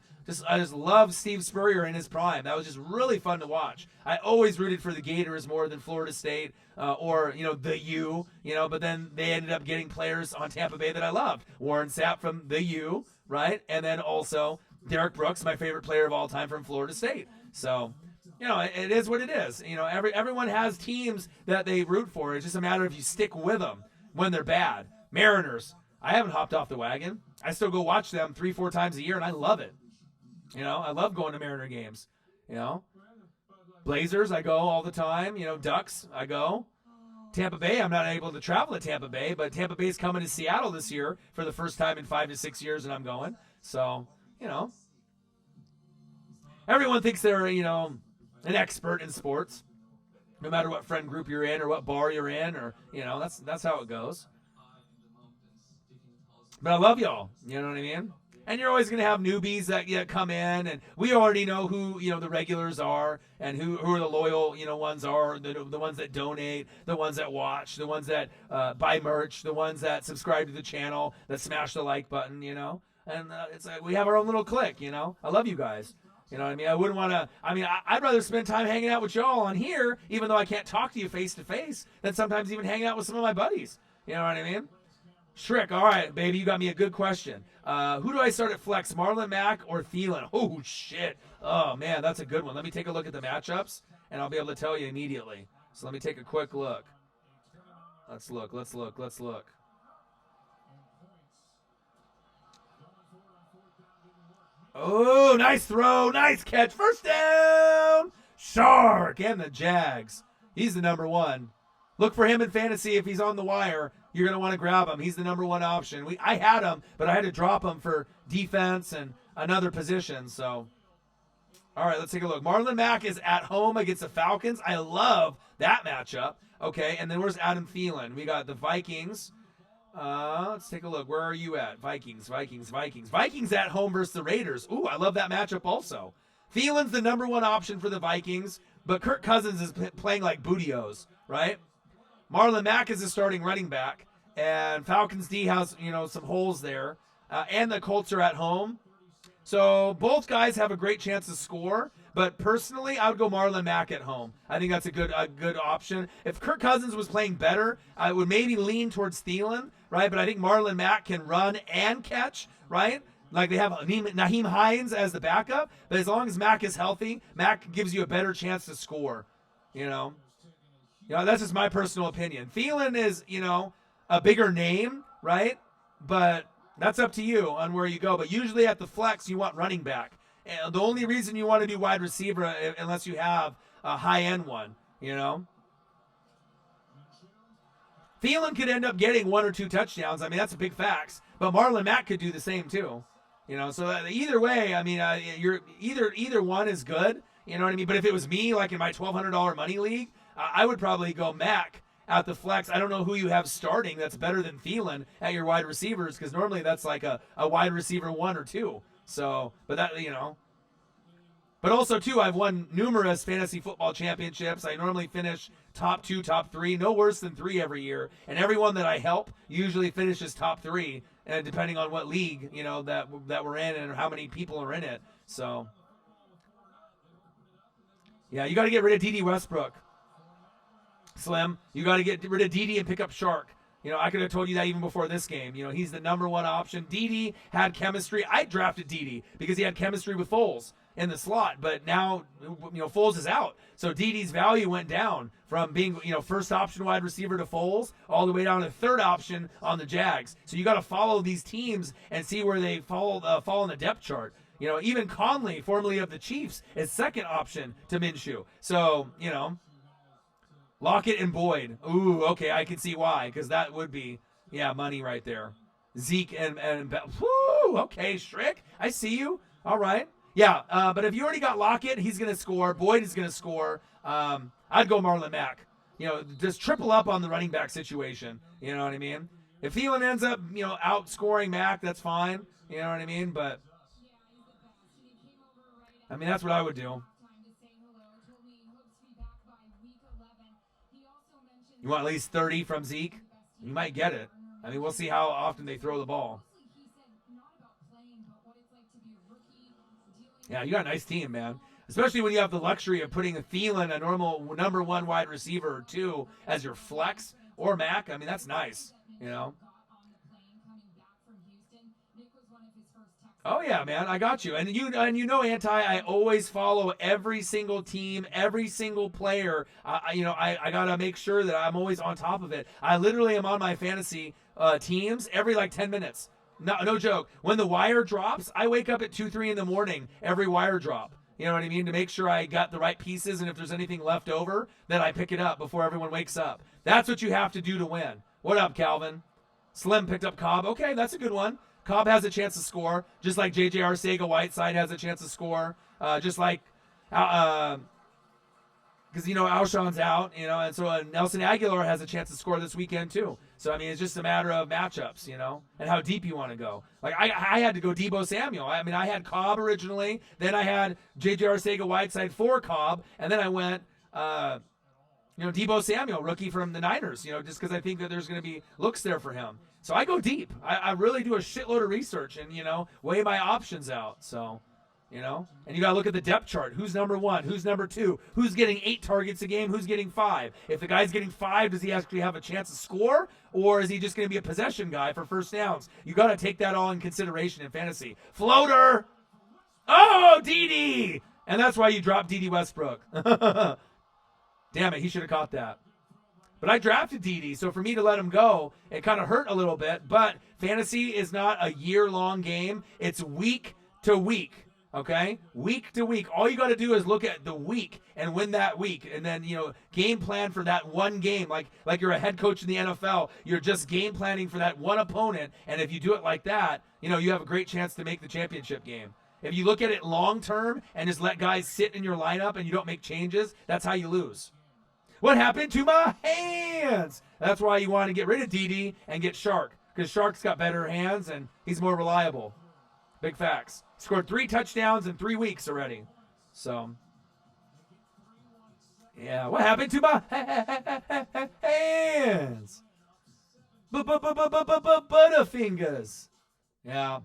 I just love Steve Spurrier in his prime. That was just really fun to watch. I always rooted for the Gators more than Florida State or the U. But then they ended up getting players on Tampa Bay that I loved. Warren Sapp from the U, right? And then also Derek Brooks, my favorite player of all time from Florida State. So, it is what it is. Everyone has teams that they root for. It's just a matter of you stick with them when they're bad. Mariners, I haven't hopped off the wagon. I still go watch them 3-4 times a year, and I love it. I love going to Mariner games. Blazers, I go all the time. Ducks, I go. Tampa Bay, I'm not able to travel to Tampa Bay, but Tampa Bay's coming to Seattle this year for the first time in 5 to 6 years, and I'm going. So, everyone thinks they're, an expert in sports, no matter what friend group you're in or what bar you're in, or, that's how it goes. But I love y'all. You know what I mean? And you're always going to have newbies that come in, and we already know who, the regulars are and who are the loyal, ones are, the ones that donate, the ones that watch, the ones that buy merch, the ones that subscribe to the channel, that smash the like button, And it's like we have our own little clique, I love you guys. You know what I mean? I wouldn't want to, I'd rather spend time hanging out with y'all on here, even though I can't talk to you face to face, than sometimes even hanging out with some of my buddies. You know what I mean? Shrick, all right, baby, you got me a good question. Who do I start at flex, Marlon Mack or Thielen? Oh, shit. Oh, man, that's a good one. Let me take a look at the matchups, and I'll be able to tell you immediately. So let me take a quick look. Let's look. Oh, nice throw, nice catch. First down. Shark and the Jags. He's the number 1. Look for him in fantasy if he's on the wire. You're going to want to grab him. He's the number 1 option. I had him, but I had to drop him for defense and another position. So, all right, let's take a look. Marlon Mack is at home against the Falcons. I love that matchup. Okay, and then where's Adam Thielen? We got the Vikings. Let's take a look. Where are you at? Vikings at home versus the Raiders. Ooh, I love that matchup also. Thielen's the number 1 option for the Vikings, but Kirk Cousins is playing like Bootios, right? Marlon Mack is a starting running back, and Falcons D has, some holes there, and the Colts are at home. So both guys have a great chance to score, but personally, I would go Marlon Mack at home. I think that's a good option. If Kirk Cousins was playing better, I would maybe lean towards Thielen, right? But I think Marlon Mack can run and catch, right? Like they have Naheem Hines as the backup, but as long as Mack is healthy, Mack gives you a better chance to score, that's just my personal opinion. Thielen is, a bigger name, right? But That's up to you on where you go. But usually at the flex, you want running back. And the only reason you want to do wide receiver, unless you have a high-end one, you know. Thielen could end up getting 1 or 2 touchdowns. I mean, that's a big fax. But Marlon Mack could do the same too. You know, so either way, I mean, you're either one is good. You know what I mean? But if it was me, like in my $1,200 money league, I would probably go Mack at the flex. I don't know who you have starting that's better than Thielen at your wide receivers, because normally that's like a wide receiver 1 or 2. So, but that, you know. But also, too, I've won numerous fantasy football championships. I normally finish top 2, top 3, no worse than 3 every year. And everyone that I help usually finishes top 3, and depending on what league, you know, that we're in and how many people are in it. So, yeah, you got to get rid of D.D. Westbrook. Slim, you got to get rid of D.D. and pick up Shark. You know, I could have told you that even before this game. You know, he's the number 1 option. D.D. had chemistry. I drafted D.D. because he had chemistry with Foles in the slot, but now, you know, Foles is out. So DD's value went down from being, you know, first option wide receiver to Foles all the way down to third option on the Jags. So you got to follow these teams and see where they fall in the depth chart. You know, even Conley, formerly of the Chiefs, is second option to Minshew. So, you know, Lockett and Boyd. Ooh, okay, I can see why, because that would be, yeah, money right there. Zeke and whoo, okay, Strick, I see you. All right. Yeah, but if you already got Lockett, he's going to score. Boyd is going to score. I'd go Marlon Mack. You know, just triple up on the running back situation. You know what I mean? If Thielen ends up, you know, outscoring Mack, that's fine. You know what I mean? But, I mean, that's what I would do. You want at least 30 from Zeke? You might get it. I mean, we'll see how often they throw the ball. Yeah, you got a nice team, man. Especially when you have the luxury of putting a Thielen, a normal number 1 wide receiver or 2, as your flex, or Mac. I mean, that's nice, you know. Oh yeah, man, I got you. And you know, I always follow every single team, every single player. You know, I gotta make sure that I'm always on top of it. I literally am on my fantasy teams every like 10 minutes. No joke. When the wire drops, I wake up at 2, 3 in the morning, every wire drop. You know what I mean? To make sure I got the right pieces, and if there's anything left over, then I pick it up before everyone wakes up. That's what you have to do to win. What up, Calvin? Slim picked up Cobb. Okay, that's a good one. Cobb has a chance to score, just like J.J. Arcega-Whiteside has a chance to score, just like because, you know, Alshon's out, you know, and so Nelson Aguilar has a chance to score this weekend too. So, I mean, it's just a matter of matchups, you know, and how deep you want to go. Like, I had to go Deebo Samuel. I mean, I had Cobb originally, then I had J.J. Arcega-Whiteside for Cobb, and then I went, you know, Deebo Samuel, rookie from the Niners, you know, just because I think that there's going to be looks there for him. So I go deep. I really do a shitload of research and, you know, weigh my options out. So, you know, and you got to look at the depth chart. Who's number 1? Who's number 2? Who's getting 8 targets a game? Who's getting 5? If the guy's getting 5, does he actually have a chance to score? Or is he just going to be a possession guy for first downs? You got to take that all in consideration in fantasy. Floater! Oh, D.D.! And that's why you dropped D.D. Westbrook. Damn it, he should have caught that. But I drafted D.D., so for me to let him go, it kind of hurt a little bit. But fantasy is not a year-long game. It's week to week, okay? Week to week. All you got to do is look at the week and win that week. And then, you know, game plan for that one game. Like you're a head coach in the NFL. You're just game planning for that one opponent. And if you do it like that, you know, you have a great chance to make the championship game. If you look at it long-term and just let guys sit in your lineup and you don't make changes, that's how you lose. What happened to my hands? That's why you want to get rid of D.D. and get Shark, because Shark's got better hands and he's more reliable. Big facts. Scored 3 touchdowns in 3 weeks already. So, yeah, what happened to my hands? Butterfingers. Yeah.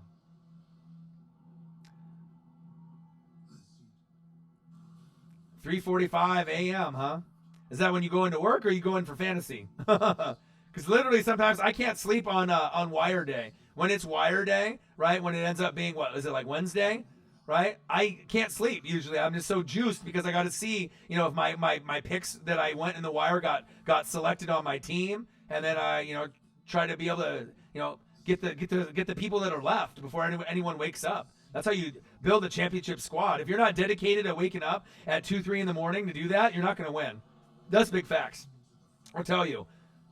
$3:45 a.m., huh? Is that when you go into work or are you going for fantasy? Because literally sometimes I can't sleep on wire day. When it's wire day, right, when it ends up being, what, is it like Wednesday, right? I can't sleep usually. I'm just so juiced because I got to see, you know, if my picks that I went in the wire got selected on my team. And then I, you know, try to be able to, you know, Get the people that are left before anyone wakes up. That's how you build a championship squad. If you're not dedicated to waking up at 2, 3 in the morning to do that, you're not going to win. That's big facts. I'll tell you.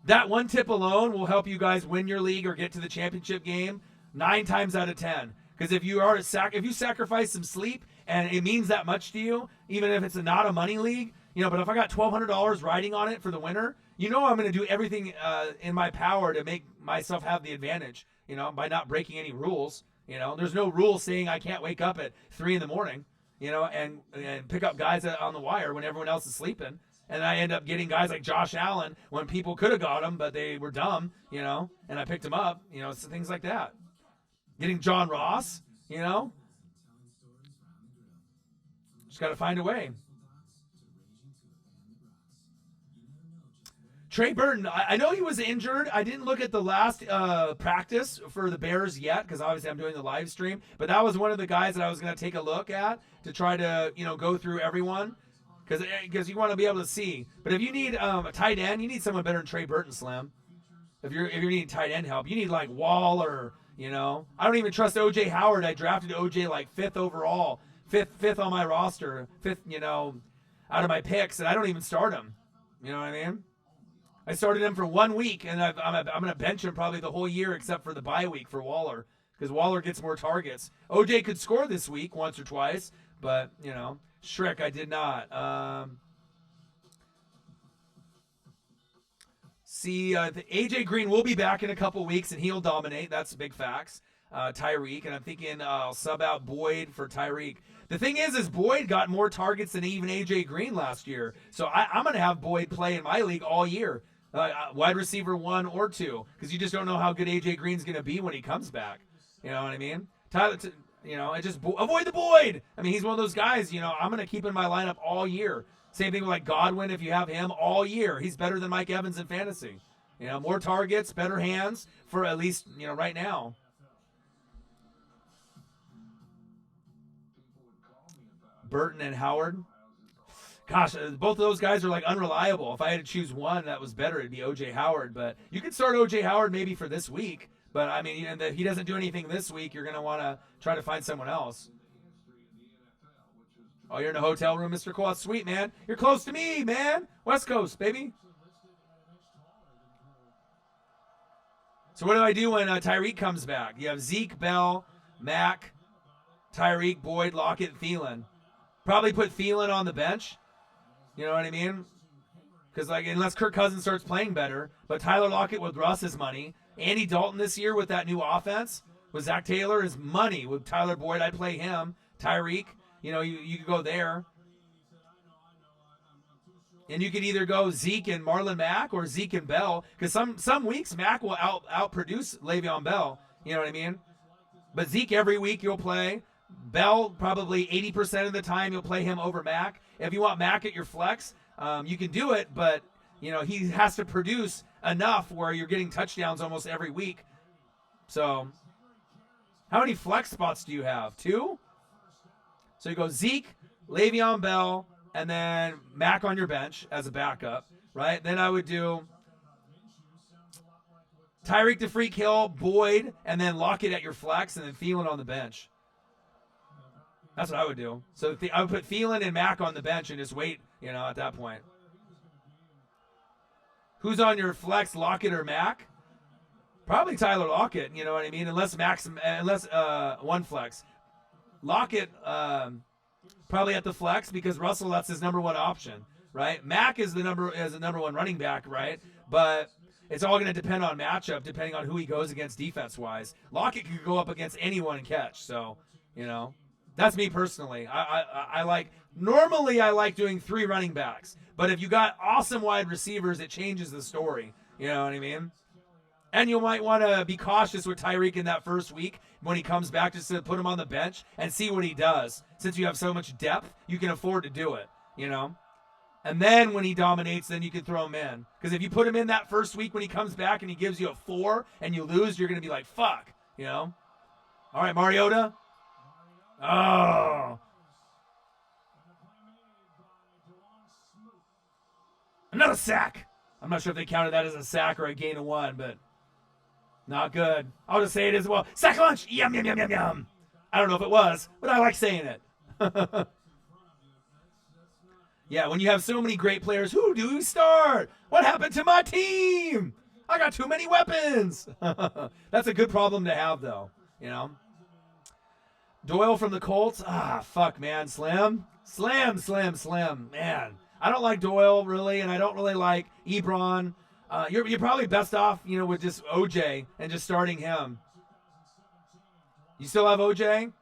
That one tip alone will help you guys win your league or get to the championship game 9 times out of 10. Because if you sacrifice some sleep and it means that much to you, even if it's not a money league, but if I got $1,200 riding on it for the winner, I'm going to do everything in my power to make myself have the advantage, by not breaking any rules. There's no rule saying I can't wake up at 3 in the morning, and pick up guys on the wire when everyone else is sleeping. And I end up getting guys like Josh Allen when people could have got him, but they were dumb, and I picked him up, so things like that. Getting John Ross, just got to find a way. Trey Burton, I know he was injured. I didn't look at the last practice for the Bears yet because obviously I'm doing the live stream. But that was one of the guys that I was going to take a look at to try to, go through everyone because you want to be able to see. But if you need a tight end, you need someone better than Trey Burton, Slim. If you're needing tight end help, you need like Waller. I don't even trust O.J. Howard. I drafted O.J. like 5th overall, fifth on my roster, 5th, out of my picks, and I don't even start him. You know what I mean? I started him for 1 week, and I'm going to bench him probably the whole year except for the bye week for Waller because Waller gets more targets. O.J. could score this week once or twice, but, Shrek, I did not. A.J. Green will be back in a couple weeks, and he'll dominate. That's big facts. Tyreek, and I'm thinking I'll sub out Boyd for Tyreek. The thing is Boyd got more targets than even A.J. Green last year. So I'm going to have Boyd play in my league all year. Wide receiver 1 or 2, because you just don't know how good A.J. Green's going to be when he comes back. You know what I mean? Tyler, avoid the Boyd. I mean, he's one of those guys, I'm going to keep in my lineup all year. Same thing with like Godwin, if you have him all year. He's better than Mike Evans in fantasy. More targets, better hands for at least, right now. Burton and Howard. Gosh, both of those guys are like unreliable. If I had to choose one that was better, it'd be O.J. Howard. But you could start O.J. Howard maybe for this week. But, I mean, if he doesn't do anything this week, you're going to want to try to find someone else. Oh, you're in a hotel room, Mr. Cole? Sweet, man. You're close to me, man. West Coast, baby. So what do I do when Tyreek comes back? You have Zeke, Bell, Mack, Tyreek, Boyd, Lockett, Thielen. Probably put Thielen on the bench. You know what I mean? Because unless Kirk Cousins starts playing better, but Tyler Lockett with Russ's money, Andy Dalton this year with that new offense, with Zach Taylor is money. With Tyler Boyd, I'd play him. Tyreek, you could go there. And you could either go Zeke and Marlon Mack or Zeke and Bell, because some weeks Mack will outproduce Le'Veon Bell. You know what I mean? But Zeke every week you'll play. Bell probably 80% of the time you'll play him over Mack. If you want Mack at your flex, you can do it, but he has to produce enough where you're getting touchdowns almost every week. So how many flex spots do you have? 2? So you go Zeke, Le'Veon Bell, and then Mack on your bench as a backup, right? Then I would do Tyreek to Freak Hill, Boyd, and then Lockett at your flex, and then Thielen on the bench. That's what I would do. So I would put Thielen and Mack on the bench and just wait, at that point. Who's on your flex, Lockett or Mack? Probably Tyler Lockett, you know what I mean? Unless one flex. Lockett probably at the flex because Russell, that's his number 1 option, right? Mack is the number 1 running back, right? But it's all going to depend on matchup, depending on who he goes against defense-wise. Lockett could go up against anyone and catch, so, That's me personally. I like doing 3 running backs. But if you got awesome wide receivers, it changes the story. You know what I mean? And you might want to be cautious with Tyreek in that first week when he comes back, just to put him on the bench and see what he does. Since you have so much depth, you can afford to do it, And then when he dominates, then you can throw him in. Because if you put him in that first week when he comes back and he gives you a 4 and you lose, you're going to be like, fuck, All right, Mariota. Oh. Another sack. I'm not sure if they counted that as a sack or a gain of 1, but Not good. I'll just say it as well. Sack lunch. Yum, yum, yum, yum, yum. I don't know if it was, but I like saying it. Yeah, when you have so many great players, who do you start? What happened to my team? I got too many weapons. That's a good problem to have, though. You know? Doyle from the Colts. Fuck, man. Slim. Man, I don't like Doyle, really, and I don't really like Ebron. You're probably best off, with just OJ and just starting him. You still have OJ?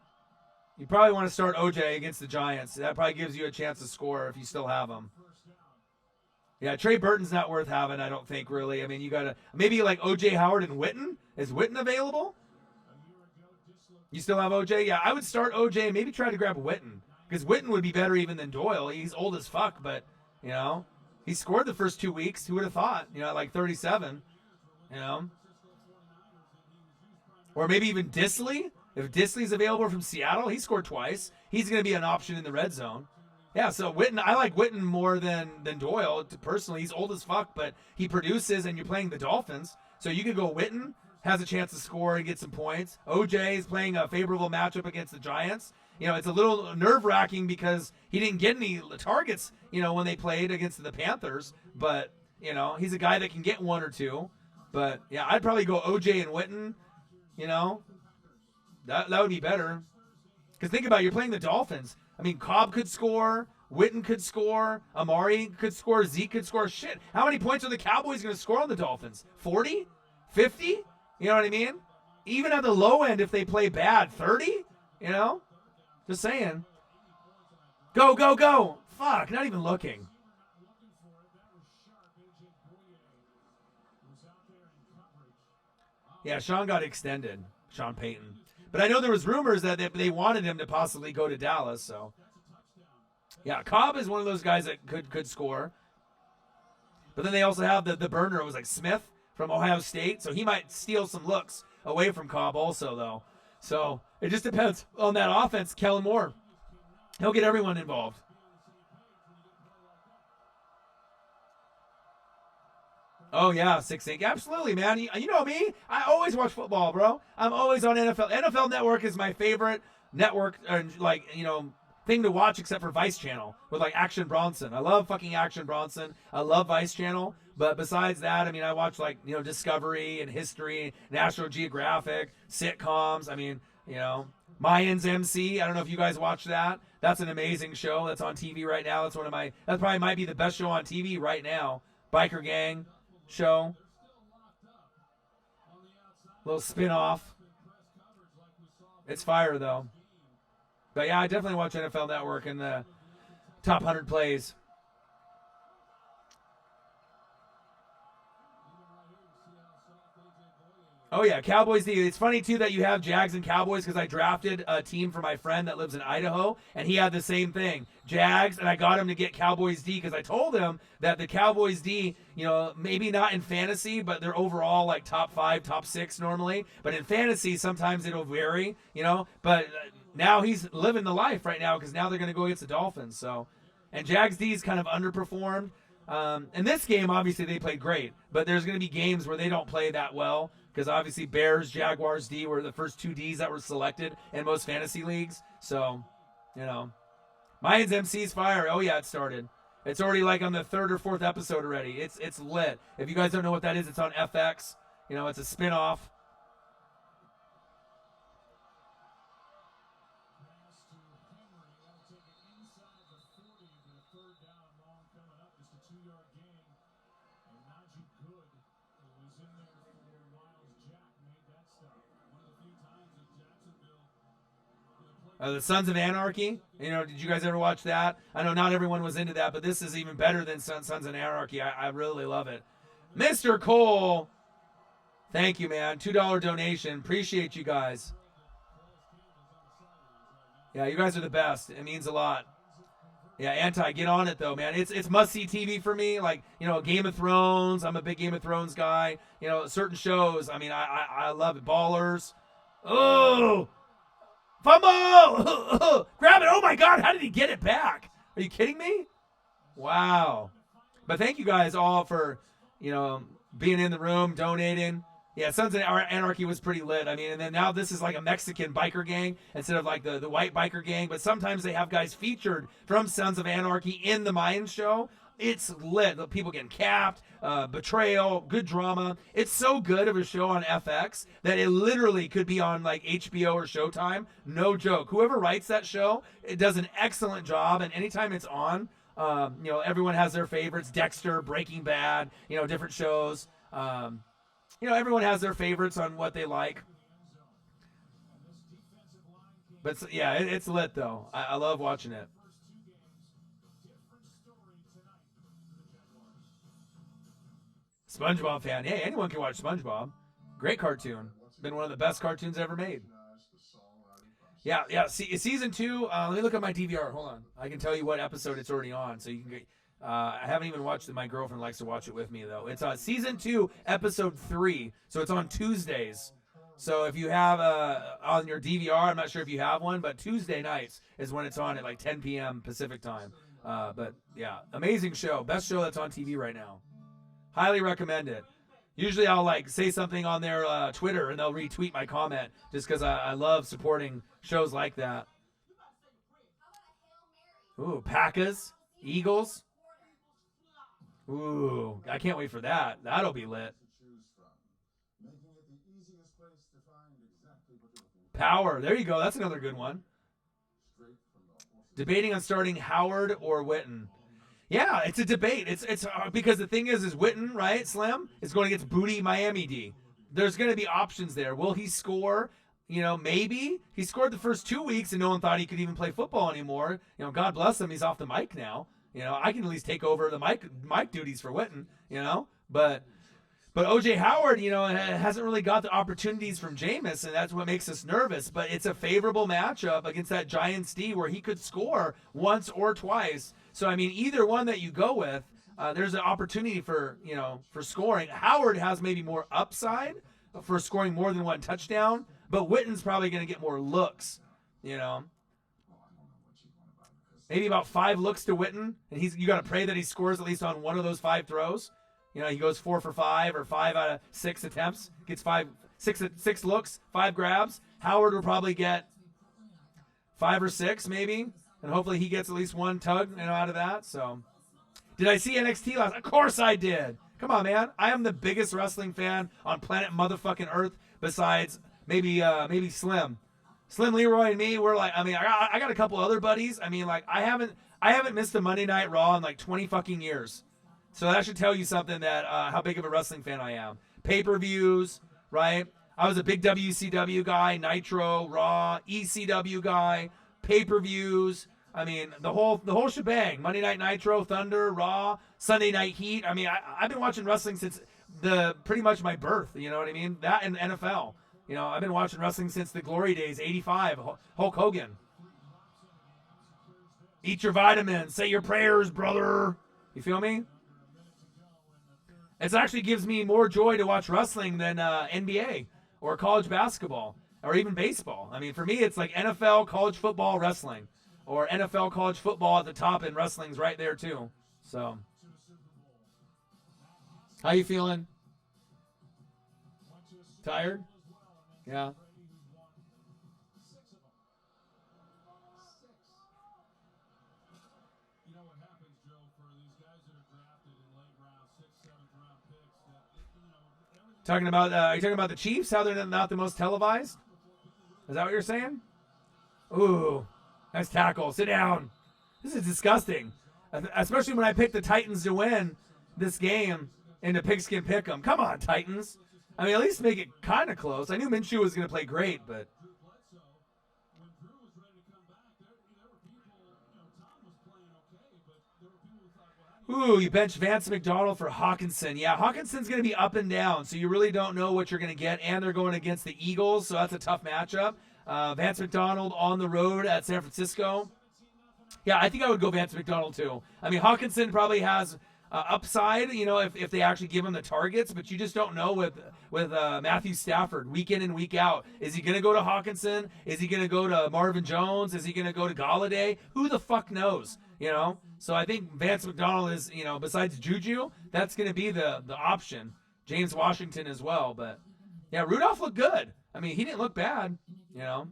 You probably want to start OJ against the Giants. That probably gives you a chance to score if you still have him. Yeah, Trey Burton's not worth having, I don't think, really. I mean, you got to maybe like OJ Howard and Witten. Is Witten available? You still have OJ? Yeah, I would start OJ and maybe try to grab Witten because Witten would be better even than Doyle. He's old as fuck, but, he scored the first 2 weeks. Who would have thought? At like 37, Or maybe even Disley. If Disley's available from Seattle, he scored twice. He's going to be an option in the red zone. Yeah, so Witten, I like Witten more than Doyle. Personally, he's old as fuck, but he produces, and you're playing the Dolphins. So you could go Witten, has a chance to score and get some points. OJ is playing a favorable matchup against the Giants. It's a little nerve-wracking because he didn't get any targets, when they played against the Panthers. But, he's a guy that can get one or two. But, yeah, I'd probably go OJ and Witten, That would be better. Because think about it, you're playing the Dolphins. I mean, Cobb could score. Witten could score. Amari could score. Zeke could score. Shit. How many points are the Cowboys going to score on the Dolphins? 40? 50? You know what I mean? Even at the low end, if they play bad, 30? Just saying. Go, go, go. Fuck, not even looking. Yeah, Sean got extended. Sean Payton. But I know there was rumors that they wanted him to possibly go to Dallas. So, yeah, Cobb is one of those guys that could score. But then they also have the burner. It was like Smith from Ohio State. So he might steal some looks away from Cobb also, though. So it just depends on that offense. Kellen Moore. He'll get everyone involved. Oh, yeah, 6'8". Absolutely, man. You know me. I always watch football, bro. I'm always on NFL. NFL Network is my favorite network, thing to watch except for Vice Channel with, Action Bronson. I love fucking Action Bronson. I love Vice Channel. But besides that, I watch, Discovery and History, National Geographic, sitcoms. Mayans MC. I don't know if you guys watch that. That's an amazing show that's on TV right now. That probably might be the best show on TV right now. Biker Gang show. Little spin-off. It's fire, though. But, yeah, I definitely watch NFL Network and the top 100 plays. Oh, yeah, Cowboys D. It's funny, too, that you have Jags and Cowboys because I drafted a team for my friend that lives in Idaho, and he had the same thing. Jags, and I got him to get Cowboys D because I told him that the Cowboys D, maybe not in fantasy, but they're overall top 5, top 6 normally. But in fantasy, sometimes it'll vary, But now he's living the life right now because now they're going to go against the Dolphins. So, and Jags D's kind of underperformed. In this game, obviously, they played great. But there's going to be games where they don't play that well. Because obviously Bears, Jaguars D were the first 2 Ds that were selected in most fantasy leagues. So, Mayans MC's fire. Oh, yeah, it started. It's already on the 3rd or 4th episode already. It's lit. If you guys don't know what that is, it's on FX. It's a spin-off. The Sons of Anarchy. Did you guys ever watch that? I know not everyone was into that, but this is even better than Sons of Anarchy. I really love it. Mr. Cole, thank you, man. $2 donation. Appreciate you guys. Yeah, you guys are the best. It means a lot. Yeah, get on it, though, man. It's must-see TV for me. Game of Thrones. I'm a big Game of Thrones guy. Certain shows. I love it. Ballers. Oh! Fumble! Grab it. Oh, my God. How did he get it back? Are you kidding me? Wow. But thank you guys all for, being in the room, donating. Yeah, Sons of Anarchy was pretty lit. I mean, and then now this is like a Mexican biker gang instead of like the white biker gang. But sometimes they have guys featured from Sons of Anarchy in the Mayan show. It's lit. The people getting capped, betrayal, good drama. It's so good of a show on FX that it literally could be on like HBO or Showtime. No joke. Whoever writes that show, it does an excellent job. And anytime it's on, everyone has their favorites. Dexter, Breaking Bad, different shows. Everyone has their favorites on what they like. But yeah, it's lit though. I love watching it. SpongeBob fan. Hey, anyone can watch SpongeBob. Great cartoon. Been one of the best cartoons ever made. Yeah. Season 2. Let me look at my DVR. Hold on. I can tell you what episode it's already on, so you can get. I haven't even watched it. My girlfriend likes to watch it with me, though. It's on Season 2, Episode 3. So it's on Tuesdays. So if you have on your DVR, I'm not sure if you have one, but Tuesday nights is when it's on at like 10 p.m. Pacific time. But yeah, amazing show. Best show that's on TV right now. Highly recommend it. Usually I'll like say something on their Twitter and they'll retweet my comment just because I love supporting shows like that. Ooh, Packers, Eagles. Ooh, I can't wait for that. That'll be lit. Power. There you go. That's another good one. Debating on starting Howard or Witten. Yeah, it's a debate. It's because the thing is Witten, right, Slim, is going against Booty Miami D. There's going to be options there. Will he score? Maybe. He scored the first 2 weeks and no one thought he could even play football anymore. God bless him. He's off the mic now. I can at least take over the mic duties for Witten, But O.J. Howard, hasn't really got the opportunities from Jameis, and that's what makes us nervous. But it's a favorable matchup against that Giants D where he could score once or twice. So, I mean, either one that you go with, there's an opportunity for scoring. Howard has maybe more upside for scoring more than one touchdown, but Witten's probably going to get more looks, Maybe about 5 looks to Witten, and you got to pray that he scores at least on one of those 5 throws. He goes 4 for 5 or 5 out of 6 attempts, gets 6 looks, 5 grabs. Howard will probably get 5 or 6 maybe, and hopefully he gets at least one tug out of that. So, did I see NXT last? Of course I did. Come on, man. I am the biggest wrestling fan on planet motherfucking Earth besides maybe Slim. Slim Leroy and me, we're like, I got a couple other buddies. I haven't missed a Monday Night Raw in like 20 fucking years. So that should tell you something that how big of a wrestling fan I am. Pay-per-views, right? I was a big WCW guy, Nitro, Raw, ECW guy, pay-per-views. The whole shebang. Monday Night Nitro, Thunder, Raw, Sunday Night Heat. I've been watching wrestling since pretty much my birth. You know what I mean? That and NFL. I've been watching wrestling since the glory days, 85, Hulk Hogan. Eat your vitamins. Say your prayers, brother. You feel me? It actually gives me more joy to watch wrestling than NBA or college basketball or even baseball. For me, it's like NFL, college football, wrestling. Or NFL, college football at the top, and wrestling's right there too. So, how you feeling? Tired? Yeah. Are you talking about the Chiefs? How they're not the most televised? Is that what you're saying? Ooh, nice tackle. Sit down. This is disgusting. Especially when I picked the Titans to win this game in the Pigskin Pick'em. Come on, Titans. At least make it kind of close. I knew Minshew was going to play great, but. Ooh, you benched Vance McDonald for Hawkinson. Yeah, Hawkinson's going to be up and down, so you really don't know what you're going to get. And they're going against the Eagles, so that's a tough matchup. Vance McDonald on the road at San Francisco. Yeah, I think I would go Vance McDonald too. Hawkinson probably has upside, if they actually give him the targets, but you just don't know with Matthew Stafford week in and week out. Is he going to go to Hawkinson? Is he going to go to Marvin Jones? Is he going to go to Galladay? Who the fuck knows? So I think Vance McDonald is, besides Juju, that's going to be the option. James Washington as well, but Yeah, Rudolph looked good. I mean, he didn't look bad, you know.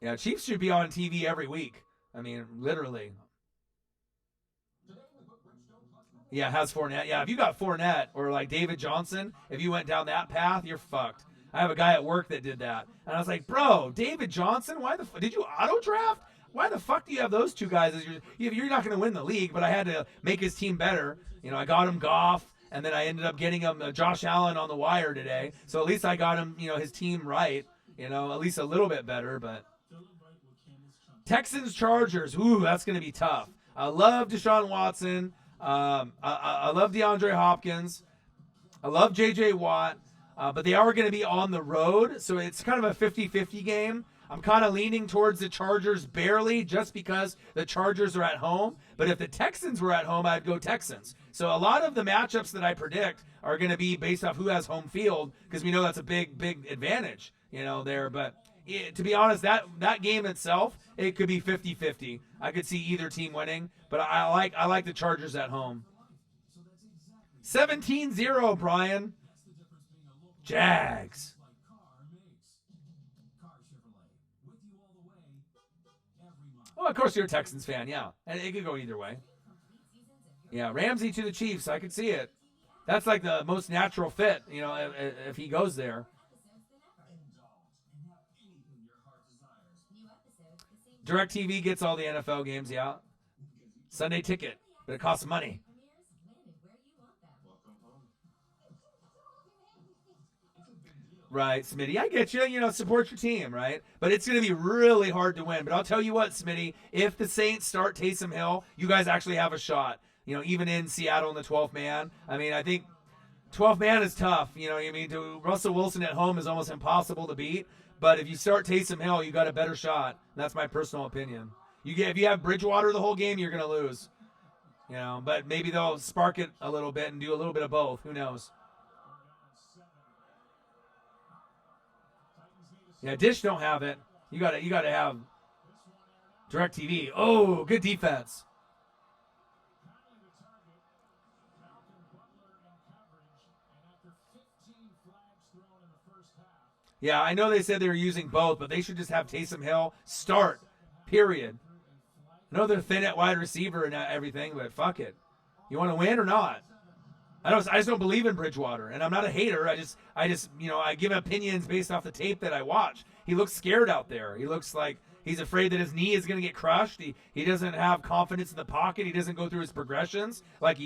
Yeah, Chiefs should be on TV every week. I mean, literally. Yeah, has Fournette. Yeah, if you got Fournette or like David Johnson, if you went down that path, you're fucked. I have a guy at work that did that. And I was like, bro, David Johnson, why the did you auto draft? Why the fuck do you have those two guys? You're not going to win the league, but I had to make his team better. You know, I got him Goff, and then I ended up getting him Josh Allen on the wire today. So at least I got him, you know, his team right. You know, at least a little bit better. But Texans Chargers, ooh, that's going to be tough. I love Deshaun Watson. I love DeAndre Hopkins. I love J.J. Watt. But they are going to be on the road, so it's kind of a 50-50 game. I'm kind of leaning towards the Chargers barely just because the Chargers are at home. But if the Texans were at home, I'd go Texans. So a lot of the matchups that I predict are going to be based off who has home field because we know that's a big advantage, you know, there. But to be honest, that game itself, it could be 50-50. I could see either team winning, but I like the Chargers at home. 17-0, Brian. Jags. Oh, of course you're a Texans fan, yeah. And it could go either way. Yeah, Ramsey to the Chiefs. I could see it. That's like the most natural fit, you know, if he goes there. DirecTV gets all the NFL games, yeah. Sunday ticket, but it costs money. Right, Smitty. I get you. You know, support your team, right? But it's going to be really hard to win. But I'll tell you what, Smitty, if the Saints start Taysom Hill, you guys actually have a shot. You know, even in Seattle in the 12th man. I mean, I think 12th man is tough. You know what I mean? Russell Wilson at home is almost impossible to beat. But if you start Taysom Hill, you got a better shot. That's my personal opinion. If you have Bridgewater the whole game, you're going to lose. You know, but maybe they'll spark it a little bit and do a little bit of both. Who knows? Yeah, Dish don't have it. You got to have DirecTV. Oh, good defense. Yeah, I know they said they were using both, but they should just have Taysom Hill start. Period. I know they're thin at wide receiver and everything, but fuck it. You want to win or not? I just don't believe in Bridgewater, and I'm not a hater. I just, you know, I give opinions based off the tape that I watch. He looks scared out there. He looks like he's afraid that his knee is going to get crushed. He doesn't have confidence in the pocket. He doesn't go through his progressions like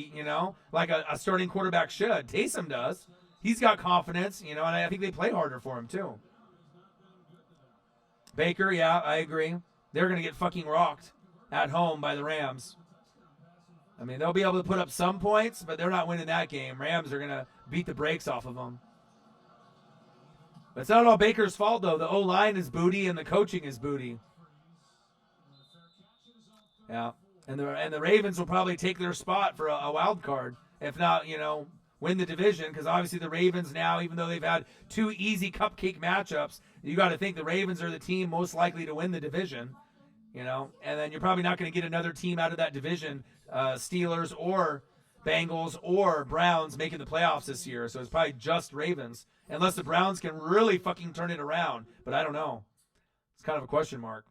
like a starting quarterback should. Taysom does. He's got confidence, you know, and I think they play harder for him too. Baker, yeah, I agree. They're going to get fucking rocked at home by the Rams. I mean, they'll be able to put up some points, but they're not winning that game. Rams are going to beat the brakes off of them. But it's not all Baker's fault, though. The O-line is booty and the coaching is booty. Yeah, and the Ravens will probably take their spot for a wild card. If not, you know, win the division, because obviously the Ravens now, even though they've had two easy cupcake matchups, you got to think the Ravens are the team most likely to win the division. You know, and then you're probably not going to get another team out of that division, Steelers or Bengals or Browns making the playoffs this year. So it's probably just Ravens, unless the Browns can really fucking turn it around. But I don't know. It's kind of a question mark.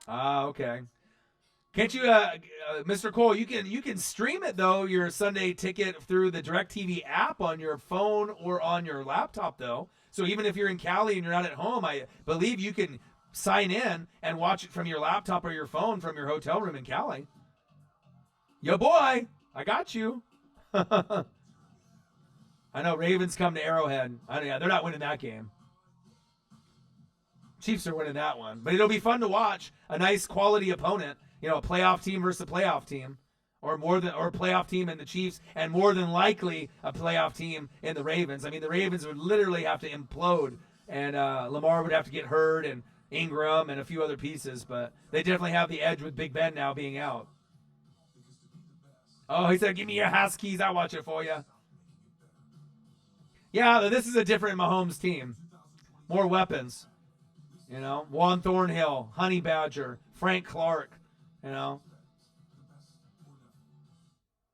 Okay. Can't you, Mr. Cole? You can stream it though. Your Sunday ticket through the DirecTV app on your phone or on your laptop though. So even if you're in Cali and you're not at home, I believe you can sign in and watch it from your laptop or your phone from your hotel room in Cali. Yo, boy, I got you. I know Ravens come to Arrowhead. Yeah, they're not winning that game. Chiefs are winning that one, but it'll be fun to watch a nice quality opponent. You know, a playoff team versus a playoff team, or a playoff team in the Chiefs, and more than likely a playoff team in the Ravens. I mean, the Ravens would literally have to implode, and Lamar would have to get hurt, and Ingram, and a few other pieces. But they definitely have the edge with Big Ben now being out. Oh, he said, "Give me your Huskies. I'll watch it for you." Yeah, this is a different Mahomes team. More weapons. Juan Thornhill, Honey Badger, Frank Clark, The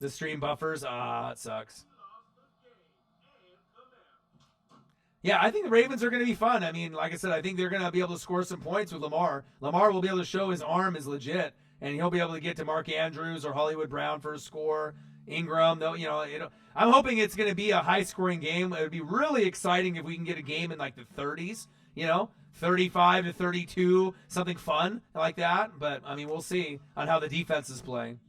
stream buffers, it sucks. Yeah, I think the Ravens are going to be fun. I mean, like I said, I think they're going to be able to score some points with Lamar. Lamar will be able to show his arm is legit, and he'll be able to get to Mark Andrews or Hollywood Brown for a score. Ingram, though, I'm hoping it's going to be a high-scoring game. It would be really exciting if we can get a game in like the 30s, 35 to 32, something fun like that. But I mean, we'll see on how the defense is playing.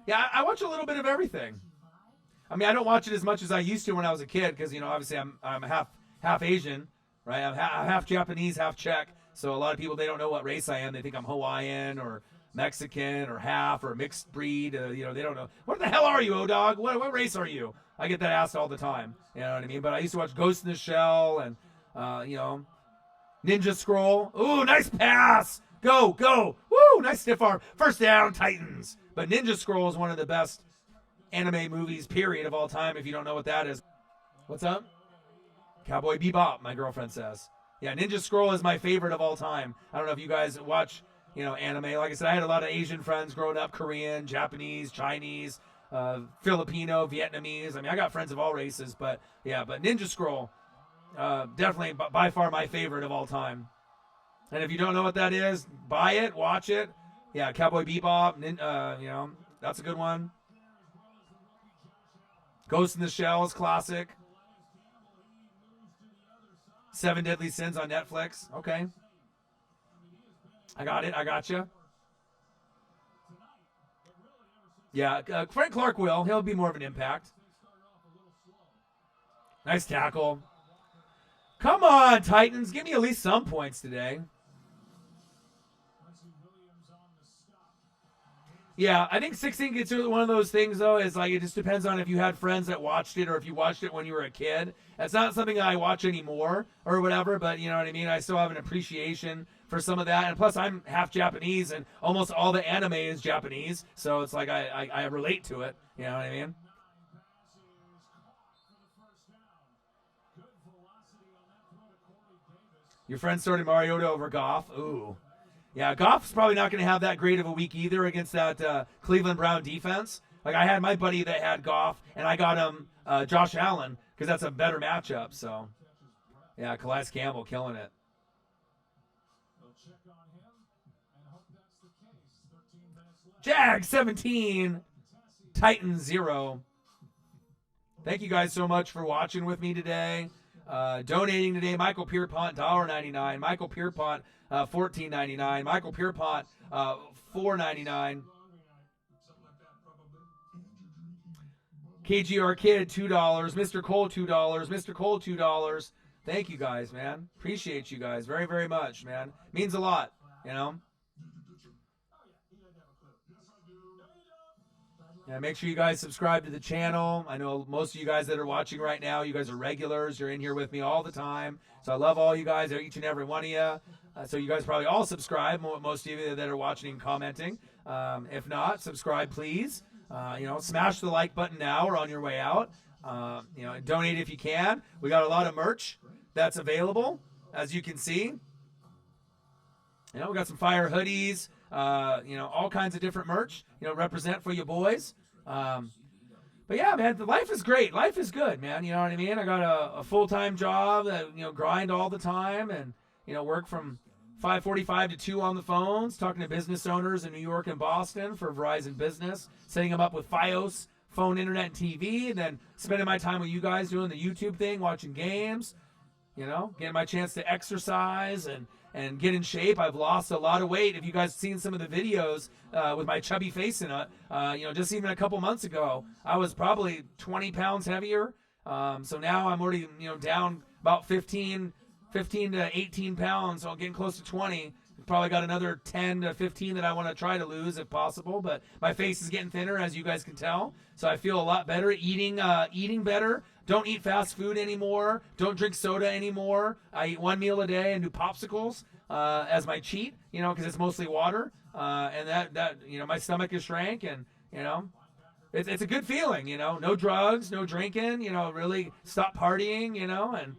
Yeah, I watch a little bit of everything. I mean, I don't watch it as much as I used to when I was a kid because obviously I'm half Asian, right? I'm half Japanese, half Czech. So a lot of people, they don't know what race I am. They think I'm Hawaiian or Mexican or half or mixed breed. They don't know. What the hell are you, O-Dog? What race are you? I get that asked all the time. You know what I mean? But I used to watch Ghost in the Shell and Ninja Scroll. Ooh, nice pass. Go. Woo, nice stiff arm. First down, Titans. But Ninja Scroll is one of the best anime movies, period, of all time, if you don't know what that is. What's up? Cowboy Bebop, my girlfriend says. Yeah, Ninja Scroll is my favorite of all time. I don't know if you guys watch, anime. Like I said, I had a lot of Asian friends growing up, Korean, Japanese, Chinese, Filipino, Vietnamese. I mean, I got friends of all races, but Ninja Scroll, definitely by far my favorite of all time. And if you don't know what that is, buy it, watch it. Yeah, Cowboy Bebop, that's a good one. Ghost in the Shell is classic. 7 Deadly Sins on Netflix. Okay. I got it. I got you. Yeah, Frank Clark will. He'll be more of an impact. Nice tackle. Come on, Titans. Give me at least some points today. Yeah, I think 16 gets one of those things, though, is like it just depends on if you had friends that watched it or if you watched it when you were a kid. It's not something that I watch anymore or whatever, but you know what I mean? I still have an appreciation for some of that. And plus, I'm half Japanese, and almost all the anime is Japanese, so it's like I relate to it. You know what I mean? Your friend started Mariota over Goff. Ooh. Yeah, Goff's probably not going to have that great of a week either against that Cleveland Brown defense. Like, I had my buddy that had Goff, and I got him Josh Allen because that's a better matchup. So, yeah, Calais Campbell killing it. Jags 17, Titans 0. Thank you guys so much for watching with me today. Donating today, Michael Pierpont, $1.99. Michael Pierpont, $14.99. Michael Pierpont, $4.99. KGR Kid, $2. Mr. Cole, $2. Mr. Cole, $2. Thank you guys, man. Appreciate you guys very, very much, man. Means a lot, Yeah, make sure you guys subscribe to the channel. I know most of you guys that are watching right now, you guys are regulars. You're in here with me all the time. So I love all you guys, each and every one of you. So you guys probably all subscribe, most of you that are watching and commenting. If not, subscribe, please. Smash the like button now or on your way out. Donate if you can. We got a lot of merch that's available, as you can see. We got some fire hoodies. All kinds of different merch, represent for you boys. But yeah, man, life is great. Life is good, man. You know what I mean? I got a full-time job that, grind all the time and, work from 5:45 to 2 on the phones, talking to business owners in New York and Boston for Verizon Business, setting them up with Fios, phone, internet, and TV, and then spending my time with you guys doing the YouTube thing, watching games, getting my chance to exercise and get in shape. I've lost a lot of weight. If you guys seen some of the videos with my chubby face in it, just even a couple months ago, I was probably 20 pounds heavier. So now I'm already, down about 15 to 18 pounds. So I'm getting close to 20. Probably got another 10 to 15 that I want to try to lose if possible. But my face is getting thinner, as you guys can tell. So I feel a lot better eating better. Don't eat fast food anymore. Don't drink soda anymore. I eat one meal a day and do popsicles as my cheat, because it's mostly water. And that my stomach is shrank, and you know. It's a good feeling, you know. No drugs, no drinking, you know. Really stop partying, you know, and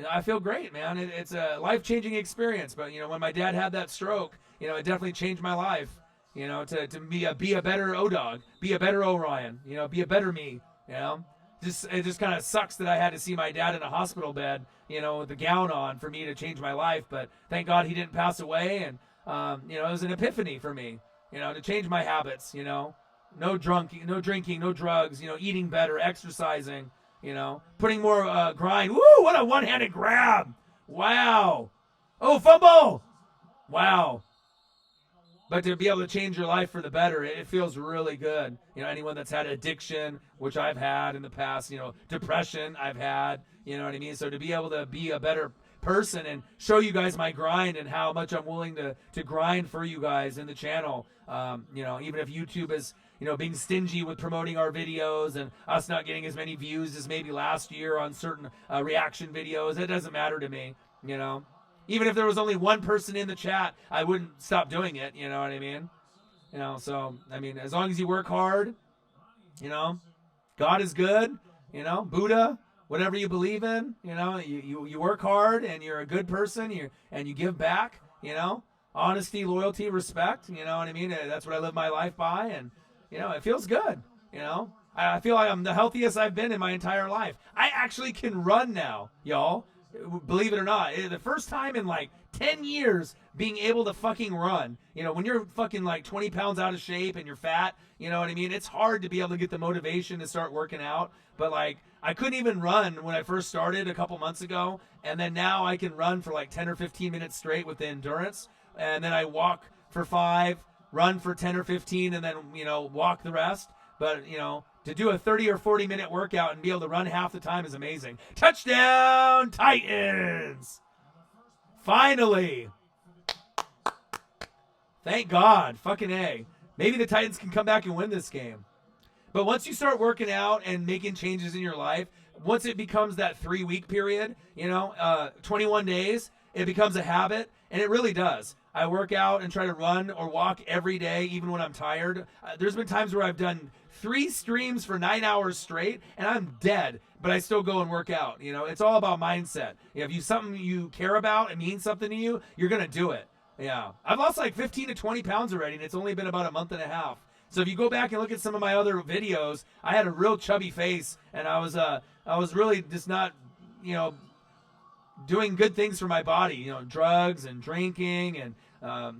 I feel great, man. It's a life-changing experience. But you know, when my dad had that stroke, you know, it definitely changed my life. You know, to be a better O-Dog, be a better Orion, you know, be a better me. You know, it just kind of sucks that I had to see my dad in a hospital bed, you know, with the gown on for me to change my life. But thank God he didn't pass away, and you know, it was an epiphany for me, you know, to change my habits. You know, no drinking, no drugs. You know, eating better, exercising. You know, putting more grind. Woo! What a one-handed grab! Wow! Oh, fumble! Wow! But to be able to change your life for the better, it feels really good. You know, anyone that's had addiction, which I've had in the past, you know, depression I've had, you know what I mean? So to be able to be a better person and show you guys my grind and how much I'm willing to grind for you guys in the channel, you know, even if YouTube is, you know, being stingy with promoting our videos and us not getting as many views as maybe last year on certain reaction videos, it doesn't matter to me, you know. Even if there was only one person in the chat, I wouldn't stop doing it. You know what I mean? You know, so, I mean, as long as you work hard, you know, God is good, you know, Buddha, whatever you believe in, you know, you work hard and you're a good person, and you give back, you know, honesty, loyalty, respect, you know what I mean? That's what I live my life by, and, you know, it feels good, you know. I feel like I'm the healthiest I've been in my entire life. I actually can run now, y'all. Believe it or not, the first time in like 10 years being able to fucking run. You know, when you're fucking like 20 pounds out of shape and you're fat, you know what I mean? It's hard to be able to get the motivation to start working out. But like, I couldn't even run when I first started a couple months ago. And then now I can run for like 10 or 15 minutes straight with the endurance. And then I walk for 5, run for 10 or 15, and then, you know, walk the rest. But, you know, to do a 30 or 40 minute workout and be able to run half the time is amazing. Touchdown, Titans! Finally. Thank God. Fucking A. Maybe the Titans can come back and win this game. But once you start working out and making changes in your life, once it becomes that 3-week period, you know, 21 days, it becomes a habit, and it really does. I work out and try to run or walk every day, even when I'm tired. There's been times where I've done 3 streams for 9 hours straight, and I'm dead, but I still go and work out. You know, it's all about mindset. If you something you care about, it means something to you, you're going to do it. Yeah. I've lost like 15 to 20 pounds already, and it's only been about a month and a half. So if you go back and look at some of my other videos, I had a real chubby face, and I was really just not, you know, doing good things for my body, you know, drugs and drinking and,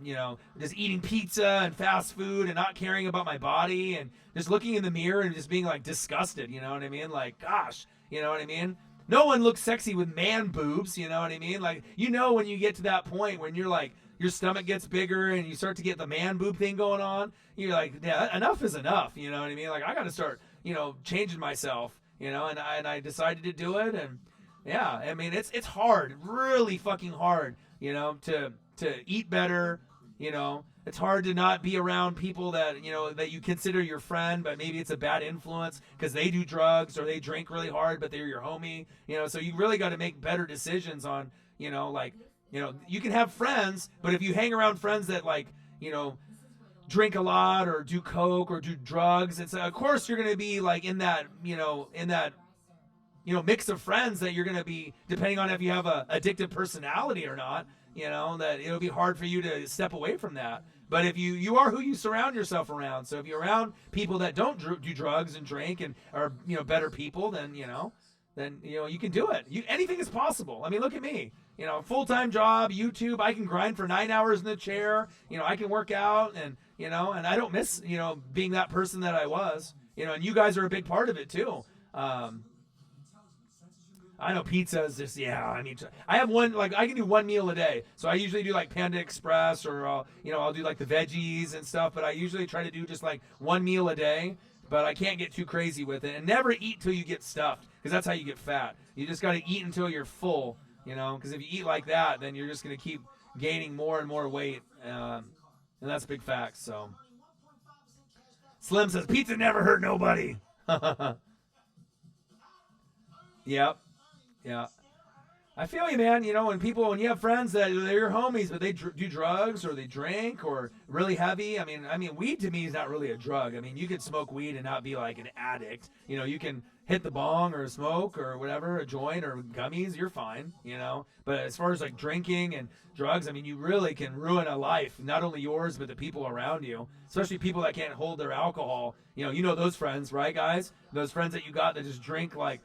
you know, just eating pizza and fast food and not caring about my body and just looking in the mirror and just being like disgusted, you know what I mean? Like, gosh, you know what I mean? No one looks sexy with man boobs, you know what I mean? Like, you know, when you get to that point when you're like, your stomach gets bigger and you start to get the man boob thing going on, you're like, yeah, enough is enough, you know what I mean? Like, I got to start, you know, changing myself, you know, and I decided to do it. And yeah, I mean, it's hard, really fucking hard, you know, to eat better, you know. It's hard to not be around people that, you know, that you consider your friend, but maybe it's a bad influence because they do drugs or they drink really hard, but they're your homie, you know. So you really got to make better decisions on, you know, like, you know, you can have friends, but if you hang around friends that, like, you know, drink a lot or do coke or do drugs, it's of course you're going to be like in that, you know, mix of friends that you're going to be, depending on if you have a addictive personality or not, you know, that it'll be hard for you to step away from that. But if you are who you surround yourself around. So if you're around people that don't do drugs and drink and are, you know, better people, then you know, you can do it. Anything is possible. I mean, look at me. You know, full-time job, YouTube, I can grind for 9 hours in the chair. You know, I can work out and, you know, and I don't miss, you know, being that person that I was. You know, and you guys are a big part of it too. I know pizza is just, yeah, I mean, I have one, like, I can do one meal a day. So I usually do, like, Panda Express or, you know, I'll do, like, the veggies and stuff. But I usually try to do just, like, one meal a day. But I can't get too crazy with it. And never eat till you get stuffed because that's how you get fat. You just got to eat until you're full, you know, because if you eat like that, then you're just going to keep gaining more and more weight. And that's big facts, so. Slim says, pizza never hurt nobody. Yep. Yeah. I feel you, man. You know, when you have friends that they're your homies, but they do drugs or they drink or really heavy. I mean, weed to me is not really a drug. I mean, you can smoke weed and not be like an addict. You know, you can hit the bong or smoke or whatever, a joint or gummies, you're fine. You know, but as far as like drinking and drugs, I mean, you really can ruin a life, not only yours but the people around you, especially people that can't hold their alcohol. You know those friends, right, guys? Those friends that you got that just drink like.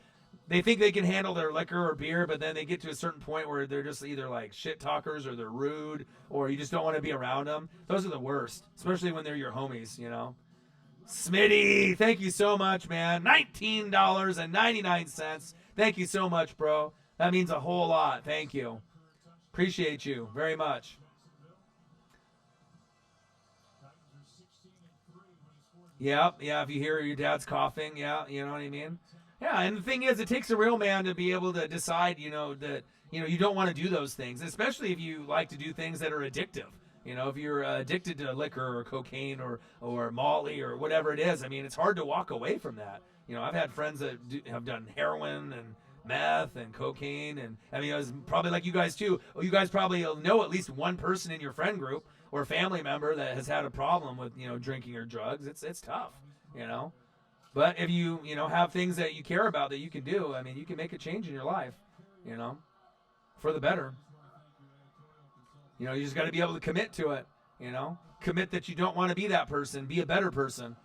They think they can handle their liquor or beer, but then they get to a certain point where they're just either like shit talkers or they're rude or you just don't want to be around them. Those are the worst, especially when they're your homies, you know. Smitty, thank you so much, man. $19.99. Thank you so much, bro. That means a whole lot. Thank you. Appreciate you very much. Yeah, if you hear your dad's coughing, yeah, you know what I mean? Yeah, and the thing is, it takes a real man to be able to decide, that, you don't want to do those things, especially if you like to do things that are addictive. If you're addicted to liquor or cocaine or Molly or whatever it is, I mean, it's hard to walk away from that. I've had friends that have done heroin and meth and cocaine, and I mean, it was probably like you guys too. You guys probably know at least one person in your friend group or a family member that has had a problem with, drinking or drugs. It's tough, But if you have things that you care about that you can do, I mean, you can make a change in your life, for the better. You just got to be able to commit to it, Commit that you don't want to be that person. Be a better person,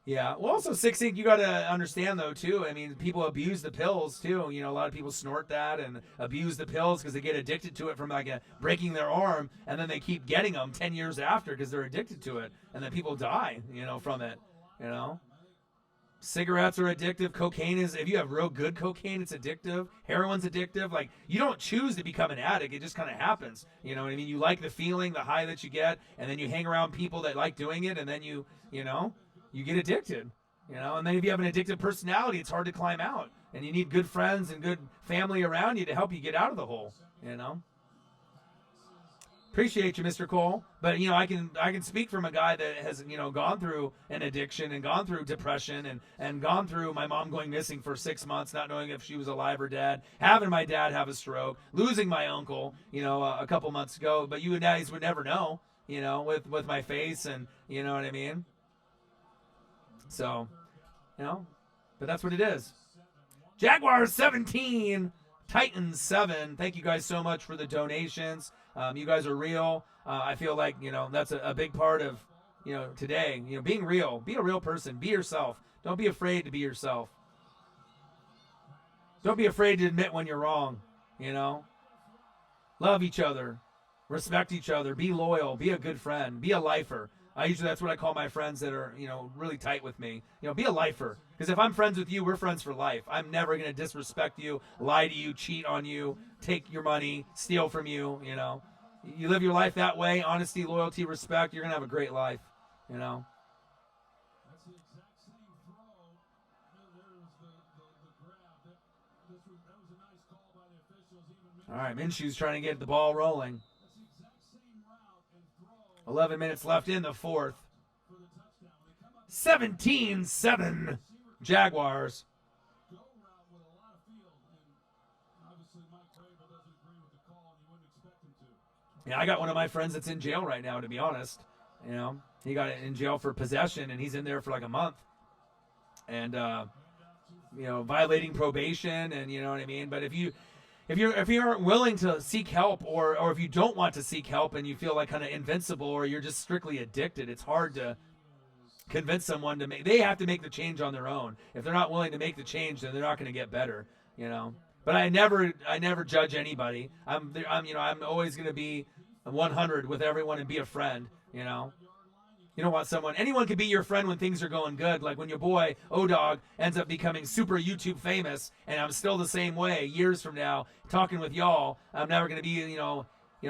Yeah. Well, also, Six Ink, you got to understand, though, too. I mean, people abuse the pills, too. A lot of people snort that and abuse the pills because they get addicted to it from, like, breaking their arm, and then they keep getting them 10 years after because they're addicted to it. And then people die, from it, Cigarettes are addictive. Cocaine is, if you have real good cocaine, it's addictive. Heroin's addictive. Like, you don't choose to become an addict. It just kind of happens. You know what I mean? You like the feeling, the high that you get, and then you hang around people that like doing it, and then you get addicted, and then if you have an addictive personality, it's hard to climb out, and you need good friends and good family around you to help you get out of the hole, Appreciate you, Mr. Cole, but I can speak from a guy that has gone through an addiction and gone through depression and gone through my mom going missing for 6 months, not knowing if she was alive or dead, having my dad have a stroke, losing my uncle, a couple months ago, but you guys would never know, with my face, and you know what I mean. So, but that's what it is. Jaguars 17, Titans 7. Thank you guys so much for the donations. You guys are real. I feel like, that's a big part of, today. Being real. Be a real person. Be yourself. Don't be afraid to be yourself. Don't be afraid to admit when you're wrong, Love each other. Respect each other. Be loyal. Be a good friend. Be a lifer. That's what I call my friends that are, really tight with me. Be a lifer. Because if I'm friends with you, we're friends for life. I'm never going to disrespect you, lie to you, cheat on you, take your money, steal from you, You live your life that way, honesty, loyalty, respect, you're going to have a great life, All right, Minshew's trying to get the ball rolling. 11 minutes left in the fourth. 17-7 Jaguars. Yeah, I got one of my friends that's in jail right now, to be honest. He got in jail for possession, and he's in there for like a month. And, violating probation, and you know what I mean? But if you aren't willing to seek help, or if you don't want to seek help and you feel like kind of invincible, or you're just strictly addicted, it's hard to convince someone they have to make the change on their own. If they're not willing to make the change, then they're not going to get better, But I never judge anybody. I'm always going to be 100 with everyone and be a friend, You don't want anyone can be your friend when things are going good. Like when your boy, O-Dog, ends up becoming super YouTube famous, and I'm still the same way years from now, talking with y'all. I'm never going to be,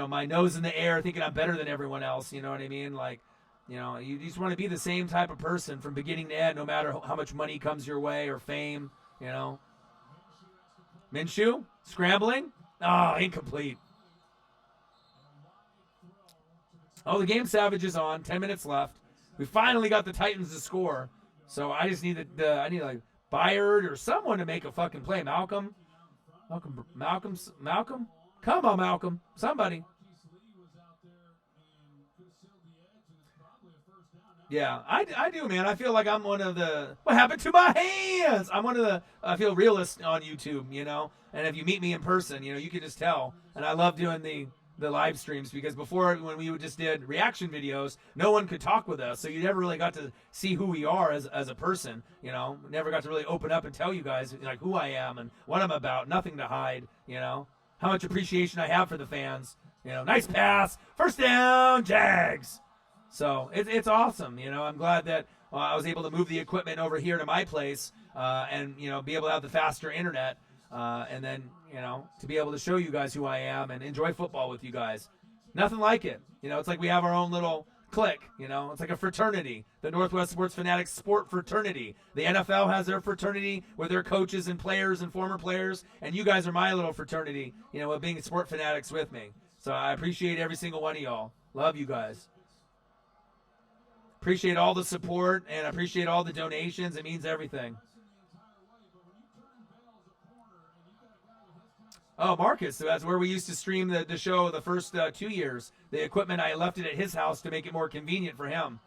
my nose in the air thinking I'm better than everyone else. You know what I mean? Like, you just want to be the same type of person from beginning to end, no matter how much money comes your way or fame, Minshew, scrambling. Incomplete. Oh, the Game Savage is on. 10 minutes left. We finally got the Titans to score. So I just need I need like Byard or someone to make a fucking play. Malcolm. Come on, Malcolm. Somebody. Yeah, I do, man. I feel like I'm one of the. What happened to my hands? I'm one of the. I feel realist on YouTube, you know. And if you meet me in person, you know, you can just tell. And I love doing the live streams because before, when we just did reaction videos, no one could talk with us, so you never really got to see who we are as a person. You know, never got to really open up and tell you guys like who I am and what I'm about. Nothing to hide. You know, how much appreciation I have for the fans. You know, nice pass, first down, Jags. So it's awesome, you know. I'm glad that I was able to move the equipment over here to my place, and you know, be able to have the faster internet, and then you know, to be able to show you guys who I am and enjoy football with you guys. Nothing like it, you know. It's like we have our own little clique, you know. It's like a fraternity, the Northwest Sports Fanatics Sport Fraternity. The NFL has their fraternity with their coaches and players and former players, and you guys are my little fraternity, you know, with being sport fanatics with me. So I appreciate every single one of y'all. Love you guys. Appreciate all the support and appreciate all the donations. It means everything. Oh, Marcus, so that's where we used to stream the show the first 2 years. The equipment, I left it at his house to make it more convenient for him.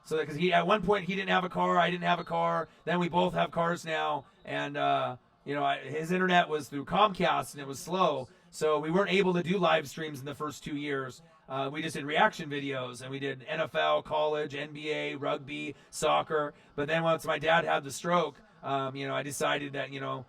So because at one point he didn't have a car, I didn't have a car. Then we both have cars now, and you know, his internet was through Comcast and it was slow, so we weren't able to do live streams in the first 2 years. We just did reaction videos, and we did NFL, college, NBA, rugby, soccer. But then once my dad had the stroke, you know, I decided that, you know,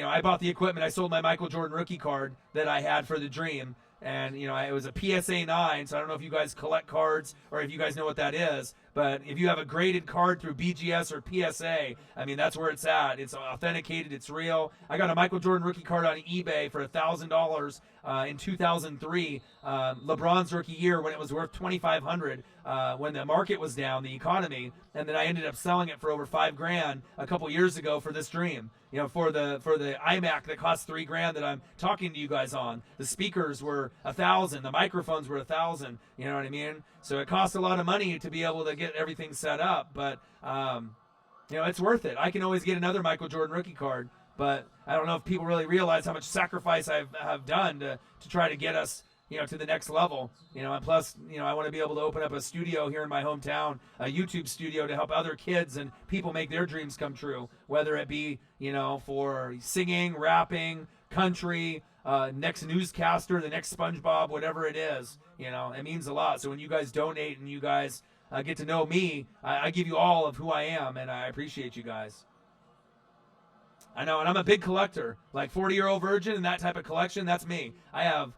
I bought the equipment. I sold my Michael Jordan rookie card that I had for the Dream, and you know, it was a PSA 9. So I don't know if you guys collect cards or if you guys know what that is. But if you have a graded card through BGS or PSA, I mean, that's where it's at. It's authenticated. It's real. I got a Michael Jordan rookie card on eBay for $1,000 in 2003, LeBron's rookie year, when it was worth $2,500, when the market was down, the economy, and then I ended up selling it for over $5,000 a couple years ago for this Dream. You know, for the iMac that cost $3,000 that I'm talking to you guys on. The speakers were $1,000. The microphones were $1,000. You know what I mean? So it costs a lot of money to be able to get everything set up, but you know, it's worth it. I can always get another Michael Jordan rookie card, but I don't know if people really realize how much sacrifice I've done to try to get us, you know, to the next level. You know, and plus, you know, I want to be able to open up a studio here in my hometown, a YouTube studio, to help other kids and people make their dreams come true, whether it be, you know, for singing, rapping, country, next newscaster, the next SpongeBob, whatever it is. You know, it means a lot. So when you guys donate and you guys get to know me, I give you all of who I am, and I appreciate you guys. I know, and I'm a big collector. Like 40-year-old virgin and that type of collection, that's me. I have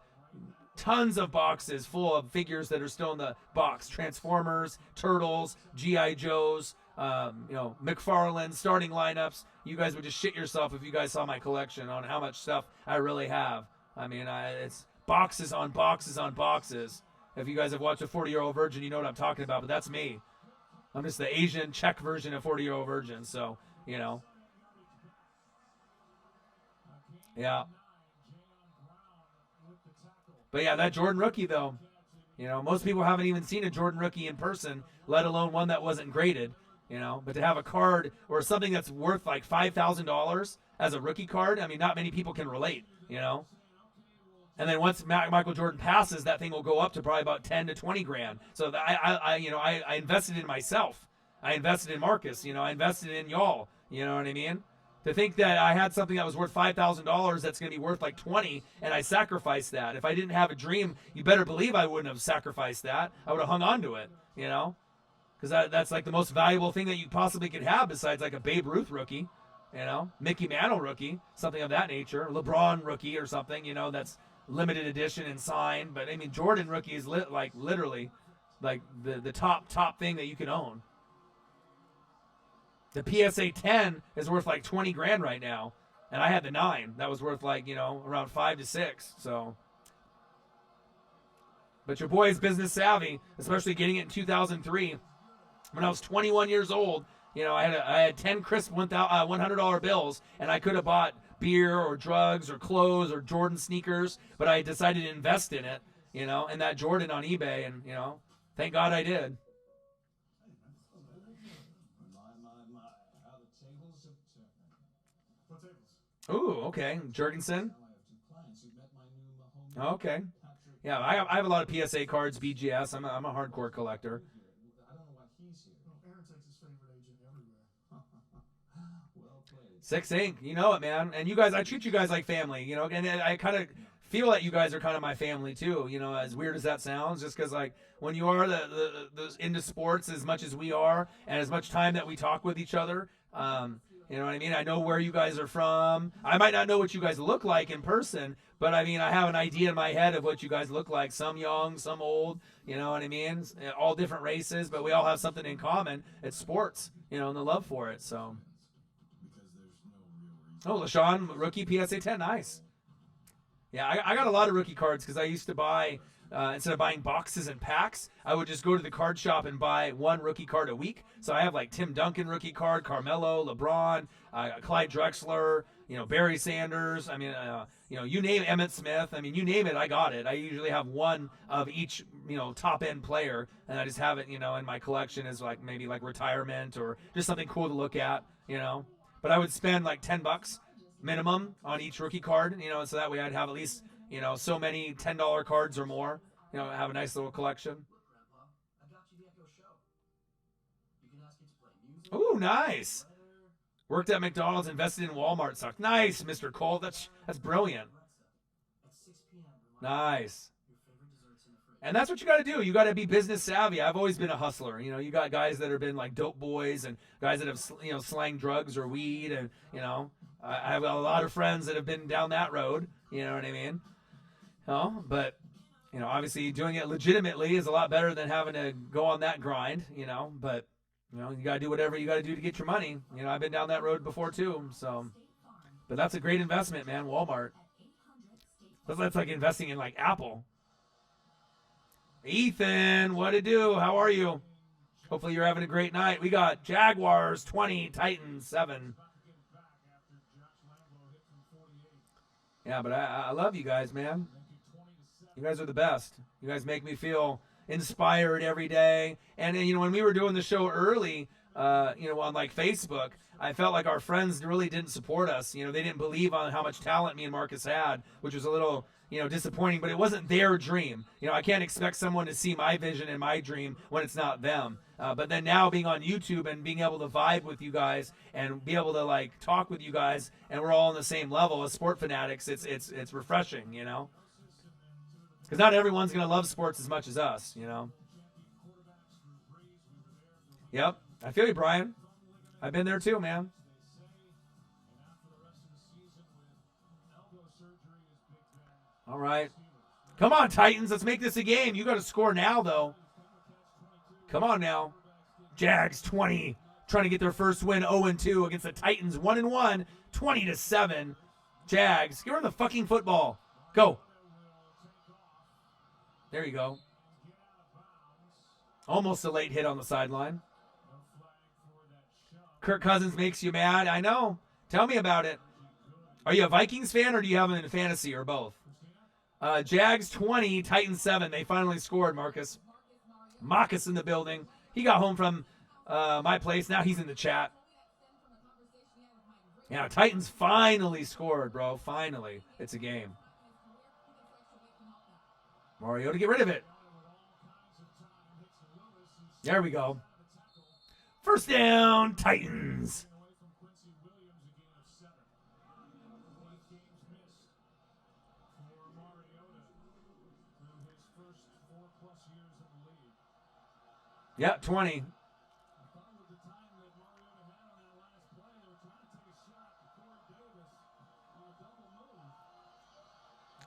tons of boxes full of figures that are still in the box. Transformers, Turtles, G.I. Joes, you know, McFarlane, starting lineups. You guys would just shit yourself if you guys saw my collection on how much stuff I really have. I mean, it's boxes on boxes on boxes. If you guys have watched a 40-year-old virgin, you know what I'm talking about, but that's me. I'm just the Asian Czech version of 40-year-old virgin, so, you know. Yeah. But yeah, that Jordan rookie, though, you know, most people haven't even seen a Jordan rookie in person, let alone one that wasn't graded, you know. But to have a card or something that's worth like $5,000 as a rookie card, I mean, not many people can relate, you know. And then once Michael Jordan passes, that thing will go up to probably about 10 to 20 grand. So I invested in myself. I invested in Marcus, you know, I invested in y'all, you know what I mean? To think that I had something that was worth $5,000 that's going to be worth like 20, and I sacrificed that. If I didn't have a dream, you better believe I wouldn't have sacrificed that. I would have hung on to it, you know, because that's like the most valuable thing that you possibly could have besides like a Babe Ruth rookie, you know, Mickey Mantle rookie, something of that nature, LeBron rookie or something, you know, that's limited edition and signed. But I mean, Jordan rookie is like literally like the top thing that you can own. The PSA 10 is worth like 20 grand right now. And I had the 9. That was worth like, you know, around 5 to 6. So, but your boy is business savvy, especially getting it in 2003. When I was 21 years old, you know, I had 10 crisp $100 bills, and I could have bought beer or drugs or clothes or Jordan sneakers, but I decided to invest in it, you know, and that Jordan on eBay, and, you know, thank God I did. Ooh, okay. Jurgensen. Okay. Yeah, I have a lot of PSA cards, BGS. I'm a hardcore collector. Aaron takes his favorite agent everywhere. Well played. 6 Inc. You know it, man. And you guys, I treat you guys like family, you know, and I kind of feel that you guys are kind of my family too, you know, as weird as that sounds, just because, like, when you are the into sports as much as we are and as much time that we talk with each other, you know what I mean? I know where you guys are from. I might not know what you guys look like in person, but I mean, I have an idea in my head of what you guys look like. Some young, some old, you know what I mean? All different races, but we all have something in common. It's sports, you know, and the love for it, so. Oh, LaShawn, rookie PSA 10, nice. Yeah, I got a lot of rookie cards because I used to buy, instead of buying boxes and packs, I would just go to the card shop and buy one rookie card a week. So I have like Tim Duncan rookie card, Carmelo, LeBron, Clyde Drexler, you know, Barry Sanders. I mean, you know, you name Emmitt Smith. I mean, you name it, I got it. I usually have one of each, you know, top end player, and I just have it, you know, in my collection as like maybe like retirement or just something cool to look at, you know. But I would spend like $10 minimum on each rookie card, you know, so that way I'd have at least, you know, so many $10 cards or more, you know, have a nice little collection. Ooh, nice. Worked at McDonald's, invested in Walmart stock. Nice, Mr. Cole. That's brilliant. Nice. And that's what you got to do. You got to be business savvy. I've always been a hustler. You know, you got guys that have been like dope boys and guys that have, you know, slang drugs or weed. And, you know, I have a lot of friends that have been down that road. You know what I mean? But, you know, obviously doing it legitimately is a lot better than having to go on that grind, you know. But, you know, you got to do whatever you got to do to get your money. You know, I've been down that road before too. So, but that's a great investment, man. Walmart. That's like investing in like Apple. Ethan, what it do? How are you? Hopefully you're having a great night. We got Jaguars 20, Titans 7. Yeah, but I love you guys, man. You guys are the best. You guys make me feel inspired every day. And you know, when we were doing the show early, you know, on like Facebook, I felt like our friends really didn't support us. You know, they didn't believe on how much talent me and Marcus had, which was a little, you know, disappointing, but it wasn't their dream. You know, I can't expect someone to see my vision and my dream when it's not them. But then now being on YouTube and being able to vibe with you guys and be able to like talk with you guys, and we're all on the same level as sport fanatics, it's refreshing, you know, because not everyone's gonna love sports as much as us, you know. Yep, I feel you, Brian. I've been there too, man. All right. Come on, Titans. Let's make this a game. You got to score now, though. Come on now. Jags 20. Trying to get their first win 0-2 against the Titans 1-1. 20-7. Jags. Give her the fucking football. Go. There you go. Almost a late hit on the sideline. Kirk Cousins makes you mad. I know. Tell me about it. Are you a Vikings fan or do you have them in fantasy or both? Jags 20, Titans 7. They finally scored, Marcus. Marcus in the building. He got home from my place. Now he's in the chat. Yeah, Titans finally scored, bro. Finally. It's a game. Mariota, get rid of it. There we go. First down, Titans. Yeah, 20.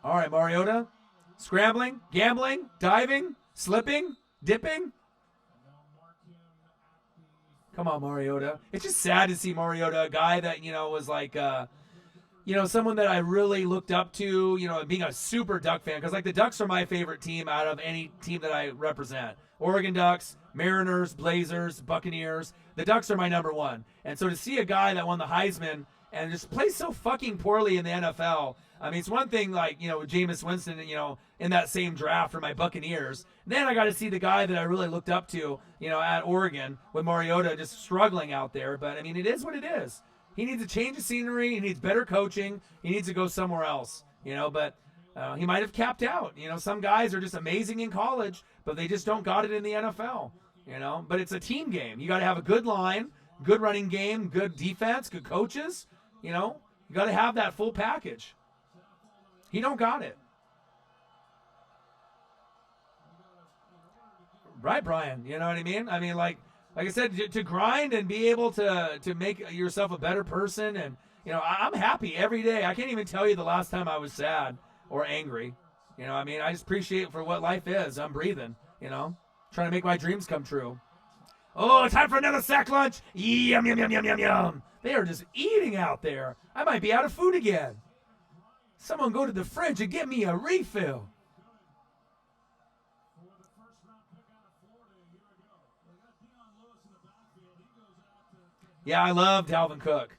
All right, Mariota. Scrambling, gambling, diving, slipping, dipping. Come on, Mariota. It's just sad to see Mariota, a guy that, you know, was like, you know, someone that I really looked up to, you know, being a super Duck fan. Because, like, the Ducks are my favorite team out of any team that I represent. Oregon Ducks, Mariners, Blazers, Buccaneers. The Ducks are my number one. And so to see a guy that won the Heisman and just plays so fucking poorly in the NFL, I mean, it's one thing, like, you know, with Jameis Winston, you know, in that same draft for my Buccaneers. Then I got to see the guy that I really looked up to, you know, at Oregon with Mariota just struggling out there. But, I mean, it is what it is. He needs a change of scenery. He needs better coaching. He needs to go somewhere else, but he might have capped out. Some guys are just amazing in college, but they just don't got it in the NFL, But it's a team game. You got to have a good line, good running game, good defense, good coaches, You got to have that full package. He don't got it. Right, Brian? You know what I mean? I mean, like I said, to grind and be able to make yourself a better person. And, I'm happy every day. I can't even tell you the last time I was sad or angry. I just appreciate for what life is. I'm breathing, trying to make my dreams come true. Oh, time for another sack lunch. Yum, yum, yum, yum, yum, yum. They are just eating out there. I might be out of food again. Someone go to the fridge and get me a refill. Yeah, I love Dalvin Cook.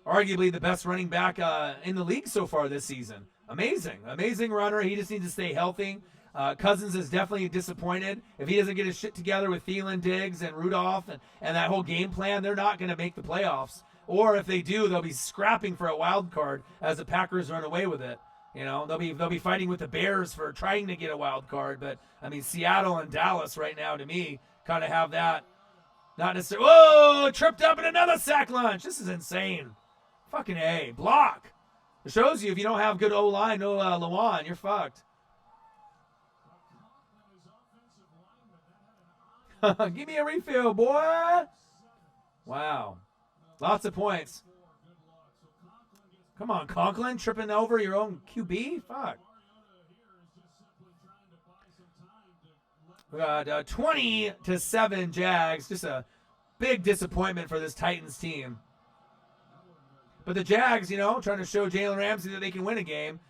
Arguably the best running back in the league so far this season. Amazing runner. He just needs to stay healthy. Cousins is definitely disappointed. If he doesn't get his shit together with Thielen, Diggs, and Rudolph and that whole game plan, they're not going to make the playoffs. Or if they do, they'll be scrapping for a wild card as the Packers run away with it. They'll be fighting with the Bears for trying to get a wild card. But, Seattle and Dallas right now, to me, kind of have that. Not necessarily. Whoa! Tripped up in another sack lunch. This is insane. Fucking A. Block. It shows you if you don't have good O-line, no Lawan, you're fucked. Give me a refill, boy. Wow. Lots of points. Come on, Conklin, tripping over your own QB? Fuck. We got 20-7 Jags. Just a big disappointment for this Titans team. But the Jags, trying to show Jalen Ramsey that they can win a game.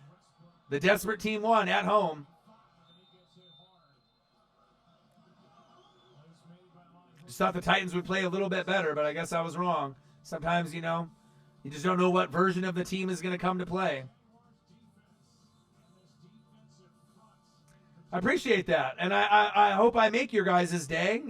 The desperate team won at home. Just thought the Titans would play a little bit better, but I guess I was wrong. Sometimes, you just don't know what version of the team is going to come to play. I appreciate that. And I hope I make your guys' day,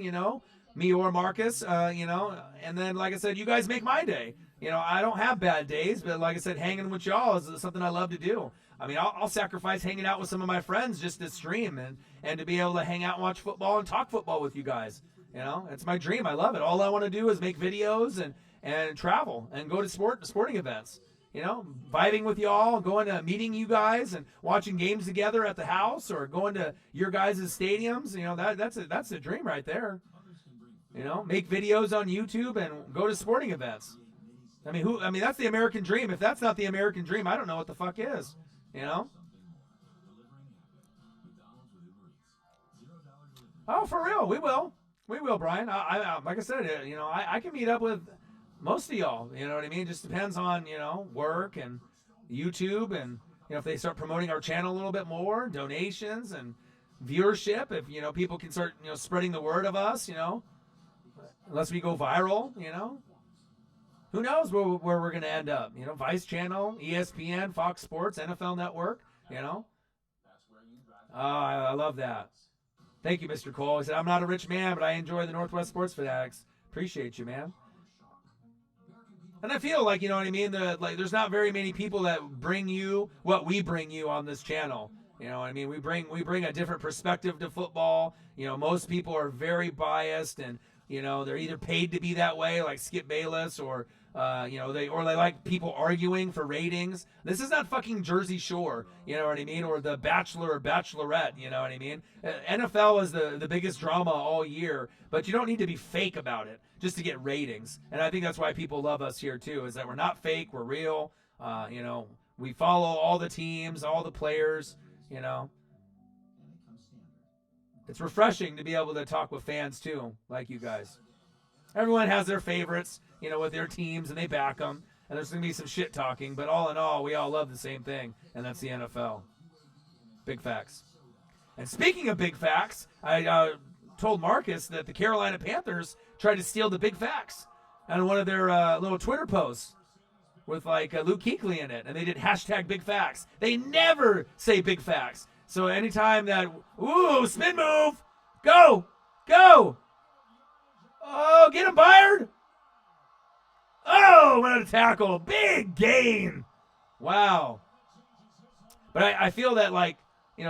me or Marcus, and then, like I said, you guys make my day. I don't have bad days, but like I said, hanging with y'all is something I love to do. I'll sacrifice hanging out with some of my friends just to stream and to be able to hang out and watch football and talk football with you guys. It's my dream. I love it. All I want to do is make videos and travel and go to sporting events. Vibing with y'all, going to meeting you guys and watching games together at the house or going to your guys' stadiums. That's a dream right there. Make videos on YouTube and go to sporting events. That's the American dream. If that's not the American dream, I don't know what the fuck is. Oh, for real. We will. We will, Brian. I like I said, I can meet up with most of y'all. You know what I mean? It just depends on, work and YouTube and, if they start promoting our channel a little bit more, donations and viewership. If, people can start, spreading the word of us, unless we go viral, who knows where we're going to end up? Vice Channel, ESPN, Fox Sports, NFL Network, I love that. Thank you, Mr. Cole. He said, I'm not a rich man, but I enjoy the Northwest Sports Fanatics. Appreciate you, man. And I feel like, there's not very many people that bring you what we bring you on this channel. We bring a different perspective to football. Most people are very biased and, they're either paid to be that way, like Skip Bayless, or they like people arguing for ratings. This is not fucking Jersey Shore, or The Bachelor or Bachelorette, NFL is the biggest drama all year, but you don't need to be fake about it just to get ratings. And I think that's why people love us here too, is that we're not fake, we're real. We follow all the teams, all the players, It's refreshing to be able to talk with fans too, like you guys. Everyone has their favorites, with their teams, and they back them. And there's going to be some shit talking, but all in all, we all love the same thing, and that's the NFL. Big facts. And speaking of big facts, I told Marcus that the Carolina Panthers tried to steal the big facts on one of their little Twitter posts with Luke Kuechly in it, and they did hashtag big facts. They never say big facts. So anytime that, spin move, go. Oh, get him, Byard. Oh, what a tackle. Big gain. Wow. But I feel that, like,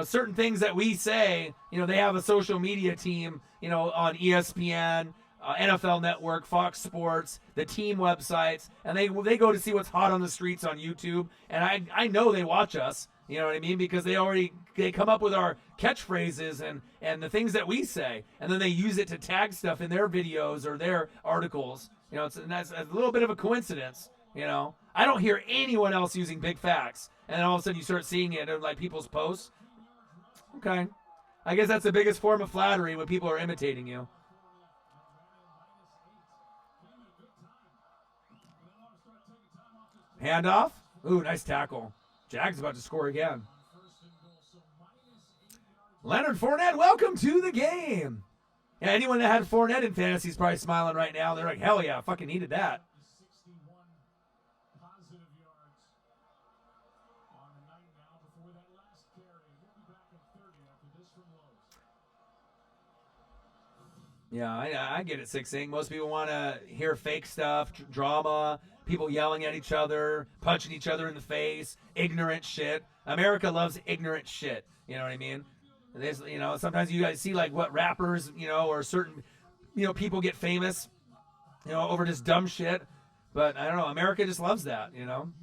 certain things that we say, they have a social media team, on ESPN, NFL Network, Fox Sports, the team websites, and they go to see what's hot on the streets on YouTube. And I know they watch us, you know what I mean? Because they come up with our catchphrases and the things that we say, and then they use it to tag stuff in their videos or their articles. And that's a little bit of a coincidence, I don't hear anyone else using big facts. And then all of a sudden you start seeing it in like people's posts. Okay. I guess that's the biggest form of flattery when people are imitating you. Handoff. Ooh, nice tackle. Jags about to score again. Leonard Fournette, welcome to the game. Yeah, anyone that had Fournette in fantasy is probably smiling right now. They're like, hell yeah, I fucking needed that. Yeah, I get it, 6-8. Most people want to hear fake stuff, drama, people yelling at each other, punching each other in the face, ignorant shit. America loves ignorant shit. You know what I mean? There's, sometimes you guys see like what rappers, or certain, people get famous, over just dumb shit. But I don't know, America just loves that,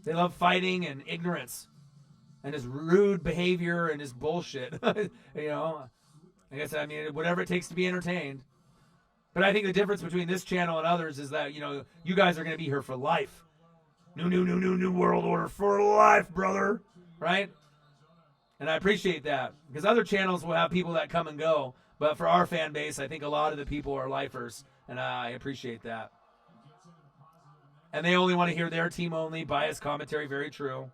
They love fighting and ignorance and just rude behavior and just bullshit. I guess, whatever it takes to be entertained. But I think the difference between this channel and others is that, you guys are going to be here for life. New world order for life, brother. Right? And I appreciate that. Because other channels will have people that come and go. But for our fan base, I think a lot of the people are lifers. And I appreciate that. And they only want to hear their team only. Biased commentary, very true.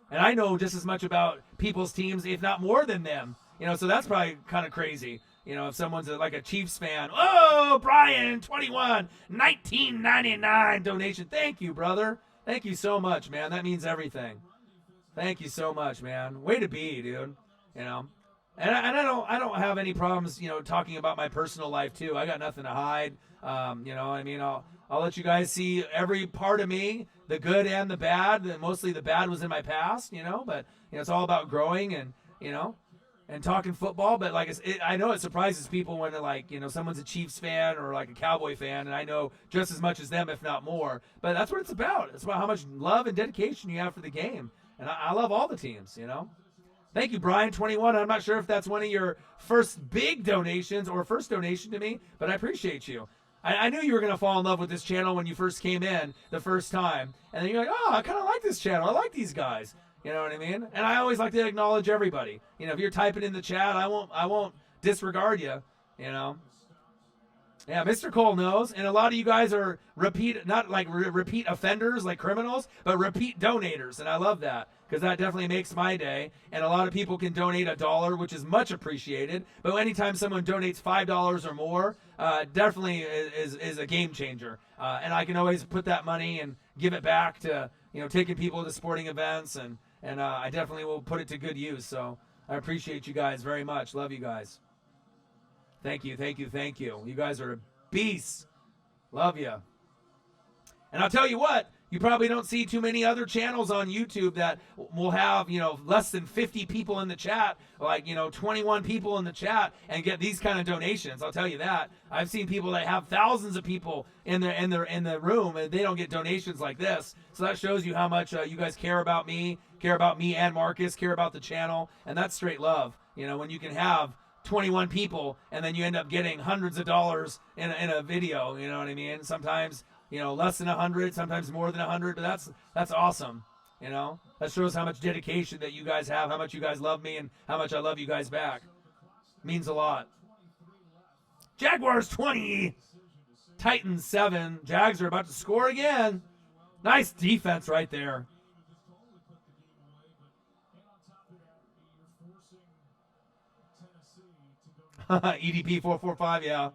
And I know just as much about people's teams, if not more than them. So that's probably kind of crazy. If someone's like a Chiefs fan, oh, Brian, 21, 1999 donation. Thank you, brother. Thank you so much, man. That means everything. Thank you so much, man. Way to be, dude. And I don't have any problems, talking about my personal life too. I got nothing to hide. I'll let you guys see every part of me, the good and the bad. Mostly the bad was in my past, but it's all about growing and talking football. But like I know it surprises people when someone's a Chiefs fan or like a Cowboy fan, and I know just as much as them, if not more. But that's what it's about. It's about how much love and dedication you have for the game, and I love all the teams. Thank you, Brian, 21. I'm not sure if that's one of your first big donations or first donation to me, but I appreciate you. I knew you were going to fall in love with this channel when you first came in the first time, and then you're like, oh, I kind of like this channel. I like these guys. You know what I mean? And I always like to acknowledge everybody. If you're typing in the chat, I won't disregard you. Yeah, Mr. Cole knows, and a lot of you guys are repeat offenders like criminals, but repeat donators, and I love that because that definitely makes my day. And a lot of people can donate $1, which is much appreciated. But anytime someone donates $5 or more, definitely is a game changer. And I can always put that money and give it back to taking people to sporting events, and I definitely will put it to good use. So I appreciate you guys very much. Love you guys. Thank you. You guys are beasts. Love you. And I'll tell you what, you probably don't see too many other channels on YouTube that will have, less than 50 people in the chat, like, 21 people in the chat and get these kind of donations. I'll tell you that. I've seen people that have thousands of people in the room and they don't get donations like this. So that shows you how much you guys care about me and Marcus, care about the channel. And that's straight love. When you can have 21 people and then you end up getting hundreds of dollars in a video, you know what I mean? Sometimes less than 100, sometimes more than 100, but that's awesome. That shows how much dedication that you guys have, how much you guys love me, and how much I love you guys back. Means a lot. Jaguars 20, Titans 7. Jags are about to score again. Nice defense right there. EDP 445, yeah.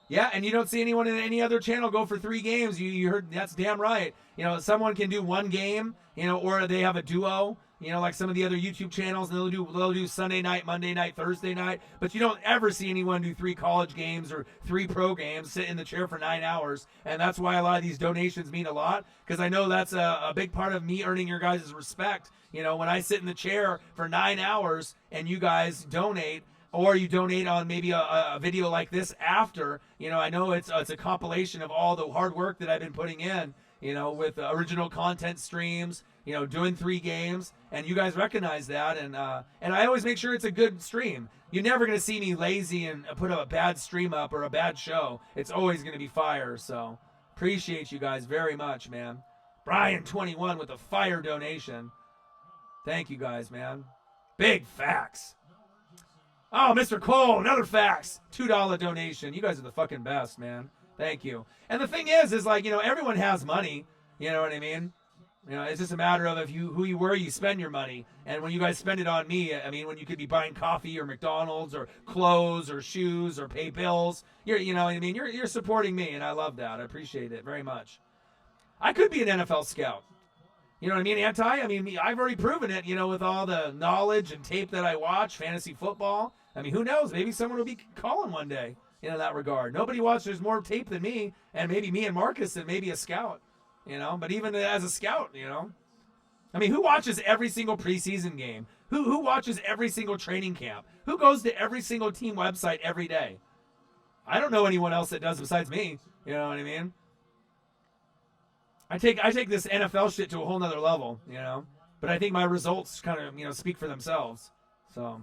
Yeah, and you don't see anyone in any other channel go for 3 games. You heard, that's damn right. Someone can do 1 game, or they have a duo. You know, like some of the other YouTube channels, and they'll do Sunday night, Monday night, Thursday night. But you don't ever see anyone do 3 college games or 3 pro games, sit in the chair for 9 hours. And that's why a lot of these donations mean a lot, because I know that's a big part of me earning your guys' respect. You know, when I sit in the chair for 9 hours and you guys donate, or you donate on maybe a video like this after, you know, I know it's a compilation of all the hard work that I've been putting in, you know, with original content streams, you know, doing 3 games, and you guys recognize that, and I always make sure it's a good stream. You're never going to see me lazy and put a bad stream up or a bad show. It's always going to be fire, so appreciate you guys very much, man. Brian 21 with a fire donation. Thank you guys, man. Big facts. Oh, Mr. Cole, another fax. $2 donation. You guys are the fucking best, man. Thank you. And the thing is like, you know, everyone has money. You know what I mean? You know, it's just a matter of where you spend your money. And when you guys spend it on me, I mean, when you could be buying coffee or McDonald's or clothes or shoes or pay bills, you know what I mean? You're supporting me, and I love that. I appreciate it very much. I could be an NFL scout. You know what I mean? I mean, I've already proven it, you know, with all the knowledge and tape that I watch, fantasy football. I mean, who knows? Maybe someone will be calling one day, in that regard. Nobody watches more tape than me, and maybe me and Marcus and maybe a scout, you know. But even as a scout, you know. I mean, who watches every single preseason game? Who watches every single training camp? Who goes to every single team website every day? I don't know anyone else that does besides me. You know what I mean? I take this NFL shit to a whole nother level, you know. But I think my results kind of, you know, speak for themselves. So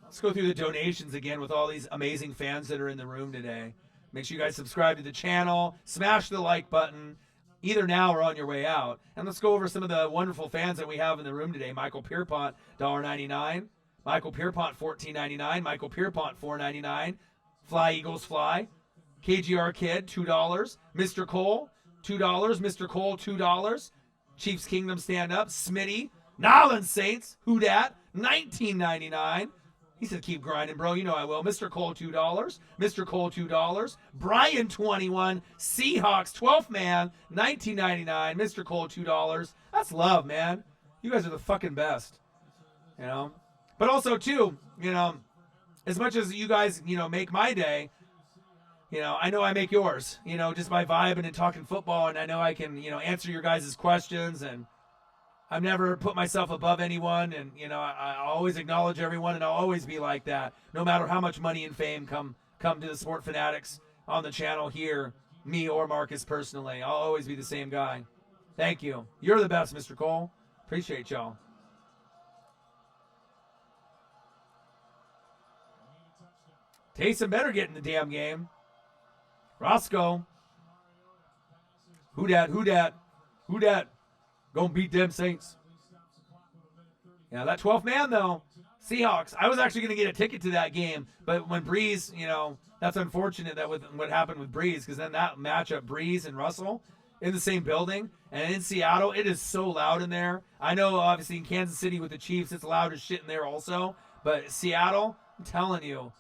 let's go through the donations again with all these amazing fans that are in the room today. Make sure you guys subscribe to the channel, smash the like button, either now or on your way out. And let's go over some of the wonderful fans that we have in the room today. Michael Pierpont, $1.99. Michael Pierpont, $14.99. Michael Pierpont, $4.99. Fly Eagles Fly. KGR Kid, $2. Mr. Cole, $2. Mr. Cole, $2. Chiefs Kingdom Stand Up. Smitty. Nolan Saints. Who dat? $19.99. He said, keep grinding, bro. You know I will. Mr. Cole, $2. Mr. Cole, $2. Brian, 21. Seahawks, 12th man, $19.99. Mr. Cole, $2. That's love, man. You guys are the fucking best. You know? But also, too, you know, as much as you guys, you know, make my day, you know I make yours, you know, just by vibing and talking football, and I know I can, you know, answer your guys' questions, and I've never put myself above anyone, and, you know, I always acknowledge everyone, and I'll always be like that, no matter how much money and fame come to the Sport Fanatics on the channel here, me or Marcus personally. I'll always be the same guy. Thank you. You're the best, Mr. Cole. Appreciate y'all. Taysom better get in the damn game. Roscoe. Who dat? Who dat? Who dat? Gonna beat them Saints. Yeah, that 12th man, though. Seahawks. I was actually going to get a ticket to that game, but when Breeze, you know, that's unfortunate that with what happened with Breeze, because then that matchup, Breeze and Russell, in the same building. And in Seattle, it is so loud in there. I know, obviously, in Kansas City with the Chiefs, it's loud as shit in there also. But Seattle, I'm telling you,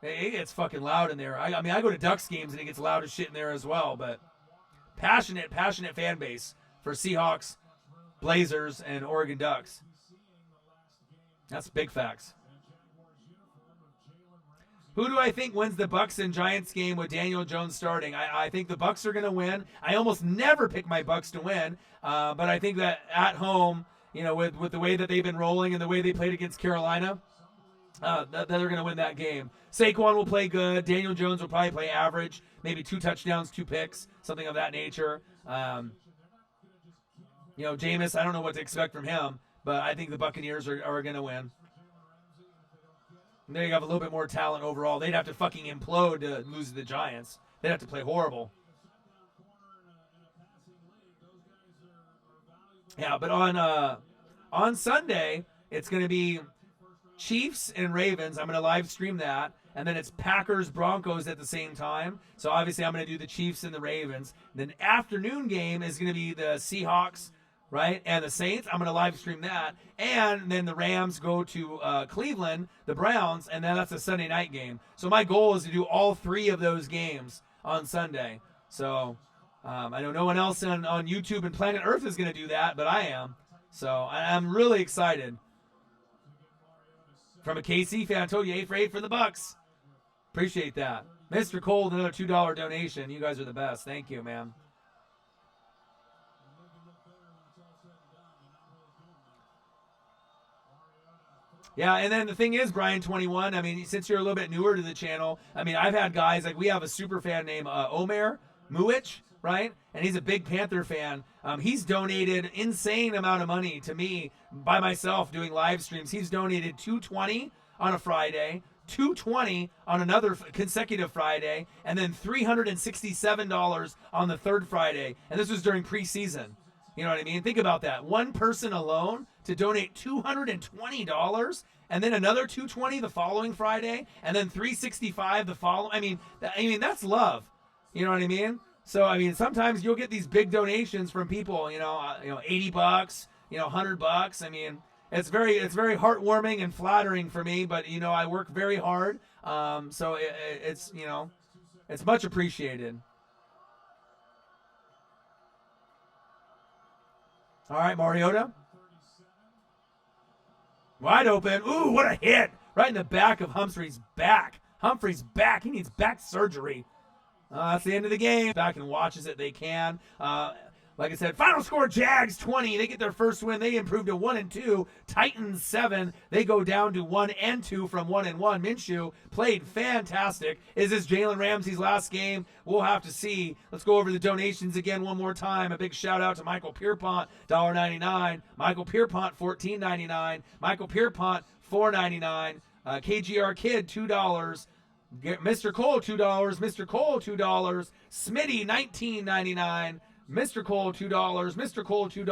it gets fucking loud in there. I mean, I go to Ducks games and it gets loud as shit in there as well. But passionate fan base for Seahawks, Blazers, and Oregon Ducks. That's big facts. Who do I think wins the Bucks and Giants game with Daniel Jones starting? I think the Bucks are going to win. I almost never pick my Bucks to win, but I think that at home, you know, with the way that they've been rolling and the way they played against Carolina, that they're going to win that game. Saquon will play good. Daniel Jones will probably play average, maybe 2 touchdowns, 2 picks, something of that nature. You know, Jameis, I don't know what to expect from him, but I think the Buccaneers are going to win. And they have a little bit more talent overall. They'd have to fucking implode to lose to the Giants. They'd have to play horrible. Yeah, but on Sunday, it's going to be Chiefs and Ravens. I'm going to live stream that. And then it's Packers-Broncos at the same time. So obviously I'm going to do the Chiefs and the Ravens. Then afternoon game is going to be the Seahawks, right, and the Saints. I'm going to live stream that. And then the Rams go to Cleveland, the Browns, and then that's a Sunday night game. So my goal is to do all 3 of those games on Sunday. So I know no one else on YouTube and planet Earth is going to do that, but I am. So I'm really excited. From a KC fan, I told you 8 for 8 for the Bucks. Appreciate that. Mr. Cole, another $2 donation. You guys are the best. Thank you, man. Yeah, and then the thing is, Brian21, I mean, since you're a little bit newer to the channel, I mean, I've had guys, like we have a super fan named Omer Muich, right? And he's a big Panther fan. He's donated insane amount of money to me by myself doing live streams. He's donated $220 on a Friday, $220 on another consecutive Friday, and then $367 on the third Friday. And this was during preseason. You know what I mean? Think about that. One person alone to donate $220, and then another $220 the following Friday, and then $365 the following. I mean that's love. You know what I mean? So I mean, sometimes you'll get these big donations from people. $80, $100. I mean, it's very heartwarming and flattering for me. But I work very hard. So it's much appreciated. All right, Mariota. Wide open. Ooh, what a hit. Right in the back of Humphrey's back. Humphrey's back. He needs back surgery. That's the end of the game. Back and watches it. They can. Like I said, final score, Jags 20. They get their first win. They improved to 1-2. Titans 7. They go down to 1-2 from 1-1. Minshew played fantastic. Is this Jalen Ramsey's last game? We'll have to see. Let's go over the donations again one more time. A big shout out to Michael Pierpont, $1.99. Michael Pierpont, $14.99. Michael Pierpont, $4.99. KGR Kid, $2. Mr. Cole, $2. Mr. Cole, $2. Smitty, $19.99. Mr. Cole, $2. Mr. Cole, $2.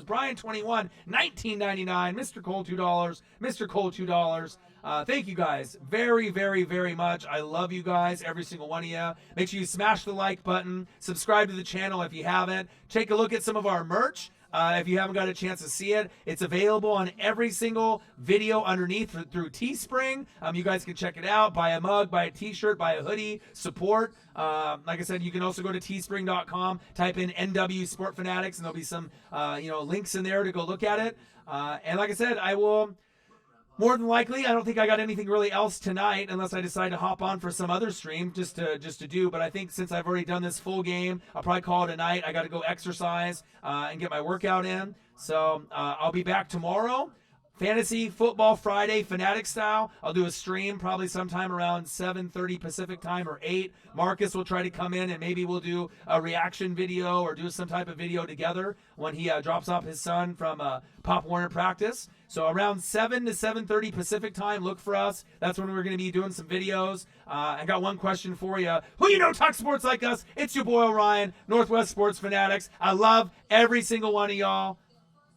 Brian21, $19.99. Mr. Cole, $2. Mr. Cole, $2. Thank you guys very, very, very much. I love you guys, every single one of you. Make sure you smash the like button. Subscribe to the channel if you haven't. Take a look at some of our merch. If you haven't got a chance to see it, it's available on every single video underneath through Teespring. You guys can check it out. Buy a mug, buy a t-shirt, buy a hoodie, support. Like I said, you can also go to teespring.com, type in NW Sport Fanatics, and there'll be some links in there to go look at it. And like I said, I will... More than likely, I don't think I got anything really else tonight unless I decide to hop on for some other stream just to do. But I think since I've already done this full game, I'll probably call it a night. I got to go exercise and get my workout in. So I'll be back tomorrow. Fantasy Football Friday, Fanatic style. I'll do a stream probably sometime around 7:30 Pacific time or 8. Marcus will try to come in and maybe we'll do a reaction video or do some type of video together when he drops off his son from Pop Warner practice. So around 7 to 7:30 Pacific time, look for us. That's when we're going to be doing some videos. I got one question for you. Who talk sports like us? It's your boy Orion, Northwest Sports Fanatics. I love every single one of y'all.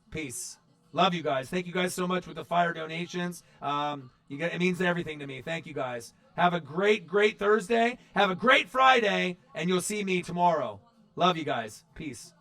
Peace. Love you guys. Thank you guys so much with the fire donations. It means everything to me. Thank you guys. Have a great, great Thursday. Have a great Friday, and you'll see me tomorrow. Love you guys. Peace.